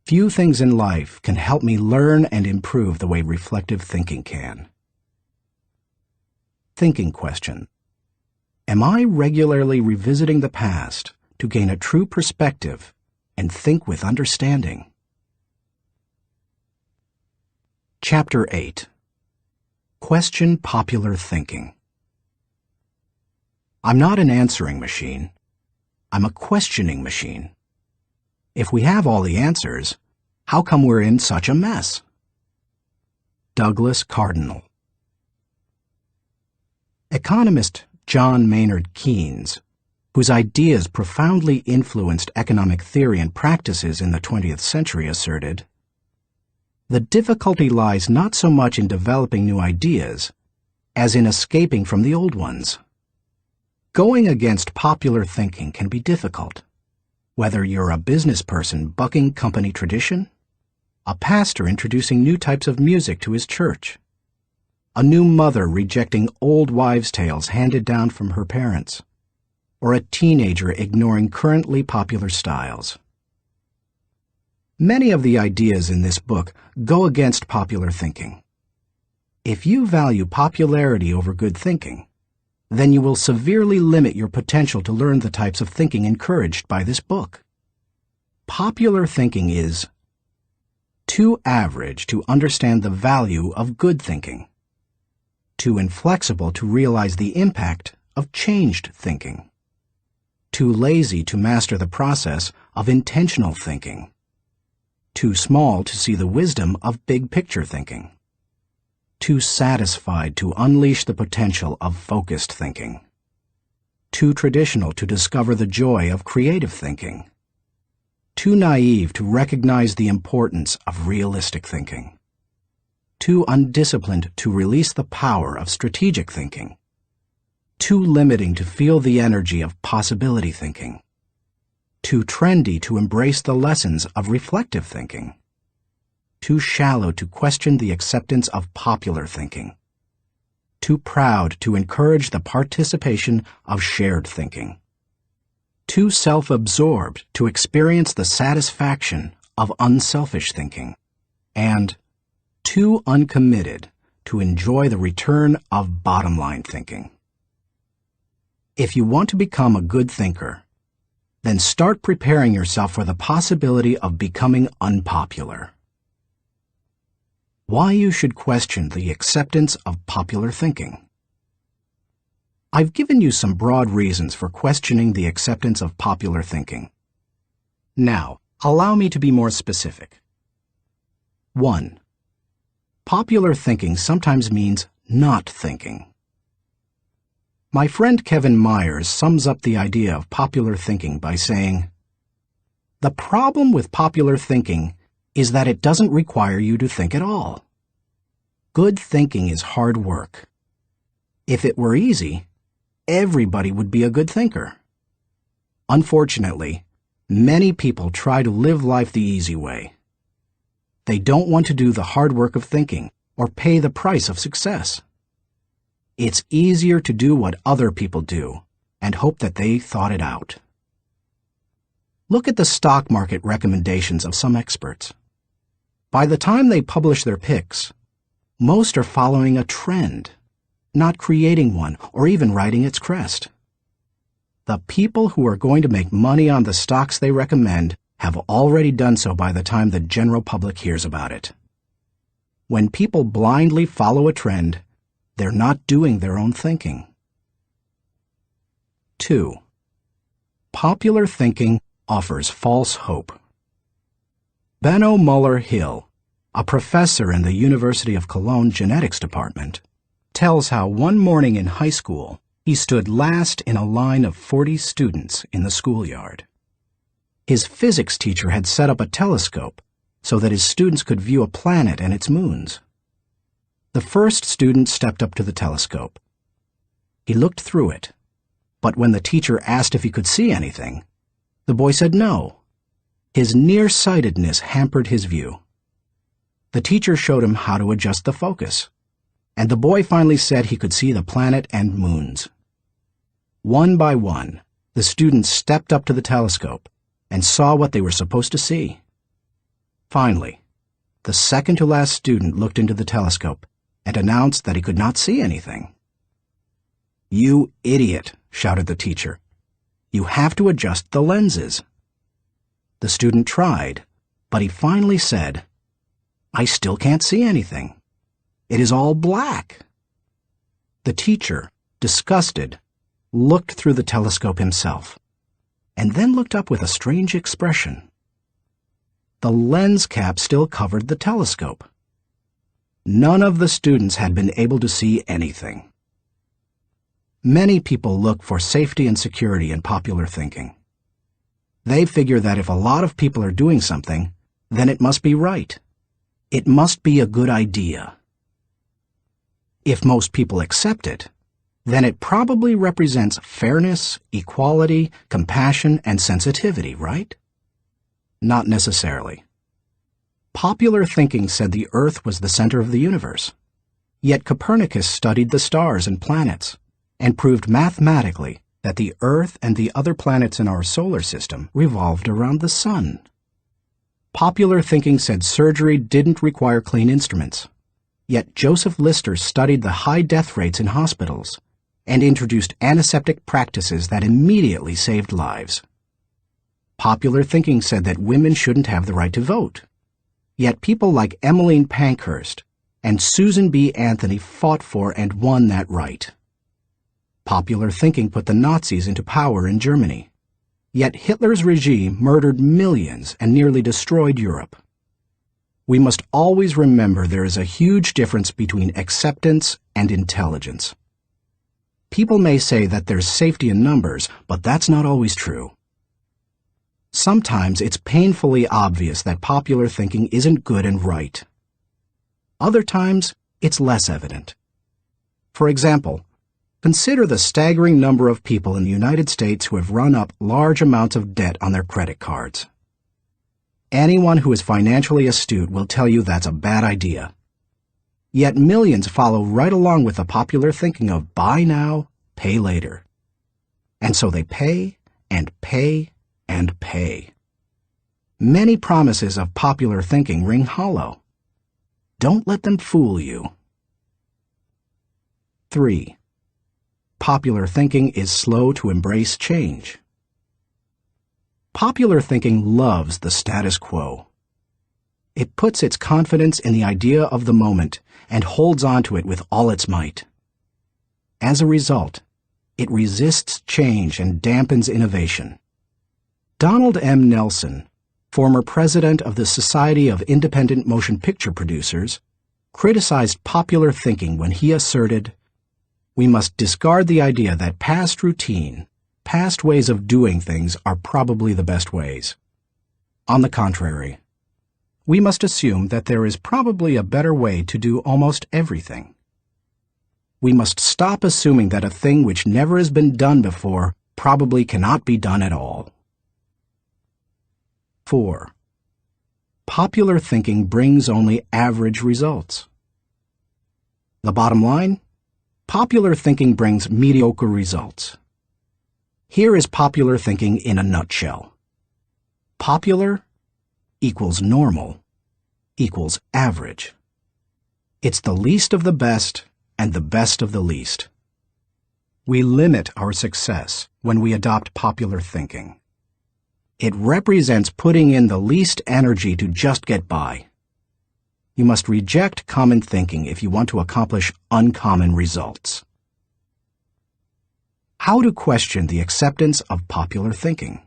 Few things in life can help me learn and improve the way reflective thinking can. Thinking question. Am I regularly revisiting the past to gain a true perspective and think with understanding? Chapter 8. Question popular thinking. I'm not an answering machine. I'm a questioning machine. If we have all the answers, how come we're in such a mess? Douglas Cardinal. Economist John Maynard Keynes, whose ideas profoundly influenced economic theory and practices in the 20th century, asserted, "The difficulty lies not so much in developing new ideas as in escaping from the old ones." Going against popular thinking can be difficult, whether you're a business person bucking company tradition, a pastor introducing new types of music to his church, a new mother rejecting old wives' tales handed down from her parents, or a teenager ignoring currently popular styles. Many of the ideas in this book go against popular thinking. If you value popularity over good thinking, then you will severely limit your potential to learn the types of thinking encouraged by this book. Popular thinking is too average to understand the value of good thinking, too inflexible to realize the impact of changed thinking, too lazy to master the process of intentional thinking, too small to see the wisdom of big-picture thinking, too satisfied to unleash the potential of focused thinking, too traditional to discover the joy of creative thinking, too naive to recognize the importance of realistic thinking, too undisciplined to release the power of strategic thinking, too limiting to feel the energy of possibility thinking, too trendy to embrace the lessons of reflective thinking, too shallow to question the acceptance of popular thinking, too proud to encourage the participation of shared thinking, too self-absorbed to experience the satisfaction of unselfish thinking, and too uncommitted to enjoy the return of bottom-line thinking. If you want to become a good thinker, then start preparing yourself for the possibility of becoming unpopular. Why you should question the acceptance of popular thinking. I've given you some broad reasons for questioning the acceptance of popular thinking. Now, allow me to be more specific. 1. Popular thinking sometimes means not thinking. My friend Kevin Myers sums up the idea of popular thinking by saying, "The problem with popular thinking is that it doesn't require you to think at all. Good thinking is hard work. If it were easy, everybody would be a good thinker. Unfortunately, many people try to live life the easy way. They don't want to do the hard work of thinking or pay the price of success. It's easier to do what other people do and hope that they thought it out." Look at the stock market recommendations of some experts. By the time they publish their picks, most are following a trend, not creating one or even riding its crest. The people who are going to make money on the stocks they recommend have already done so by the time the general public hears about it. When people blindly follow a trend, they're not doing their own thinking. 2. Popular thinking offers false hope. Benno Muller-Hill, a professor in the University of Cologne Genetics Department, tells how one morning in high school he stood last in a line of 40 students in the schoolyard. His physics teacher had set up a telescope so that his students could view a planet and its moons. The first student stepped up to the telescope. He looked through it, but when the teacher asked if he could see anything, the boy said no. His nearsightedness hampered his view. The teacher showed him how to adjust the focus, and the boy finally said he could see the planet and moons. One by one, the students stepped up to the telescope and saw what they were supposed to see. Finally, the second-to-last student looked into the telescope and announced that he could not see anything. "You idiot," shouted the teacher. "You have to adjust the lenses." The student tried, but he finally said, "I still can't see anything. It is all black." The teacher, disgusted, looked through the telescope himself, and then looked up with a strange expression. The lens cap still covered the telescope. None of the students had been able to see anything. Many people look for safety and security in popular thinking. They figure that if a lot of people are doing something, then it must be right. It must be a good idea. If most people accept it, then it probably represents fairness, equality, compassion, and sensitivity, right? Not necessarily. Popular thinking said the Earth was the center of the universe. Yet Copernicus studied the stars and planets and proved mathematically that the Earth and the other planets in our solar system revolved around the sun. Popular thinking said surgery didn't require clean instruments. Yet Joseph Lister studied the high death rates in hospitals and introduced antiseptic practices that immediately saved lives. Popular thinking said that women shouldn't have the right to vote. Yet people like Emmeline Pankhurst and Susan B. Anthony fought for and won that right. Popular thinking put the Nazis into power in Germany. Yet Hitler's regime murdered millions and nearly destroyed Europe. We must always remember there is a huge difference between acceptance and intelligence. People may say that there's safety in numbers, but that's not always true. Sometimes it's painfully obvious that popular thinking isn't good and right. Other times, it's less evident. For example, consider the staggering number of people in the United States who have run up large amounts of debt on their credit cards. Anyone who is financially astute will tell you that's a bad idea. Yet millions follow right along with the popular thinking of buy now, pay later. And so they pay and pay and pay. Many promises of popular thinking ring hollow. Don't let them fool you. 3. Popular thinking is slow to embrace change. Popular thinking loves the status quo. It puts its confidence in the idea of the moment and holds on to it with all its might. As a result, It resists change and dampens innovation. Donald M. Nelson, former president of the Society of Independent Motion Picture Producers, criticized popular thinking when he asserted, "We must discard the idea that past routine, past ways of doing things are probably the best ways. On the contrary, we must assume that there is probably a better way to do almost everything. We must stop assuming that a thing which never has been done before probably cannot be done at all." 4. Popular thinking brings only average results. The bottom line? Popular thinking brings mediocre results. Here is popular thinking in a nutshell. Popular equals normal equals average. It's the least of the best and the best of the least. We limit our success when we adopt popular thinking. It represents putting in the least energy to just get by. You must reject common thinking if you want to accomplish uncommon results. How to question the acceptance of popular thinking.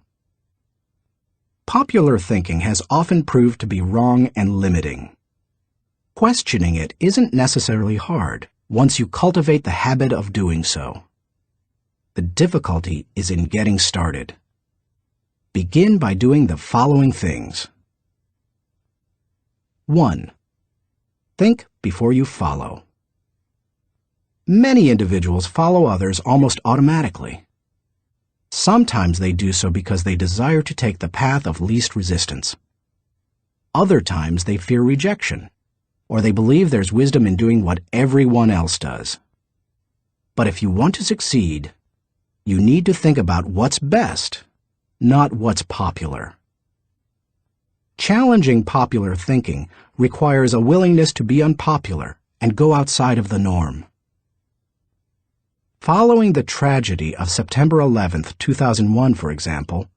Popular thinking has often proved to be wrong and limiting. Questioning it isn't necessarily hard once you cultivate the habit of doing so. The difficulty is in getting started. Begin by doing the following things. 1. Think before you follow. Many individuals follow others almost automatically. Sometimes they do so because they desire to take the path of least resistance. Other times they fear rejection, or they believe there's wisdom in doing what everyone else does. But if you want to succeed, you need to think about what's best, not what's popular. Challenging popular thinking requires a willingness to be unpopular and go outside of the norm. Following the tragedy of September 11, 2001, for example,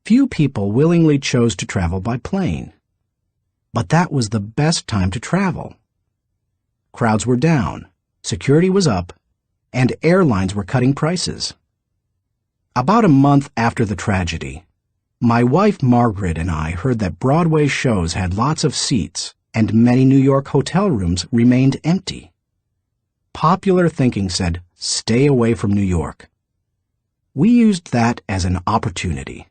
few people willingly chose to travel by plane. But that was the best time to travel. Crowds were down, security was up, and airlines were cutting prices. About a month after the tragedy, my wife Margaret and I heard that Broadway shows had lots of seats and many New York hotel rooms remained empty. Popular thinking said, "Stay away from New York." We used that as an opportunity.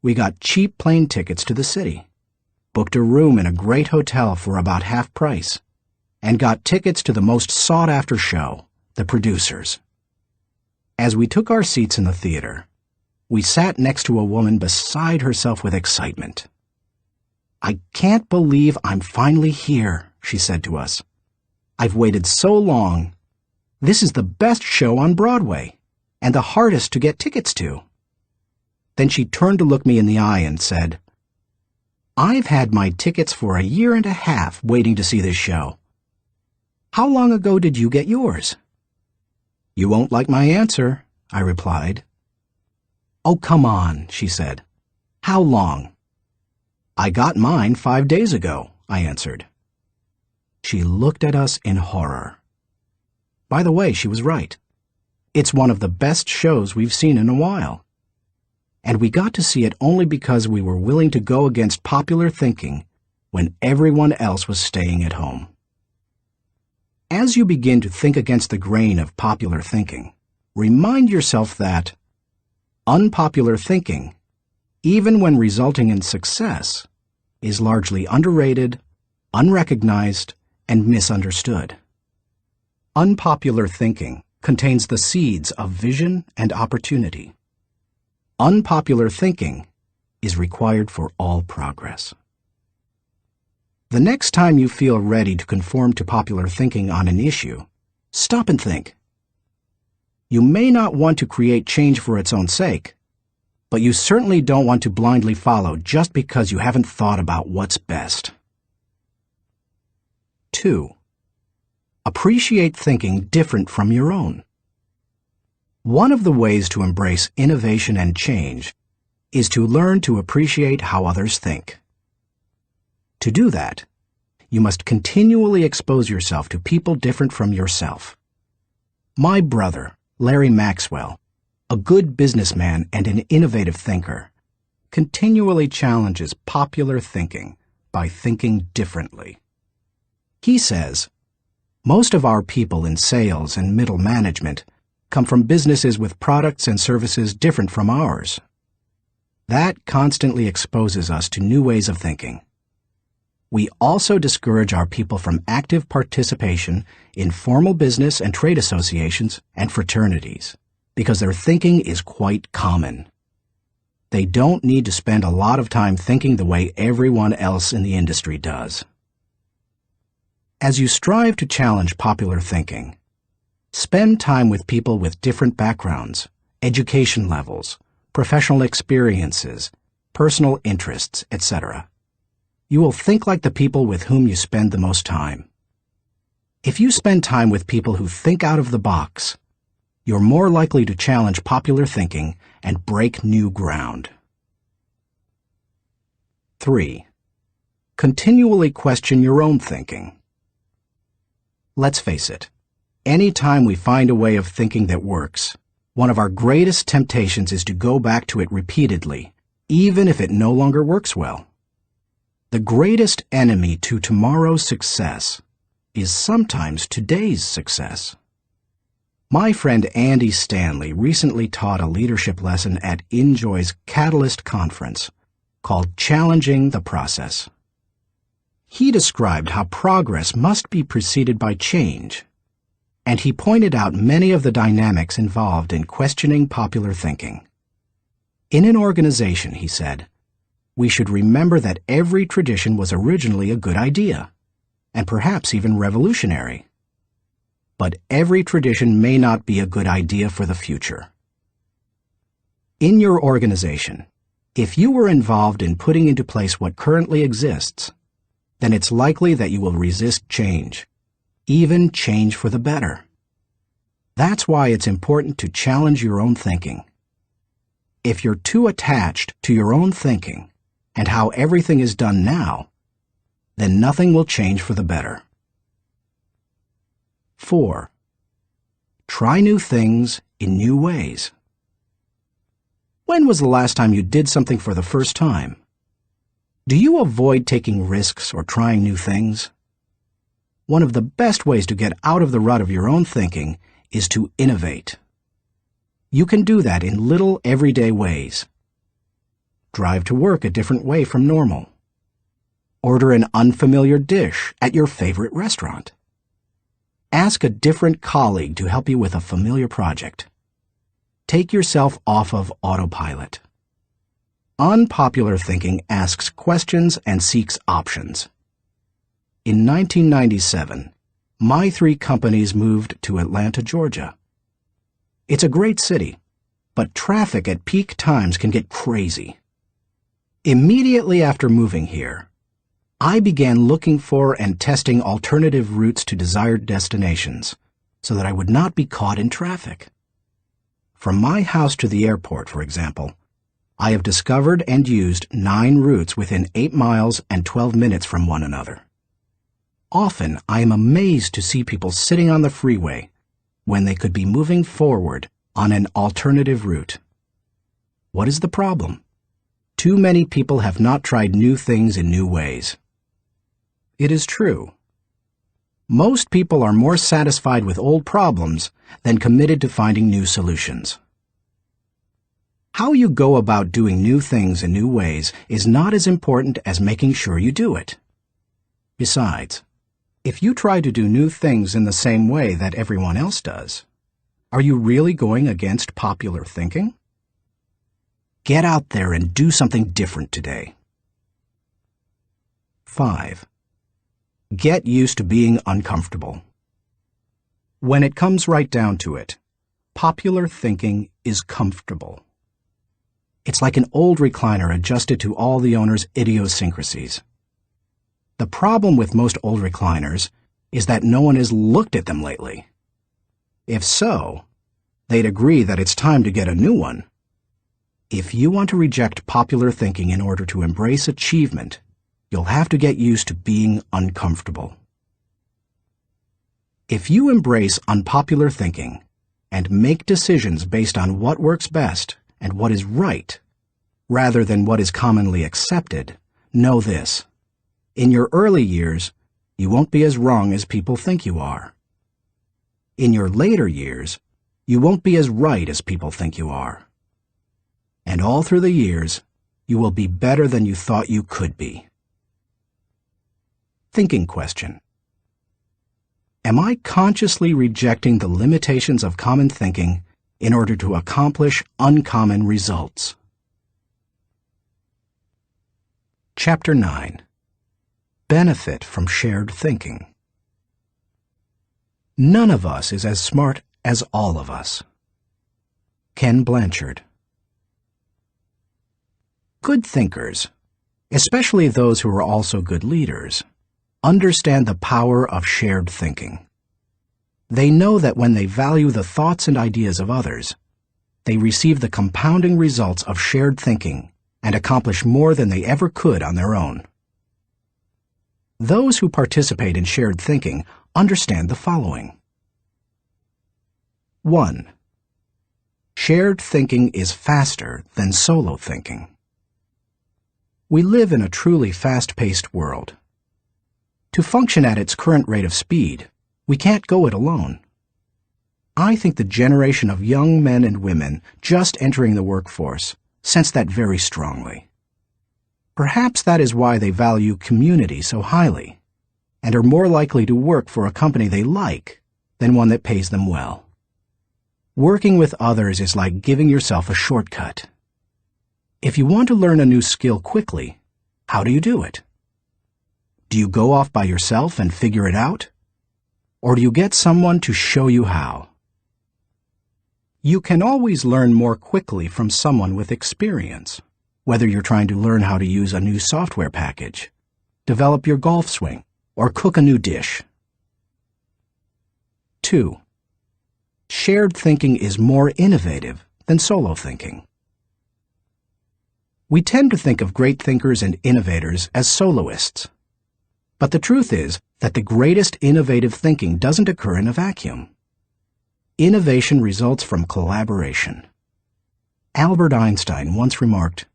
We got cheap plane tickets to the city, booked a room in a great hotel for about half price, and got tickets to the most sought-after show, The Producers. As we took our seats in the theater, we sat next to a woman beside herself with excitement. "I can't believe I'm finally here," she said to us. "I've waited so long. This is the best show on Broadway, and the hardest to get tickets to." Then she turned to look me in the eye and said, "I've had my tickets for a year and a half waiting to see this show. How long ago did you get yours?" "You won't like my answer," I replied. "Oh, come on," she said. "How long?" "I got mine 5 days ago," I answered. She looked at us in horror. By the way, she was right. It's one of the best shows we've seen in a while. And we got to see it only because we were willing to go against popular thinking when everyone else was staying at home. As you begin to think against the grain of popular thinking, remind yourself that unpopular thinking, even when resulting in success, is largely underrated, unrecognized, and misunderstood. Unpopular thinking contains the seeds of vision and opportunity. Unpopular thinking is required for all progress. The next time you feel ready to conform to popular thinking on an issue, stop and think. You may not want to create change for its own sake, but you certainly don't want to blindly follow just because you haven't thought about what's best. 2. Appreciate thinking different from your own. One of the ways to embrace innovation and change is to learn to appreciate how others think. To do that, you must continually expose yourself to people different from yourself. My brother, Larry Maxwell, a good businessman and an innovative thinker, continually challenges popular thinking by thinking differently. He says, most of our people in sales and middle management come from businesses with products and services different from ours. That constantly exposes us to new ways of thinking. We also discourage our people from active participation in formal business and trade associations and fraternities because their thinking is quite common. They don't need to spend a lot of time thinking the way everyone else in the industry does. As you strive to challenge popular thinking, spend time with people with different backgrounds, education levels, professional experiences, personal interests, etc. You will think like the people with whom you spend the most time. If you spend time with people who think out of the box, you're more likely to challenge popular thinking and break new ground. 3. Continually question your own thinking. Let's face it, any time we find a way of thinking that works, one of our greatest temptations is to go back to it repeatedly, even if it no longer works well. The greatest enemy to tomorrow's success is sometimes today's success. My friend Andy Stanley recently taught a leadership lesson at Enjoy's Catalyst Conference called Challenging the Process. He described how progress must be preceded by change, and he pointed out many of the dynamics involved in questioning popular thinking. In an organization, he said, we should remember that every tradition was originally a good idea, and perhaps even revolutionary. But every tradition may not be a good idea for the future. In your organization, if you were involved in putting into place what currently exists, then it's likely that you will resist change, even change for the better. That's why it's important to challenge your own thinking. If you're too attached to your own thinking, and how everything is done now, then nothing will change for the better. 4. Try new things in new ways. When was the last time you did something for the first time? Do you avoid taking risks or trying new things? One of the best ways to get out of the rut of your own thinking is to innovate. You can do that in little everyday ways. Drive to work a different way from normal. Order an unfamiliar dish at your favorite restaurant. Ask a different colleague to help you with a familiar project. Take yourself off of autopilot. Unpopular thinking asks questions and seeks options. In 1997, my 3 companies moved to Atlanta, Georgia. It's a great city, but traffic at peak times can get crazy. Immediately after moving here, I began looking for and testing alternative routes to desired destinations so that I would not be caught in traffic. From my house to the airport, for example, I have discovered and used 9 routes within 8 miles and 12 minutes from one another. Often, I am amazed to see people sitting on the freeway when they could be moving forward on an alternative route. What is the problem? Too many people have not tried new things in new ways. It is true. Most people are more satisfied with old problems than committed to finding new solutions. How you go about doing new things in new ways is not as important as making sure you do it. Besides, if you try to do new things in the same way that everyone else does, are you really going against popular thinking? Get out there and do something different today. 5. Get used to being uncomfortable. When it comes right down to it, popular thinking is comfortable. It's like an old recliner adjusted to all the owner's idiosyncrasies. The problem with most old recliners is that no one has looked at them lately. If so, they'd agree that it's time to get a new one. If you want to reject popular thinking in order to embrace achievement, you'll have to get used to being uncomfortable. If you embrace unpopular thinking, and make decisions based on what works best and what is right, rather than what is commonly accepted, know this: in your early years, you won't be as wrong as people think you are. In your later years, you won't be as right as people think you are. And all through the years, you will be better than you thought you could be. Thinking question. Am I consciously rejecting the limitations of common thinking in order to accomplish uncommon results? Chapter 9. Benefit from shared thinking. None of us is as smart as all of us. Ken Blanchard. Good thinkers, especially those who are also good leaders, understand the power of shared thinking. They know that when they value the thoughts and ideas of others, they receive the compounding results of shared thinking and accomplish more than they ever could on their own. Those who participate in shared thinking understand the following. 1. Shared thinking is faster than solo thinking. We live in a truly fast-paced world. To function at its current rate of speed, we can't go it alone. I think the generation of young men and women just entering the workforce sense that very strongly. Perhaps that is why they value community so highly, and are more likely to work for a company they like than one that pays them well. Working with others is like giving yourself a shortcut. If you want to learn a new skill quickly, how do you do it? Do you go off by yourself and figure it out? Or do you get someone to show you how? You can always learn more quickly from someone with experience, whether you're trying to learn how to use a new software package, develop your golf swing, or cook a new dish. 2. Shared thinking is more innovative than solo thinking. We tend to think of great thinkers and innovators as soloists. But the truth is that the greatest innovative thinking doesn't occur in a vacuum. Innovation results from collaboration. Albert Einstein once remarked,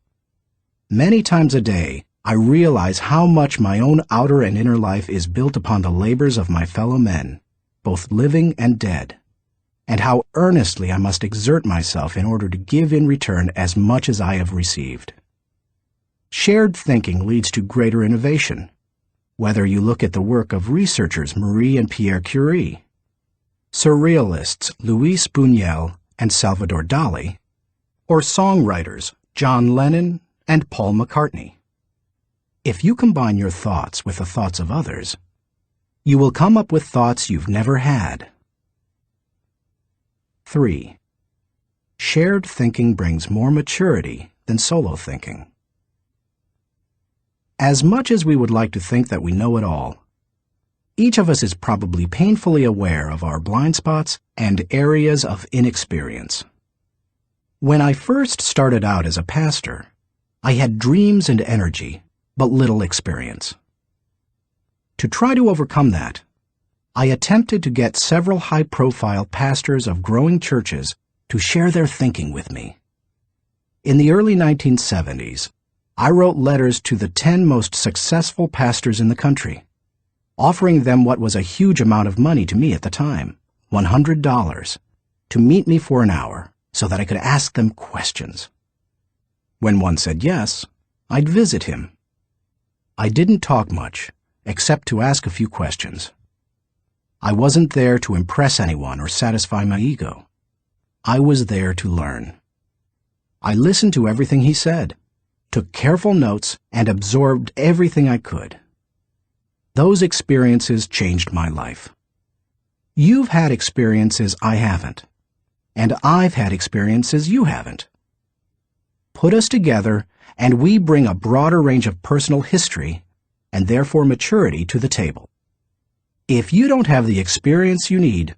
"Many times a day, I realize how much my own outer and inner life is built upon the labors of my fellow men, both living and dead, and how earnestly I must exert myself in order to give in return as much as I have received." Shared thinking leads to greater innovation. Whether you look at the work of researchers Marie and Pierre Curie, surrealists Luis Buñuel and Salvador Dali, or songwriters John Lennon and Paul McCartney. If you combine your thoughts with the thoughts of others, you will come up with thoughts you've never had. 3. Shared thinking brings more maturity than solo thinking. As much as we would like to think that we know it all, each of us is probably painfully aware of our blind spots and areas of inexperience. When I first started out as a pastor, I had dreams and energy, but little experience. To try to overcome that, I attempted to get several high-profile pastors of growing churches to share their thinking with me. In the early 1970s, I wrote letters to the 10 most successful pastors in the country, offering them what was a huge amount of money to me at the time, $100, to meet me for an hour so that I could ask them questions. When one said yes, I'd visit him. I didn't talk much, except to ask a few questions. I wasn't there to impress anyone or satisfy my ego. I was there to learn. I listened to everything he said, took careful notes, and absorbed everything I could. Those experiences changed my life. You've had experiences I haven't, and I've had experiences you haven't. Put us together, and we bring a broader range of personal history, and therefore maturity, to the table. If you don't have the experience you need,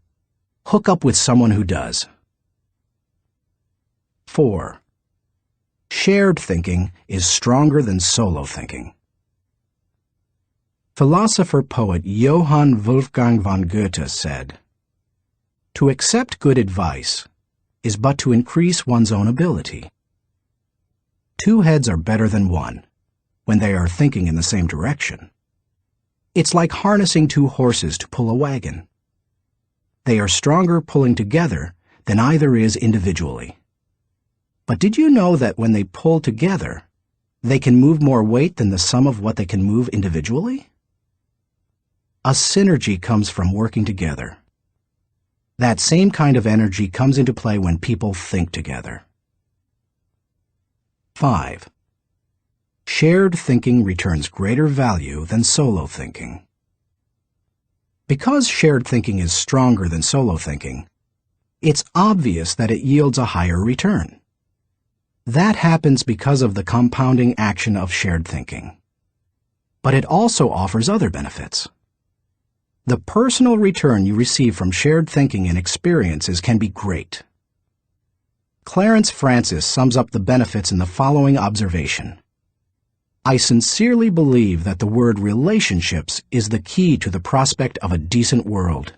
hook up with someone who does. 4. Shared thinking is stronger than solo thinking. Philosopher-poet Johann Wolfgang von Goethe said, To accept good advice is but to increase one's own ability. Two heads are better than one when they are thinking in the same direction. It's like harnessing two horses to pull a wagon. They are stronger pulling together than either is individually. But did you know that when they pull together, they can move more weight than the sum of what they can move individually? A synergy comes from working together. That same kind of energy comes into play when people think together. 5. Shared thinking returns greater value than solo thinking. Because shared thinking is stronger than solo thinking, it's obvious that it yields a higher return. That happens because of the compounding action of shared thinking. But it also offers other benefits. The personal return you receive from shared thinking and experiences can be great. Clarence Francis sums up the benefits in the following observation. I sincerely believe that the word relationships is the key to the prospect of a decent world.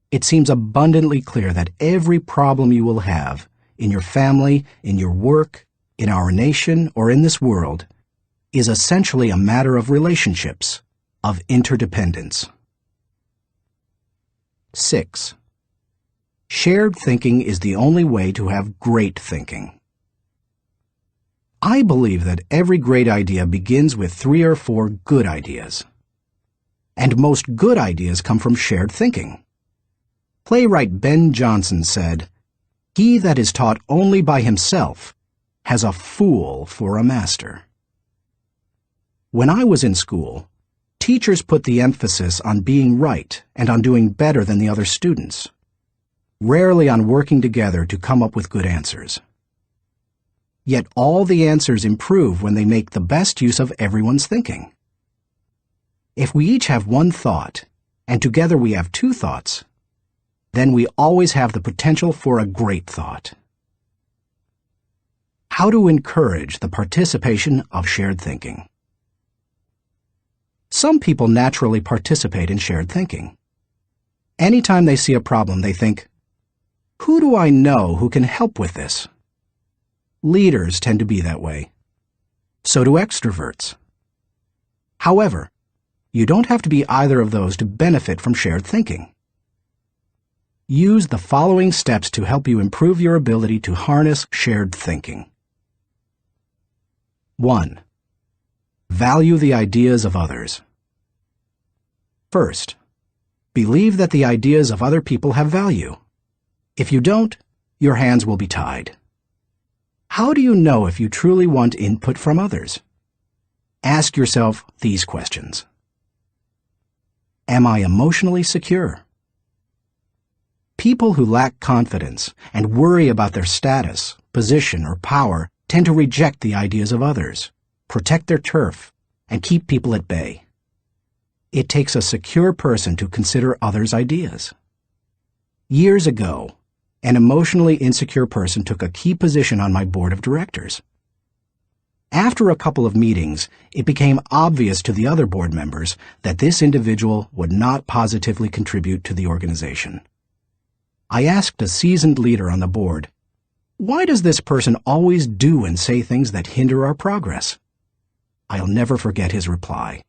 It seems abundantly clear that every problem you will have, in your family, in your work, in our nation, or in this world, is essentially a matter of relationships, of interdependence. 6. Shared thinking is the only way to have great thinking. I believe that every great idea begins with 3 or 4 good ideas. And most good ideas come from shared thinking. Playwright Ben Jonson said, "He that is taught only by himself has a fool for a master." When I was in school, teachers put the emphasis on being right and on doing better than the other students, rarely on working together to come up with good answers. Yet all the answers improve when they make the best use of everyone's thinking. If we each have one thought, and together we have 2 thoughts, then we always have the potential for a great thought. How to encourage the participation of shared thinking. Some people naturally participate in shared thinking. Anytime they see a problem, they think, "Who do I know who can help with this?" Leaders tend to be that way. So do extroverts. However, you don't have to be either of those to benefit from shared thinking. Use the following steps to help you improve your ability to harness shared thinking. 1. Value the ideas of others. First, believe that the ideas of other people have value. If you don't, your hands will be tied. How do you know if you truly want input from others? Ask yourself these questions. Am I emotionally secure? People who lack confidence and worry about their status, position, or power tend to reject the ideas of others, protect their turf, and keep people at bay. It takes a secure person to consider others' ideas. Years ago, an emotionally insecure person took a key position on my board of directors. After a couple of meetings, it became obvious to the other board members that this individual would not positively contribute to the organization. I asked a seasoned leader on the board, "Why does this person always do and say things that hinder our progress?" I'll never forget his reply.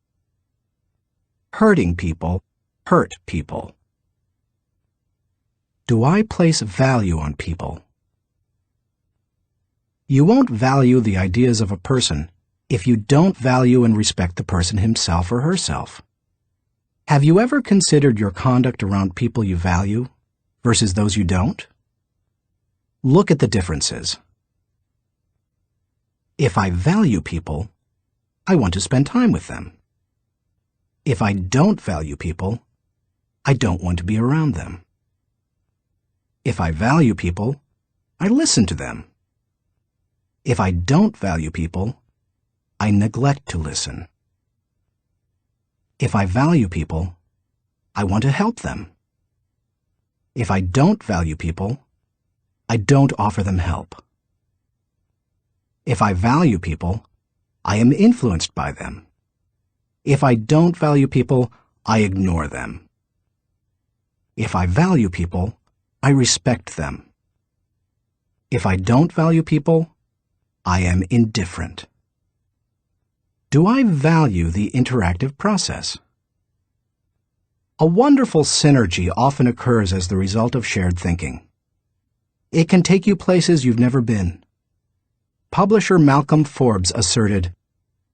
Hurting people hurt people. Do I place value on people? You won't value the ideas of a person if you don't value and respect the person himself or herself. Have you ever considered your conduct around people you value versus those you don't? Look at the differences. If I value people, I want to spend time with them. If I don't value people, I don't want to be around them. If I value people, I listen to them. If I don't value people, I neglect to listen. If I value people, I want to help them. If I don't value people, I don't offer them help. If I value people, I am influenced by them. If I don't value people, I ignore them. If I value people, I respect them. If I don't value people, I am indifferent. Do I value the interactive process? A wonderful synergy often occurs as the result of shared thinking. It can take you places you've never been. Publisher Malcolm Forbes asserted,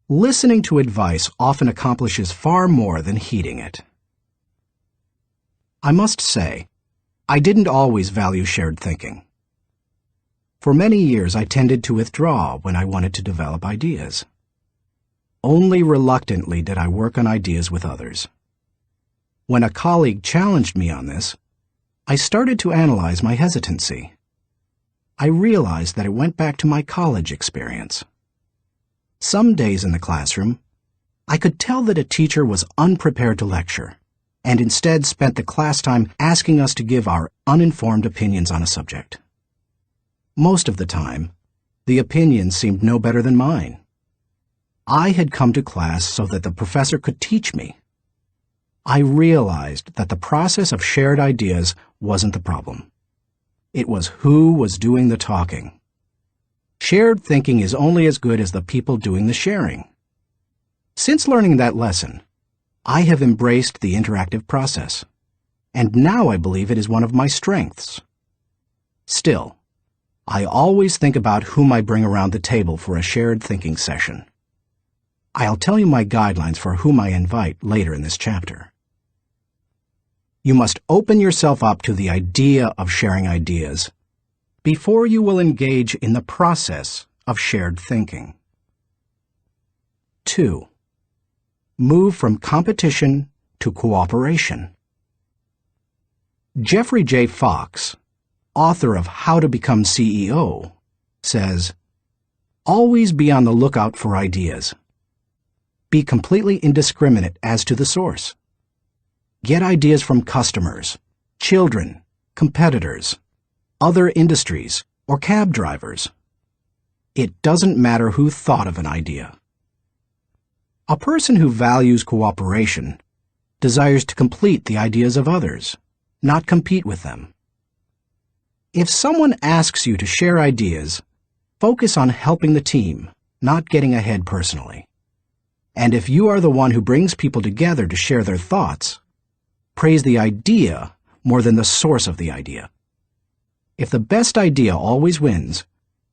"Listening to advice often accomplishes far more than heeding it." I must say, I didn't always value shared thinking. For many years, I tended to withdraw when I wanted to develop ideas. Only reluctantly did I work on ideas with others. When a colleague challenged me on this, I started to analyze my hesitancy. I realized that it went back to my college experience. Some days in the classroom, I could tell that a teacher was unprepared to lecture, and instead spent the class time asking us to give our uninformed opinions on a subject. Most of the time, the opinions seemed no better than mine. I had come to class so that the professor could teach me. I realized that the process of shared ideas wasn't the problem. It was who was doing the talking. Shared thinking is only as good as the people doing the sharing. Since learning that lesson, I have embraced the interactive process, and now I believe it is one of my strengths. Still, I always think about whom I bring around the table for a shared thinking session. I'll tell you my guidelines for whom I invite later in this chapter. You must open yourself up to the idea of sharing ideas before you will engage in the process of shared thinking. 2. Move from competition to cooperation. Jeffrey J. Fox, author of How to Become CEO, says, "Always be on the lookout for ideas. Be completely indiscriminate as to the source. Get ideas from customers, children, competitors, other industries, or cab drivers. It doesn't matter who thought of an idea." A person who values cooperation desires to complete the ideas of others, not compete with them. If someone asks you to share ideas, focus on helping the team, not getting ahead personally. And if you are the one who brings people together to share their thoughts, praise the idea more than the source of the idea. If the best idea always wins,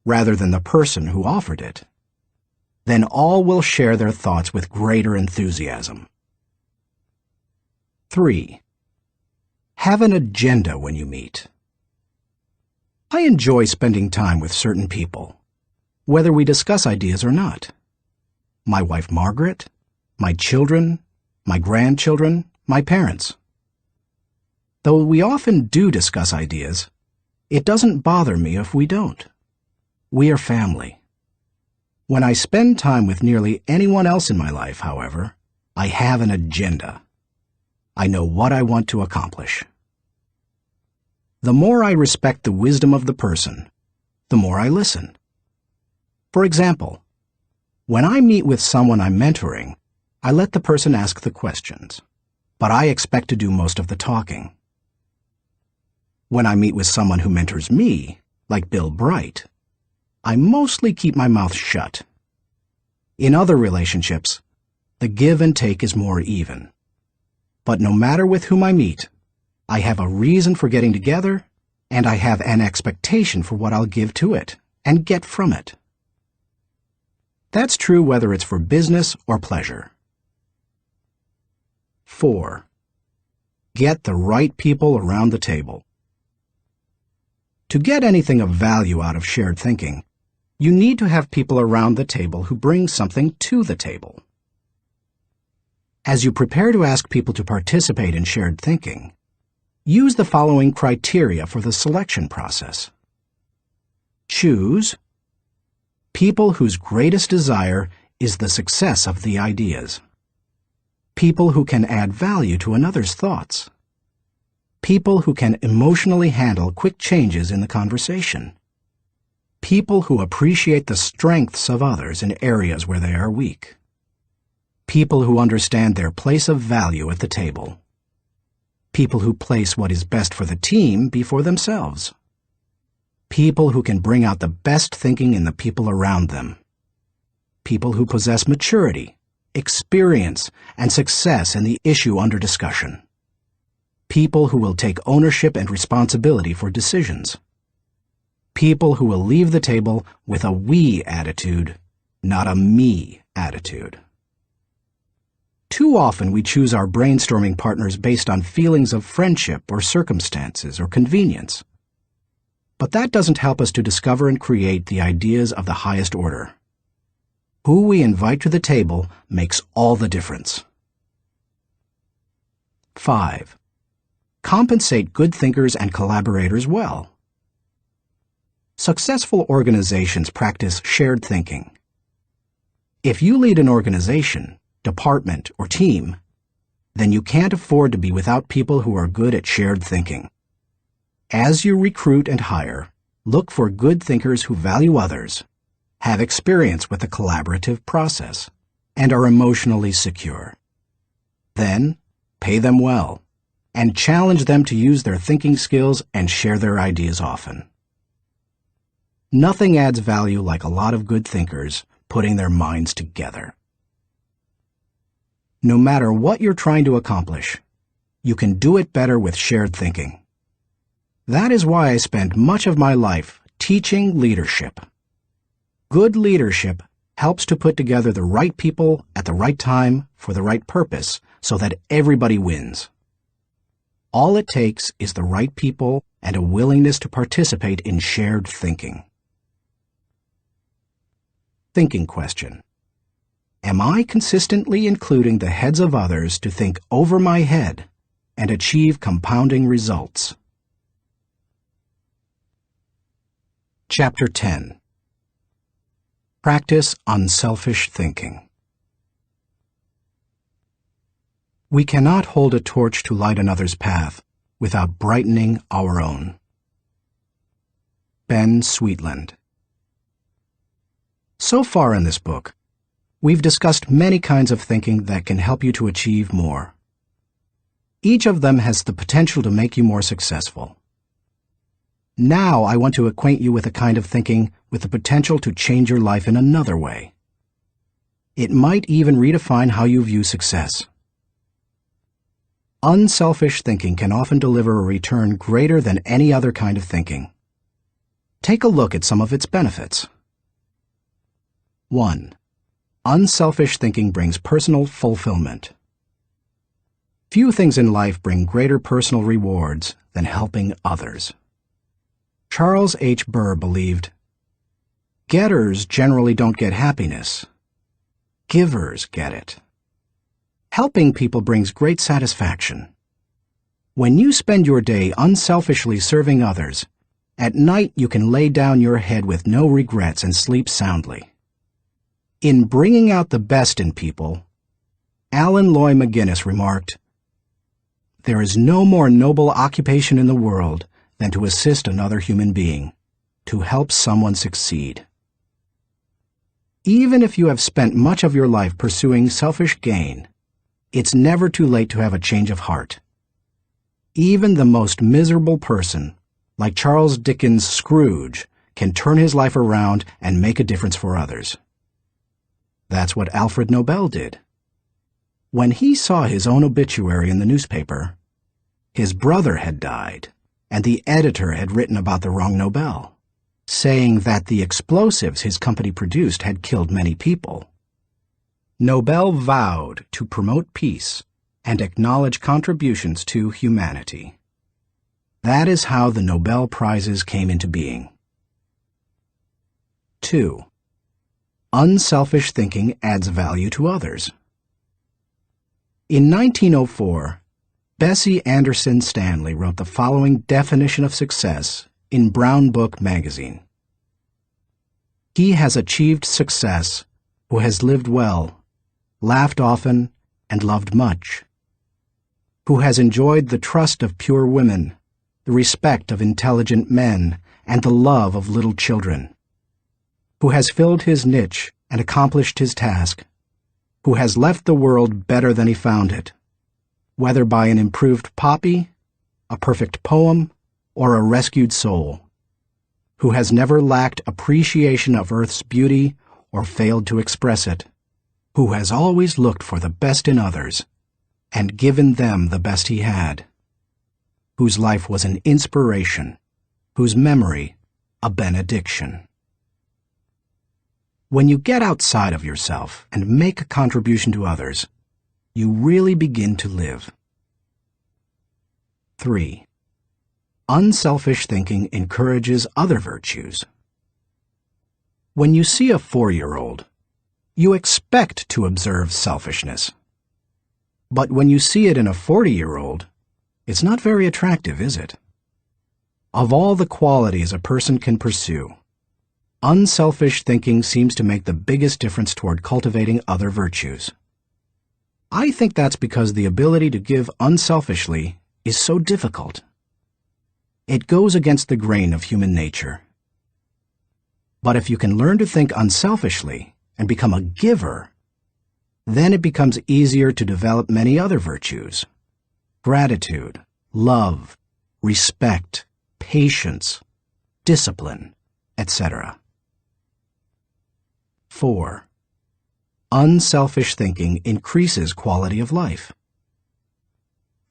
rather than the person who offered it, then all will share their thoughts with greater enthusiasm. 3. Have an agenda when you meet. I enjoy spending time with certain people, whether we discuss ideas or not. My wife Margaret, my children, my grandchildren, my parents. Though we often do discuss ideas, it doesn't bother me if we don't. We are family. When I spend time with nearly anyone else in my life, however, I have an agenda. I know what I want to accomplish. The more I respect the wisdom of the person, the more I listen. For example, when I meet with someone I'm mentoring, I let the person ask the questions, but I expect to do most of the talking. When I meet with someone who mentors me, like Bill Bright, I mostly keep my mouth shut. In other relationships, the give and take is more even. But no matter with whom I meet, I have a reason for getting together, and I have an expectation for what I'll give to it and get from it. That's true whether it's for business or pleasure. 4. Get the right people around the table. To get anything of value out of shared thinking, you need to have people around the table who bring something to the table. As you prepare to ask people to participate in shared thinking, use the following criteria for the selection process. Choose people whose greatest desire is the success of the ideas. People who can add value to another's thoughts. People who can emotionally handle quick changes in the conversation. People who appreciate the strengths of others in areas where they are weak. People who understand their place of value at the table. People who place what is best for the team before themselves. People who can bring out the best thinking in the people around them. People who possess maturity, experience, and success in the issue under discussion. People who will take ownership and responsibility for decisions. People who will leave the table with a we attitude, not a me attitude. Too often we choose our brainstorming partners based on feelings of friendship or circumstances or convenience. But that doesn't help us to discover and create the ideas of the highest order. Who we invite to the table makes all the difference. 5. Compensate good thinkers and collaborators well. Successful organizations practice shared thinking. If you lead an organization, department, or team, then you can't afford to be without people who are good at shared thinking. As you recruit and hire, look for good thinkers who value others, have experience with the collaborative process, and are emotionally secure. Then, pay them well, and challenge them to use their thinking skills and share their ideas often. Nothing adds value like a lot of good thinkers putting their minds together. No matter what you're trying to accomplish, you can do it better with shared thinking. That is why I spend much of my life teaching leadership. Good leadership helps to put together the right people at the right time for the right purpose so that everybody wins. All it takes is the right people and a willingness to participate in shared thinking. Thinking question. Am I consistently including the heads of others to think over my head and achieve compounding results? Chapter 10. Practice unselfish thinking. We cannot hold a torch to light another's path without brightening our own. Ben Sweetland. So far in this book, we've discussed many kinds of thinking that can help you to achieve more. Each of them has the potential to make you more successful. Now I want to acquaint you with a kind of thinking with the potential to change your life in another way. It might even redefine how you view success. Unselfish thinking can often deliver a return greater than any other kind of thinking. Take a look at some of its benefits. 1. Unselfish thinking brings personal fulfillment. Few things in life bring greater personal rewards than helping others. Charles H. Burr believed, "Getters generally don't get happiness. Givers get it." Helping people brings great satisfaction. When you spend your day unselfishly serving others, at night you can lay down your head with no regrets and sleep soundly. In Bringing Out the Best in People, Alan Loy McGuinness remarked, "There is no more noble occupation in the world than to assist another human being, to help someone succeed." Even if you have spent much of your life pursuing selfish gain, it's never too late to have a change of heart. Even the most miserable person, like Charles Dickens' Scrooge, can turn his life around and make a difference for others. That's what Alfred Nobel did. When he saw his own obituary in the newspaper, his brother had died, and the editor had written about the wrong Nobel, saying that the explosives his company produced had killed many people. Nobel vowed to promote peace and acknowledge contributions to humanity. That is how the Nobel Prizes came into being. 2. Unselfish thinking adds value to others. In 1904, Bessie Anderson Stanley wrote the following definition of success in Brown Book magazine. "He has achieved success who has lived well, laughed often, and loved much, who has enjoyed the trust of pure women, the respect of intelligent men, and the love of little children, who has filled his niche and accomplished his task, who has left the world better than he found it, whether by an improved poppy, a perfect poem, or a rescued soul, who has never lacked appreciation of Earth's beauty or failed to express it, who has always looked for the best in others and given them the best he had, whose life was an inspiration, whose memory a benediction. When you get outside of yourself and make a contribution to others, you really begin to live. 3. Unselfish thinking encourages other virtues. When you see a 4-year-old, you expect to observe selfishness. But when you see it in a 40-year-old, it's not very attractive, is it? Of all the qualities a person can pursue, unselfish thinking seems to make the biggest difference toward cultivating other virtues. I think that's because the ability to give unselfishly is so difficult. It goes against the grain of human nature. But if you can learn to think unselfishly and become a giver, then it becomes easier to develop many other virtues: gratitude, love, respect, patience, discipline, etc. 4. Unselfish thinking increases quality of life.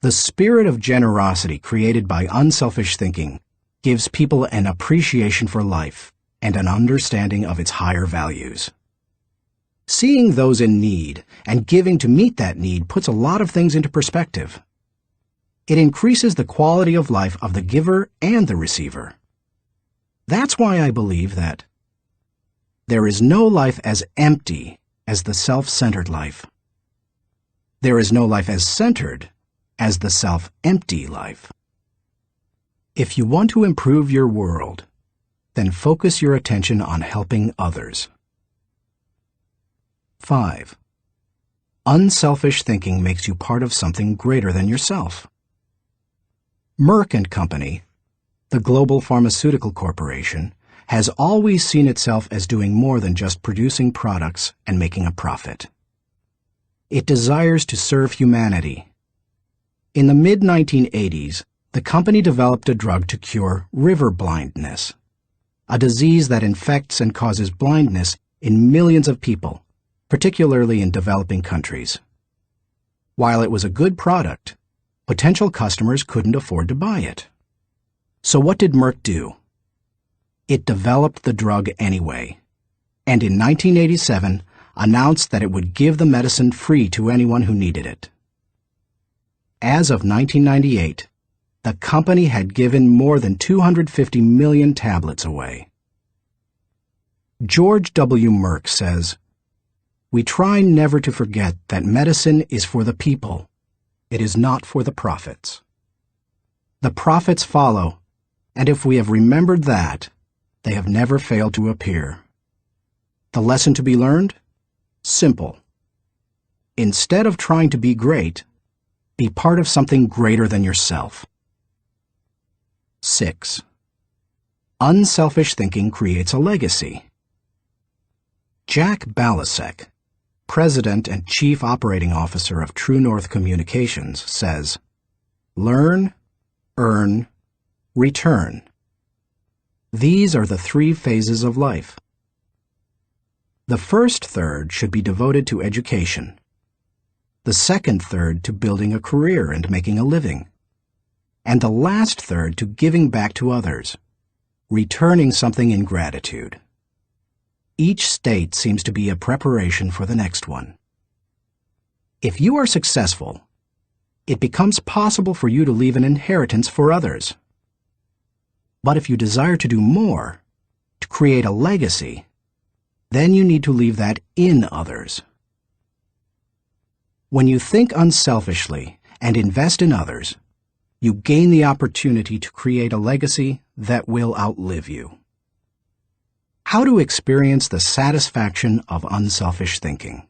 The spirit of generosity created by unselfish thinking gives people an appreciation for life and an understanding of its higher values. Seeing those in need and giving to meet that need puts a lot of things into perspective. It increases the quality of life of the giver and the receiver. That's why I believe that there is no life as empty as the self-centered life. There is no life as centered as the self-empty life. If you want to improve your world, then focus your attention on helping others. 5. Unselfish thinking makes you part of something greater than yourself. Merck & Company, the global pharmaceutical corporation, has always seen itself as doing more than just producing products and making a profit. It desires to serve humanity. In the mid-1980s, the company developed a drug to cure river blindness, a disease that infects and causes blindness in millions of people, particularly in developing countries. While it was a good product, potential customers couldn't afford to buy it. So what did Merck do? It developed the drug anyway, and in 1987 announced that it would give the medicine free to anyone who needed it. As of 1998, the company had given more than 250 million tablets away. George W. Merck says, "We try never to forget that medicine is for the people. It is not for the profits. The profits follow, and if we have remembered that, they have never failed to appear." The lesson to be learned? Simple. Instead of trying to be great, be part of something greater than yourself. 6. Unselfish thinking creates a legacy. Jack Balasek, President and Chief Operating Officer of True North Communications, says, "Learn, earn, return. These are the 3 phases of life. The first third should be devoted to education. The second third to building a career and making a living. And the last third to giving back to others, returning something in gratitude. Each state seems to be a preparation for the next one. If you are successful, it becomes possible for you to leave an inheritance for others. But if you desire to do more, to create a legacy, then you need to leave that in others. When you think unselfishly and invest in others, you gain the opportunity to create a legacy that will outlive you. How to experience the satisfaction of unselfish thinking.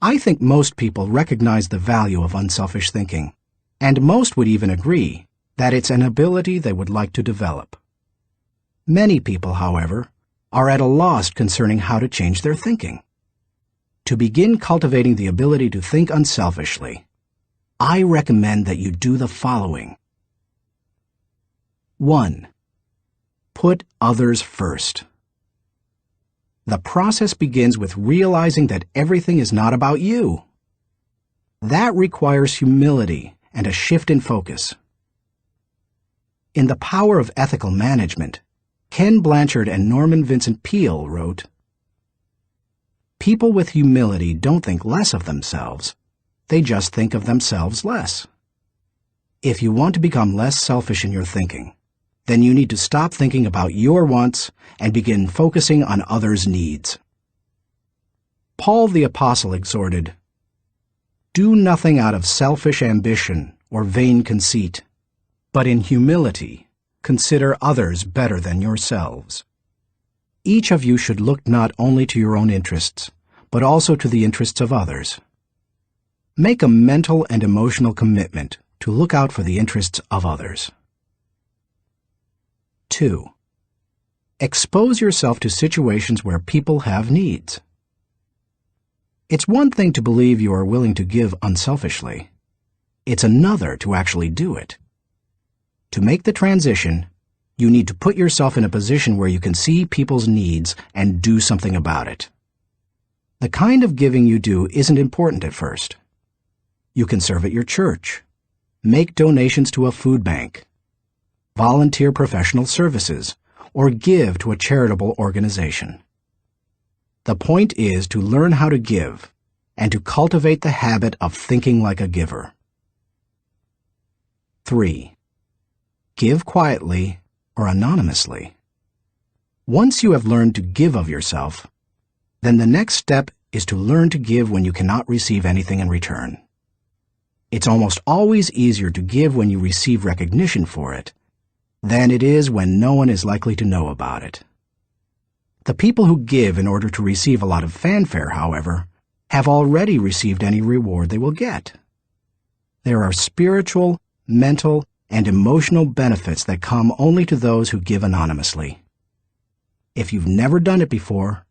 I think most people recognize the value of unselfish thinking, and most would even agree that it's an ability they would like to develop. Many people, however, are at a loss concerning how to change their thinking. To begin cultivating the ability to think unselfishly, I recommend that you do the following. 1. Put others first. The process begins with realizing that everything is not about you. That requires humility and a shift in focus. In The Power of Ethical Management, Ken Blanchard and Norman Vincent Peale wrote, "People with humility don't think less of themselves. They just think of themselves less." If you want to become less selfish in your thinking, then you need to stop thinking about your wants and begin focusing on others' needs. Paul the Apostle exhorted, "Do nothing out of selfish ambition or vain conceit, but in humility consider others better than yourselves." Each of you should look not only to your own interests, but also to the interests of others. Make a mental and emotional commitment to look out for the interests of others. 2. Expose yourself to situations where people have needs. It's one thing to believe you are willing to give unselfishly. It's another to actually do it. To make the transition, you need to put yourself in a position where you can see people's needs and do something about it. The kind of giving you do isn't important at first. You can serve at your church, make donations to a food bank, volunteer professional services, or give to a charitable organization. The point is to learn how to give and to cultivate the habit of thinking like a giver. 3. Give quietly or anonymously. Once you have learned to give of yourself, then the next step is to learn to give when you cannot receive anything in return. It's almost always easier to give when you receive recognition for it than it is when no one is likely to know about it. The people who give in order to receive a lot of fanfare, however, have already received any reward they will get. There are spiritual, mental, and emotional benefits that come only to those who give anonymously. If you've never done it before,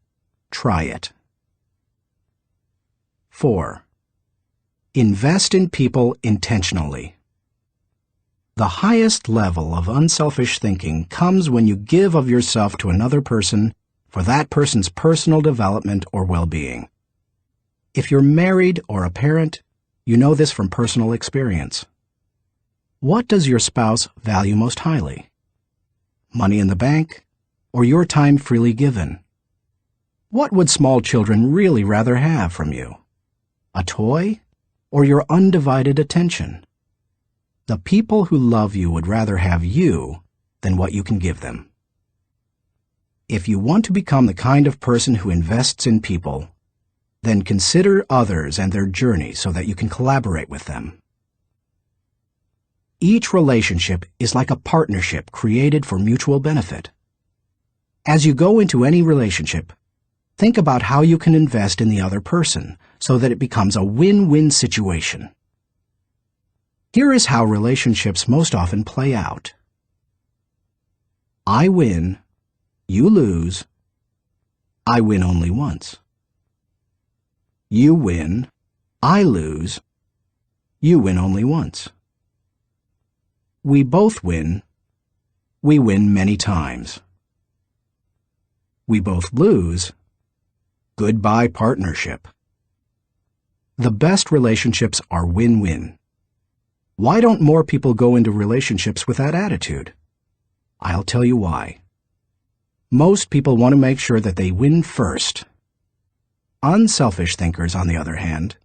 try it. 4. Invest in people intentionally. The highest level of unselfish thinking comes when you give of yourself to another person for that person's personal development or well-being. If you're married or a parent, you know this from personal experience. What does your spouse value most highly? Money in the bank, or your time freely given? What would small children really rather have from you? A toy, or your undivided attention? The people who love you would rather have you than what you can give them. If you want to become the kind of person who invests in people, then consider others and their journey so that you can collaborate with them. Each relationship is like a partnership created for mutual benefit. As you go into any relationship, think about how you can invest in the other person so that it becomes a win-win situation. Here is how relationships most often play out. I win, you lose. I win only once. You win, I lose. You win only once. We both win. We win many times. We both lose. Goodbye partnership. The best relationships are win-win. Why don't more people go into relationships with that attitude? I'll tell you why. Most people want to make sure that they win first. Unselfish thinkers, on the other hand,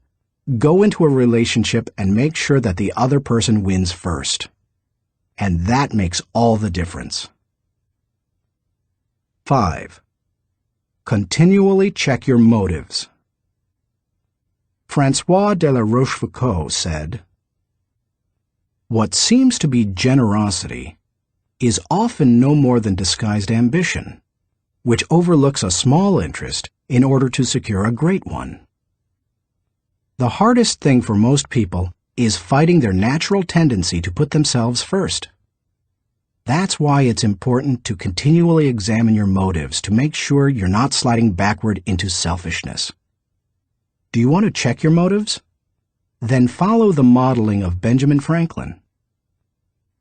go into a relationship and make sure that the other person wins first. And that makes all the difference. 5. Continually check your motives. François de la Rochefoucauld said, "What seems to be generosity is often no more than disguised ambition, which overlooks a small interest in order to secure a great one." The hardest thing for most people is fighting their natural tendency to put themselves first. That's why it's important to continually examine your motives to make sure you're not sliding backward into selfishness. Do you want to check your motives? Then follow the modeling of Benjamin Franklin.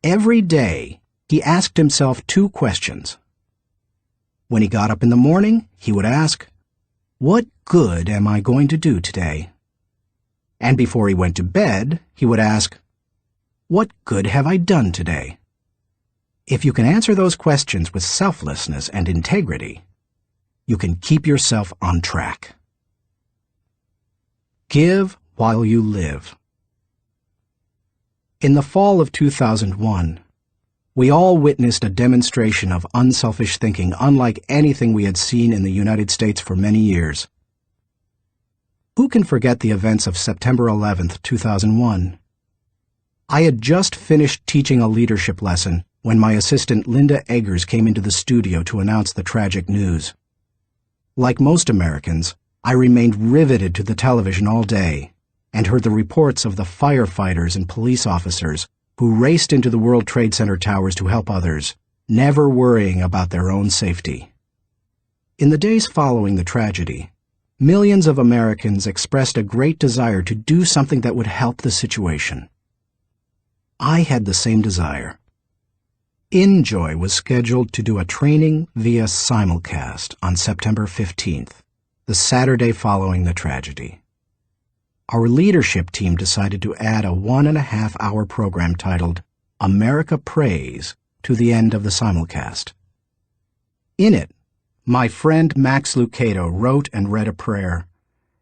Every day, he asked himself 2 questions. When he got up in the morning, he would ask, "What good am I going to do today?" And before he went to bed, he would ask, "What good have I done today?" If you can answer those questions with selflessness and integrity, you can keep yourself on track. Give while you live. In the fall of 2001, we all witnessed a demonstration of unselfish thinking unlike anything we had seen in the United States for many years. Who can forget the events of September 11th, 2001? I had just finished teaching a leadership lesson when my assistant Linda Eggers came into the studio to announce the tragic news. Like most Americans, I remained riveted to the television all day and heard the reports of the firefighters and police officers who raced into the World Trade Center towers to help others, never worrying about their own safety. In the days following the tragedy, millions of Americans expressed a great desire to do something that would help the situation. I had the same desire. InJoy was scheduled to do a training via simulcast on September 15th, the Saturday following the tragedy. Our leadership team decided to add a 1.5-hour program titled America Prays to the end of the simulcast. In it, my friend Max Lucado wrote and read a prayer,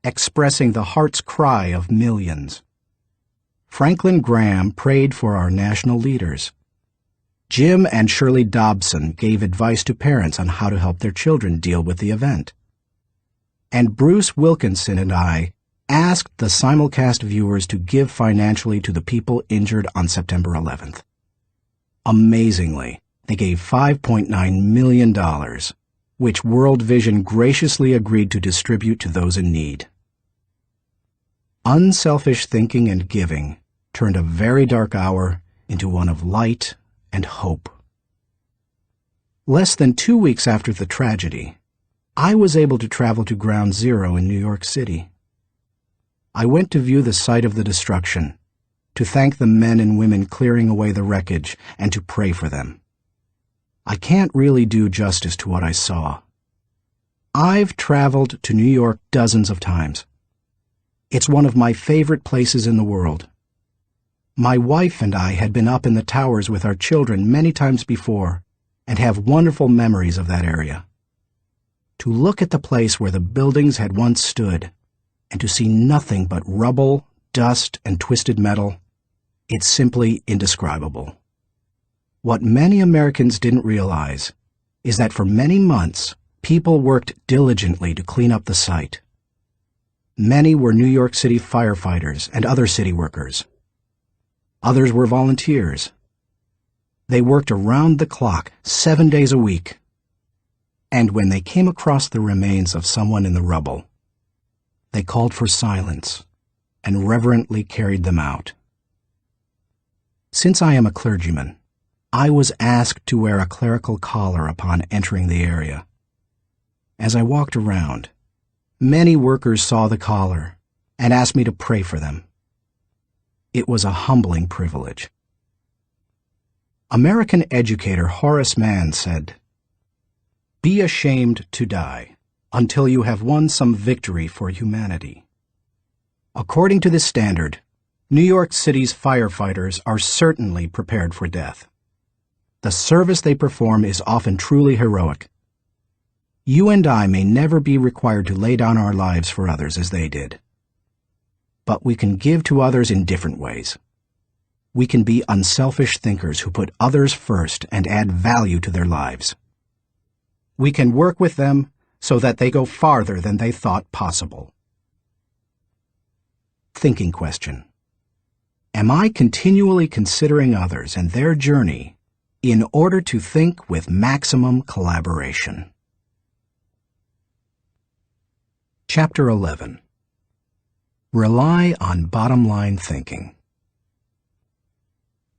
expressing the heart's cry of millions. Franklin Graham prayed for our national leaders. Jim and Shirley Dobson gave advice to parents on how to help their children deal with the event. And Bruce Wilkinson and I asked the simulcast viewers to give financially to the people injured on September 11th. Amazingly, they gave $5.9 million, which World Vision graciously agreed to distribute to those in need. Unselfish thinking and giving turned a very dark hour into one of light and hope. Less than 2 weeks after the tragedy, I was able to travel to Ground Zero in New York City. I went to view the site of the destruction, to thank the men and women clearing away the wreckage, and to pray for them. I can't really do justice to what I saw. I've traveled to New York dozens of times. It's one of my favorite places in the world. My wife and I had been up in the towers with our children many times before and have wonderful memories of that area. To look at the place where the buildings had once stood and to see nothing but rubble, dust, and twisted metal, it's simply indescribable. What many Americans didn't realize is that for many months, people worked diligently to clean up the site. Many were New York City firefighters and other city workers. Others were volunteers. They worked around the clock, 7 days a week. And when they came across the remains of someone in the rubble, they called for silence and reverently carried them out. Since I am a clergyman, I was asked to wear a clerical collar upon entering the area. As I walked around, many workers saw the collar and asked me to pray for them. It was a humbling privilege. American educator Horace Mann said, "Be ashamed to die until you have won some victory for humanity." According to this standard, New York City's firefighters are certainly prepared for death. The service they perform is often truly heroic. You and I may never be required to lay down our lives for others as they did. But we can give to others in different ways. We can be unselfish thinkers who put others first and add value to their lives. We can work with them so that they go farther than they thought possible. Thinking question. Am I continually considering others and their journey in order to think with maximum collaboration? Chapter 11. Rely on bottom-line thinking.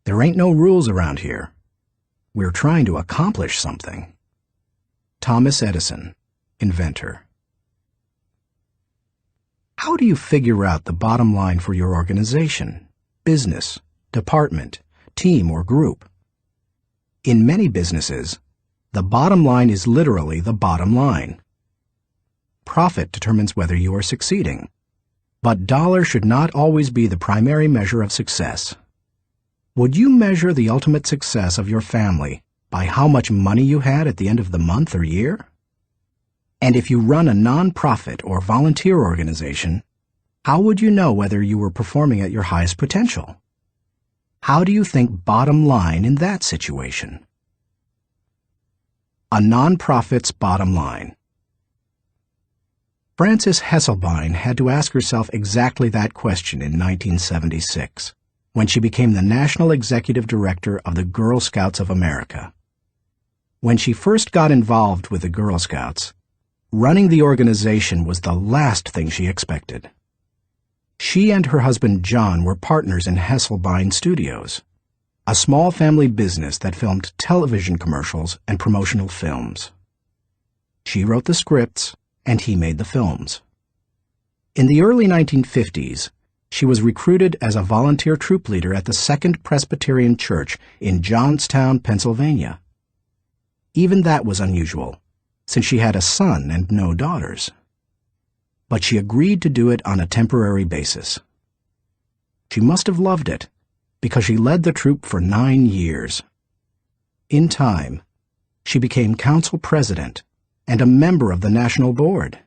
There ain't no rules around here. We're trying to accomplish something. Thomas Edison, inventor. How do you figure out the bottom line for your organization, business, department, team, or group? In many businesses, the bottom line is literally the bottom line. Profit determines whether you are succeeding, but dollar should not always be the primary measure of success. Would you measure the ultimate success of your family by how much money you had at the end of the month or year? And if you run a non-profit or volunteer organization, how would you know whether you were performing at your highest potential? How do you think bottom line in that situation? A non-profit's bottom line. Frances Hesselbein had to ask herself exactly that question in 1976, when she became the National Executive Director of the Girl Scouts of America. When she first got involved with the Girl Scouts, running the organization was the last thing she expected. She and her husband John were partners in Hesselbein Studios, a small family business that filmed television commercials and promotional films. She wrote the scripts, and he made the films. In the early 1950s, she was recruited as a volunteer troop leader at the Second Presbyterian Church in Johnstown, Pennsylvania. Even that was unusual, since she had a son and no daughters. But she agreed to do it on a temporary basis. She must have loved it, because she led the troop for 9 years. In time, she became council president and a member of the national board.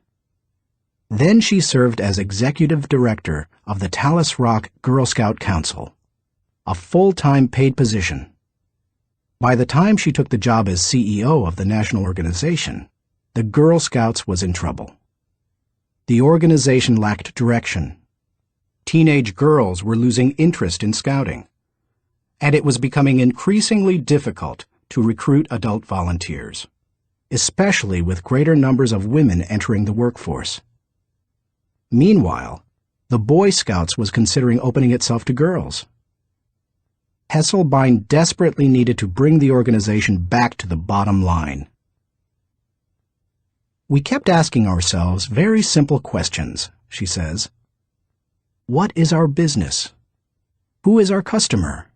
Then she served as executive director of the Talus Rock Girl Scout Council, a full-time paid position. By the time she took the job as CEO of the national organization, the Girl Scouts was in trouble. The organization lacked direction. Teenage girls were losing interest in scouting, and it was becoming increasingly difficult to recruit adult volunteers, especially with greater numbers of women entering the workforce. Meanwhile, the Boy Scouts was considering opening itself to girls. Hesselbein desperately needed to bring the organization back to the bottom line. We kept asking ourselves very simple questions, she says. What is our business? Who is our customer?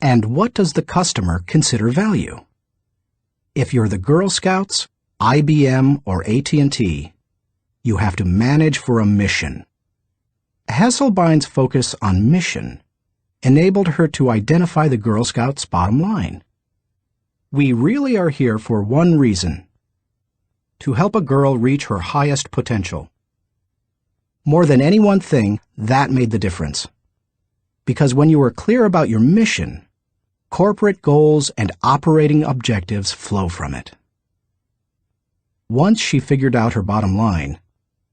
And what does the customer consider value? If you're the Girl Scouts, IBM, or AT&T, you have to manage for a mission. Hesselbein's focus on mission enabled her to identify the Girl Scouts' bottom line. We really are here for one reason: to help a girl reach her highest potential. More than any one thing, that made the difference. Because when you are clear about your mission, corporate goals and operating objectives flow from it. Once she figured out her bottom line,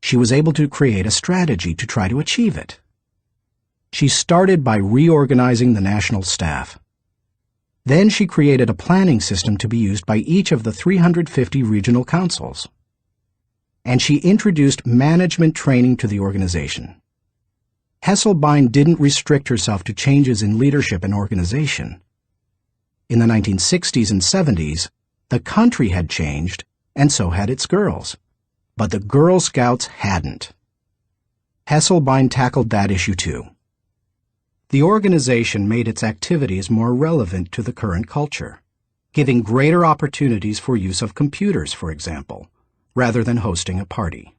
she was able to create a strategy to try to achieve it. She started by reorganizing the national staff. Then she created a planning system to be used by each of the 350 regional councils. And she introduced management training to the organization. Hesselbein didn't restrict herself to changes in leadership and organization. In the 1960s and 70s, the country had changed, and so had its girls. But the Girl Scouts hadn't. Hesselbein tackled that issue too. The organization made its activities more relevant to the current culture, giving greater opportunities for use of computers, for example, rather than hosting a party.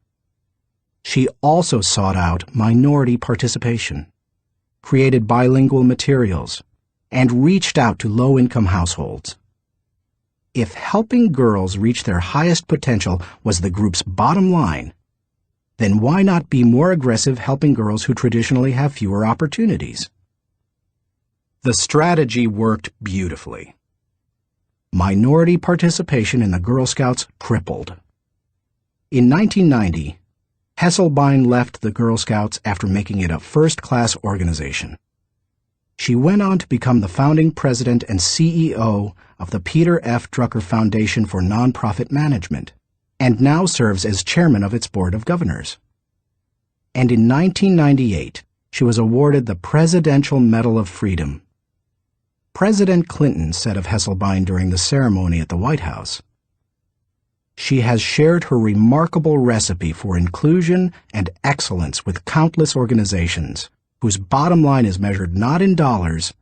She also sought out minority participation, created bilingual materials, and reached out to low-income households. If helping girls reach their highest potential was the group's bottom line, then why not be more aggressive helping girls who traditionally have fewer opportunities? The strategy worked beautifully. Minority participation in the Girl Scouts tripled. In 1990, Hesselbein left the Girl Scouts after making it a first-class organization. She went on to become the founding president and CEO of the Peter F. Drucker Foundation for Nonprofit Management, and now serves as chairman of its board of governors. And in 1998, she was awarded the Presidential Medal of Freedom. President Clinton said of Hesselbein during the ceremony at the White House, She has shared her remarkable recipe for inclusion and excellence with countless organizations whose bottom line is measured not in dollars,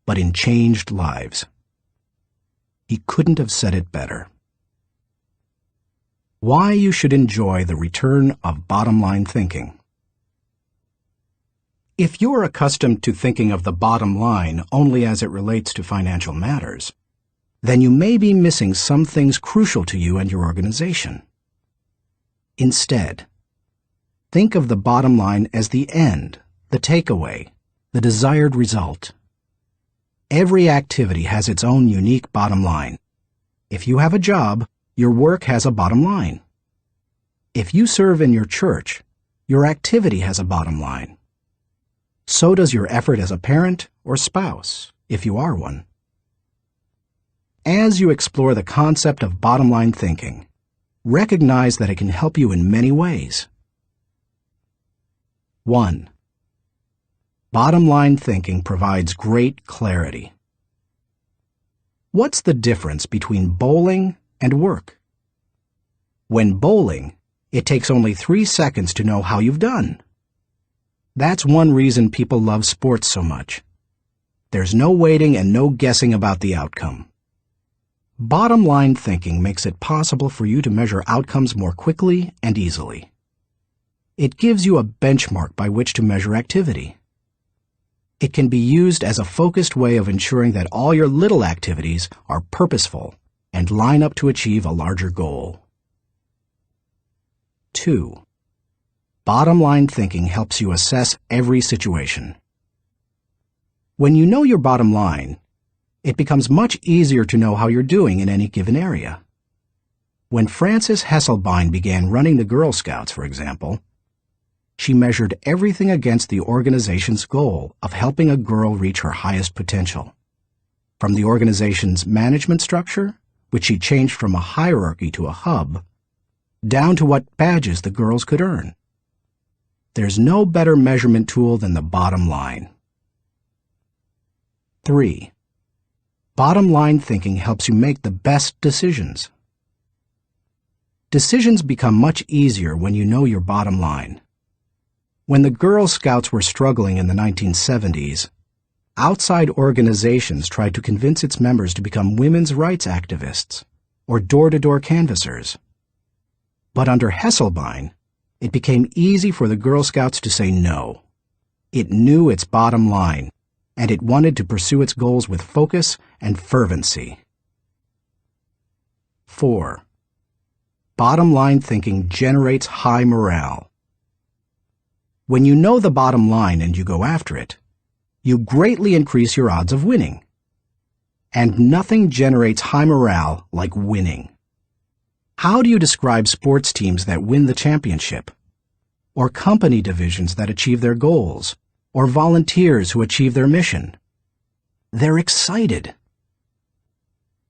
but in changed lives. He couldn't have said it better. Why you should enjoy the return of bottom line thinking. If you're accustomed to thinking of the bottom line only as it relates to financial matters, then you may be missing some things crucial to you and your organization. Instead, think of the bottom line as the end, the takeaway, the desired result. Every activity has its own unique bottom line. If you have a job, your work has a bottom line. If you serve in your church, your activity has a bottom line. So does your effort as a parent or spouse, if you are one. As you explore the concept of bottom line thinking, recognize that it can help you in many ways. 1. Bottom line thinking provides great clarity. What's the difference between bowling and work? When bowling, it takes only 3 seconds to know how you've done. That's one reason people love sports so much. There's no waiting and no guessing about the outcome. Bottom line thinking makes it possible for you to measure outcomes more quickly and easily. It gives you a benchmark by which to measure activity. It can be used as a focused way of ensuring that all your little activities are purposeful and line up to achieve a larger goal. 2. Bottom line thinking helps you assess every situation. When you know your bottom line, it becomes much easier to know how you're doing in any given area. When Frances Hesselbein began running the Girl Scouts, for example, she measured everything against the organization's goal of helping a girl reach her highest potential. From the organization's management structure, which she changed from a hierarchy to a hub, down to what badges the girls could earn. There's no better measurement tool than the bottom line. 3. Bottom line thinking helps you make the best decisions. Decisions become much easier when you know your bottom line. When the Girl Scouts were struggling in the 1970s, outside organizations tried to convince its members to become women's rights activists or door-to-door canvassers. But under Hesselbein, it became easy for the Girl Scouts to say no. It knew its bottom line, and it wanted to pursue its goals with focus and fervency. 4. Bottom line thinking generates high morale. When you know the bottom line and you go after it, you greatly increase your odds of winning. And nothing generates high morale like winning. How do you describe sports teams that win the championship? Or company divisions that achieve their goals? Or volunteers who achieve their mission? They're excited.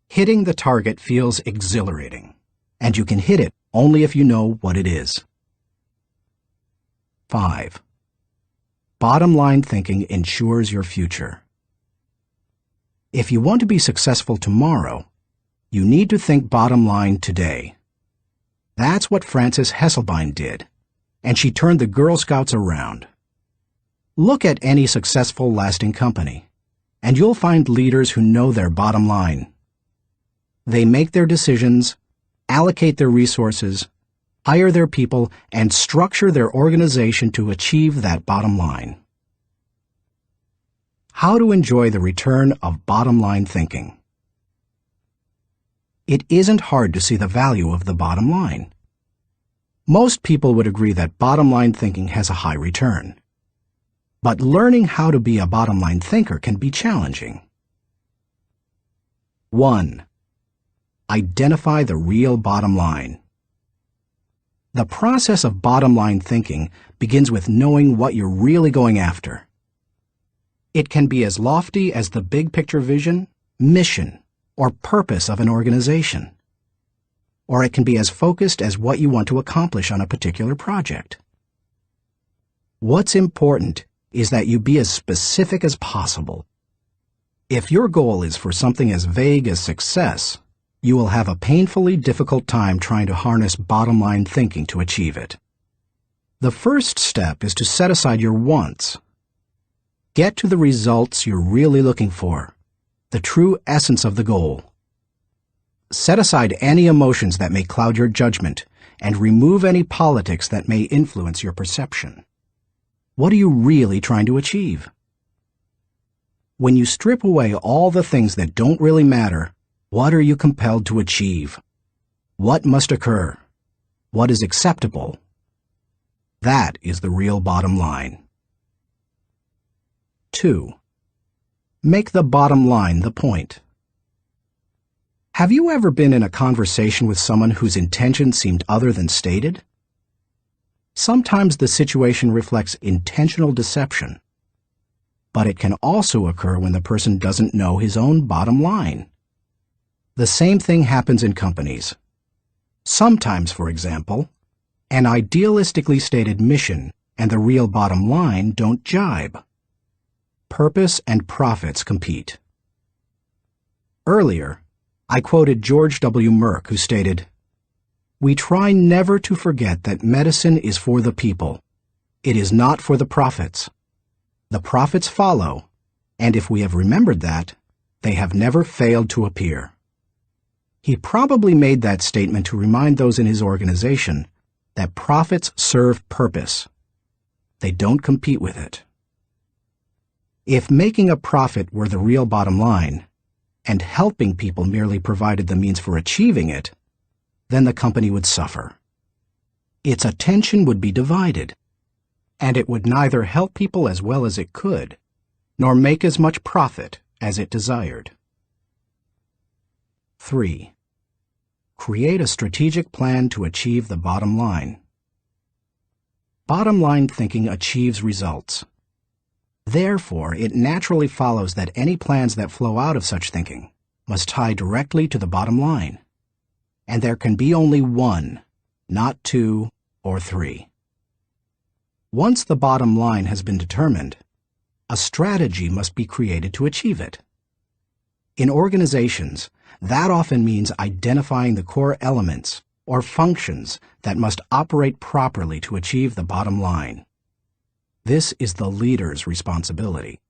Hitting the target feels exhilarating, and you can hit it only if you know what it is. 5. Bottom line thinking ensures your future. If you want to be successful tomorrow, you need to think bottom line today. That's what Frances Hesselbein did, and she turned the Girl Scouts around. Look at any successful, lasting company, and you'll find leaders who know their bottom line. They make their decisions, allocate their resources, hire their people, and structure their organization to achieve that bottom line. How to enjoy the return of bottom line thinking. It isn't hard to see the value of the bottom line. Most people would agree that bottom line thinking has a high return. But learning how to be a bottom line thinker can be challenging. 1. Identify the real bottom line. The process of bottom line thinking begins with knowing what you're really going after. It can be as lofty as the big picture vision, mission, or purpose of an organization. Or it can be as focused as what you want to accomplish on a particular project. What's important is that you be as specific as possible. If your goal is for something as vague as success, you will have a painfully difficult time trying to harness bottom-line thinking to achieve it. The first step is to set aside your wants. Get to the results you're really looking for, the true essence of the goal. Set aside any emotions that may cloud your judgment and remove any politics that may influence your perception. What are you really trying to achieve? When you strip away all the things that don't really matter, what are you compelled to achieve? What must occur? What is acceptable? That is the real bottom line. 2. Make the bottom line the point. Have you ever been in a conversation with someone whose intention seemed other than stated? Sometimes the situation reflects intentional deception, but it can also occur when the person doesn't know his own bottom line. The same thing happens in companies. Sometimes, for example, an idealistically stated mission and the real bottom line don't jibe. Purpose and profits compete. Earlier, I quoted George W. Merck, who stated, "We try never to forget that medicine is for the people. It is not for the profits. The profits follow, and if we have remembered that, they have never failed to appear." He probably made that statement to remind those in his organization that profits serve purpose. They don't compete with it. If making a profit were the real bottom line, and helping people merely provided the means for achieving it, then the company would suffer. Its attention would be divided, and it would neither help people as well as it could, nor make as much profit as it desired. 3. Create a strategic plan to achieve the bottom line. Bottom line thinking achieves results. Therefore, it naturally follows that any plans that flow out of such thinking must tie directly to the bottom line. And there can be only one, not two or three. Once the bottom line has been determined, a strategy must be created to achieve it. In organizations, that often means identifying the core elements or functions that must operate properly to achieve the bottom line. This is the leader's responsibility.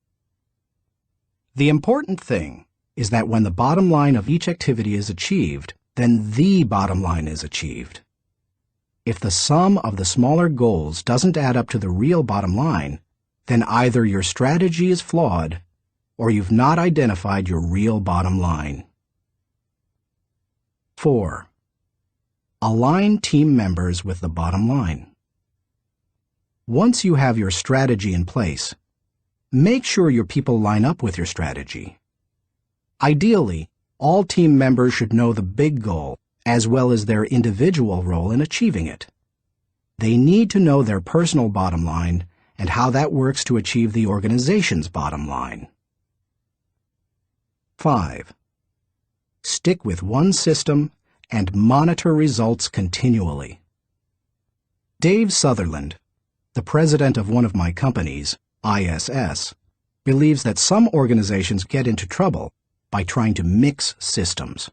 The important thing is that when the bottom line of each activity is achieved, then the bottom line is achieved. If the sum of the smaller goals doesn't add up to the real bottom line, then either your strategy is flawed or you've not identified your real bottom line. 4. Align team members with the bottom line. Once you have your strategy in place, make sure your people line up with your strategy. Ideally, all team members should know the big goal as well as their individual role in achieving it. They need to know their personal bottom line and how that works to achieve the organization's bottom line. 5. Stick with one system and monitor results continually. Dave Sutherland, the president of one of my companies, ISS, believes that some organizations get into trouble by trying to mix systems.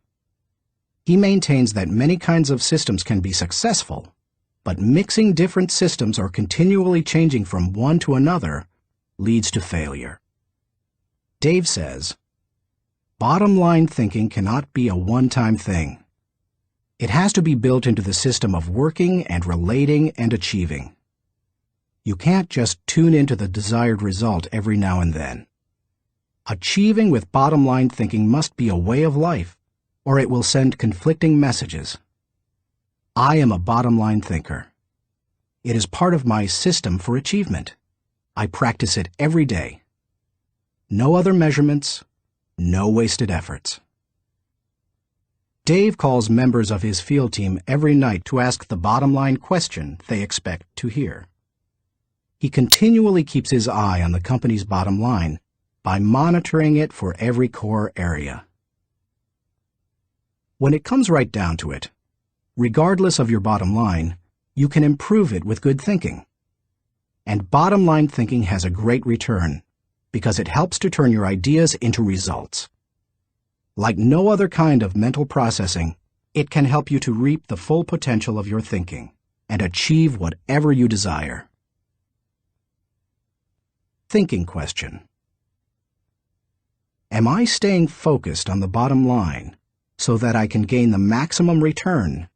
He maintains that many kinds of systems can be successful, but mixing different systems or continually changing from one to another leads to failure. Dave says, "Bottom line thinking cannot be a one-time thing. It has to be built into the system of working and relating and achieving. You can't just tune into the desired result every now and then. Achieving with bottom line thinking must be a way of life, or it will send conflicting messages. I am a bottom line thinker. It is part of my system for achievement. I practice it every day. No other measurements, no wasted efforts." Dave calls members of his field team every night to ask the bottom line question they expect to hear. He continually keeps his eye on the company's bottom line by monitoring it for every core area. When it comes right down to it, regardless of your bottom line, you can improve it with good thinking. And bottom line thinking has a great return because it helps to turn your ideas into results. Like no other kind of mental processing, it can help you to reap the full potential of your thinking and achieve whatever you desire. Thinking question. Am I staying focused on the bottom line so that I can gain the maximum return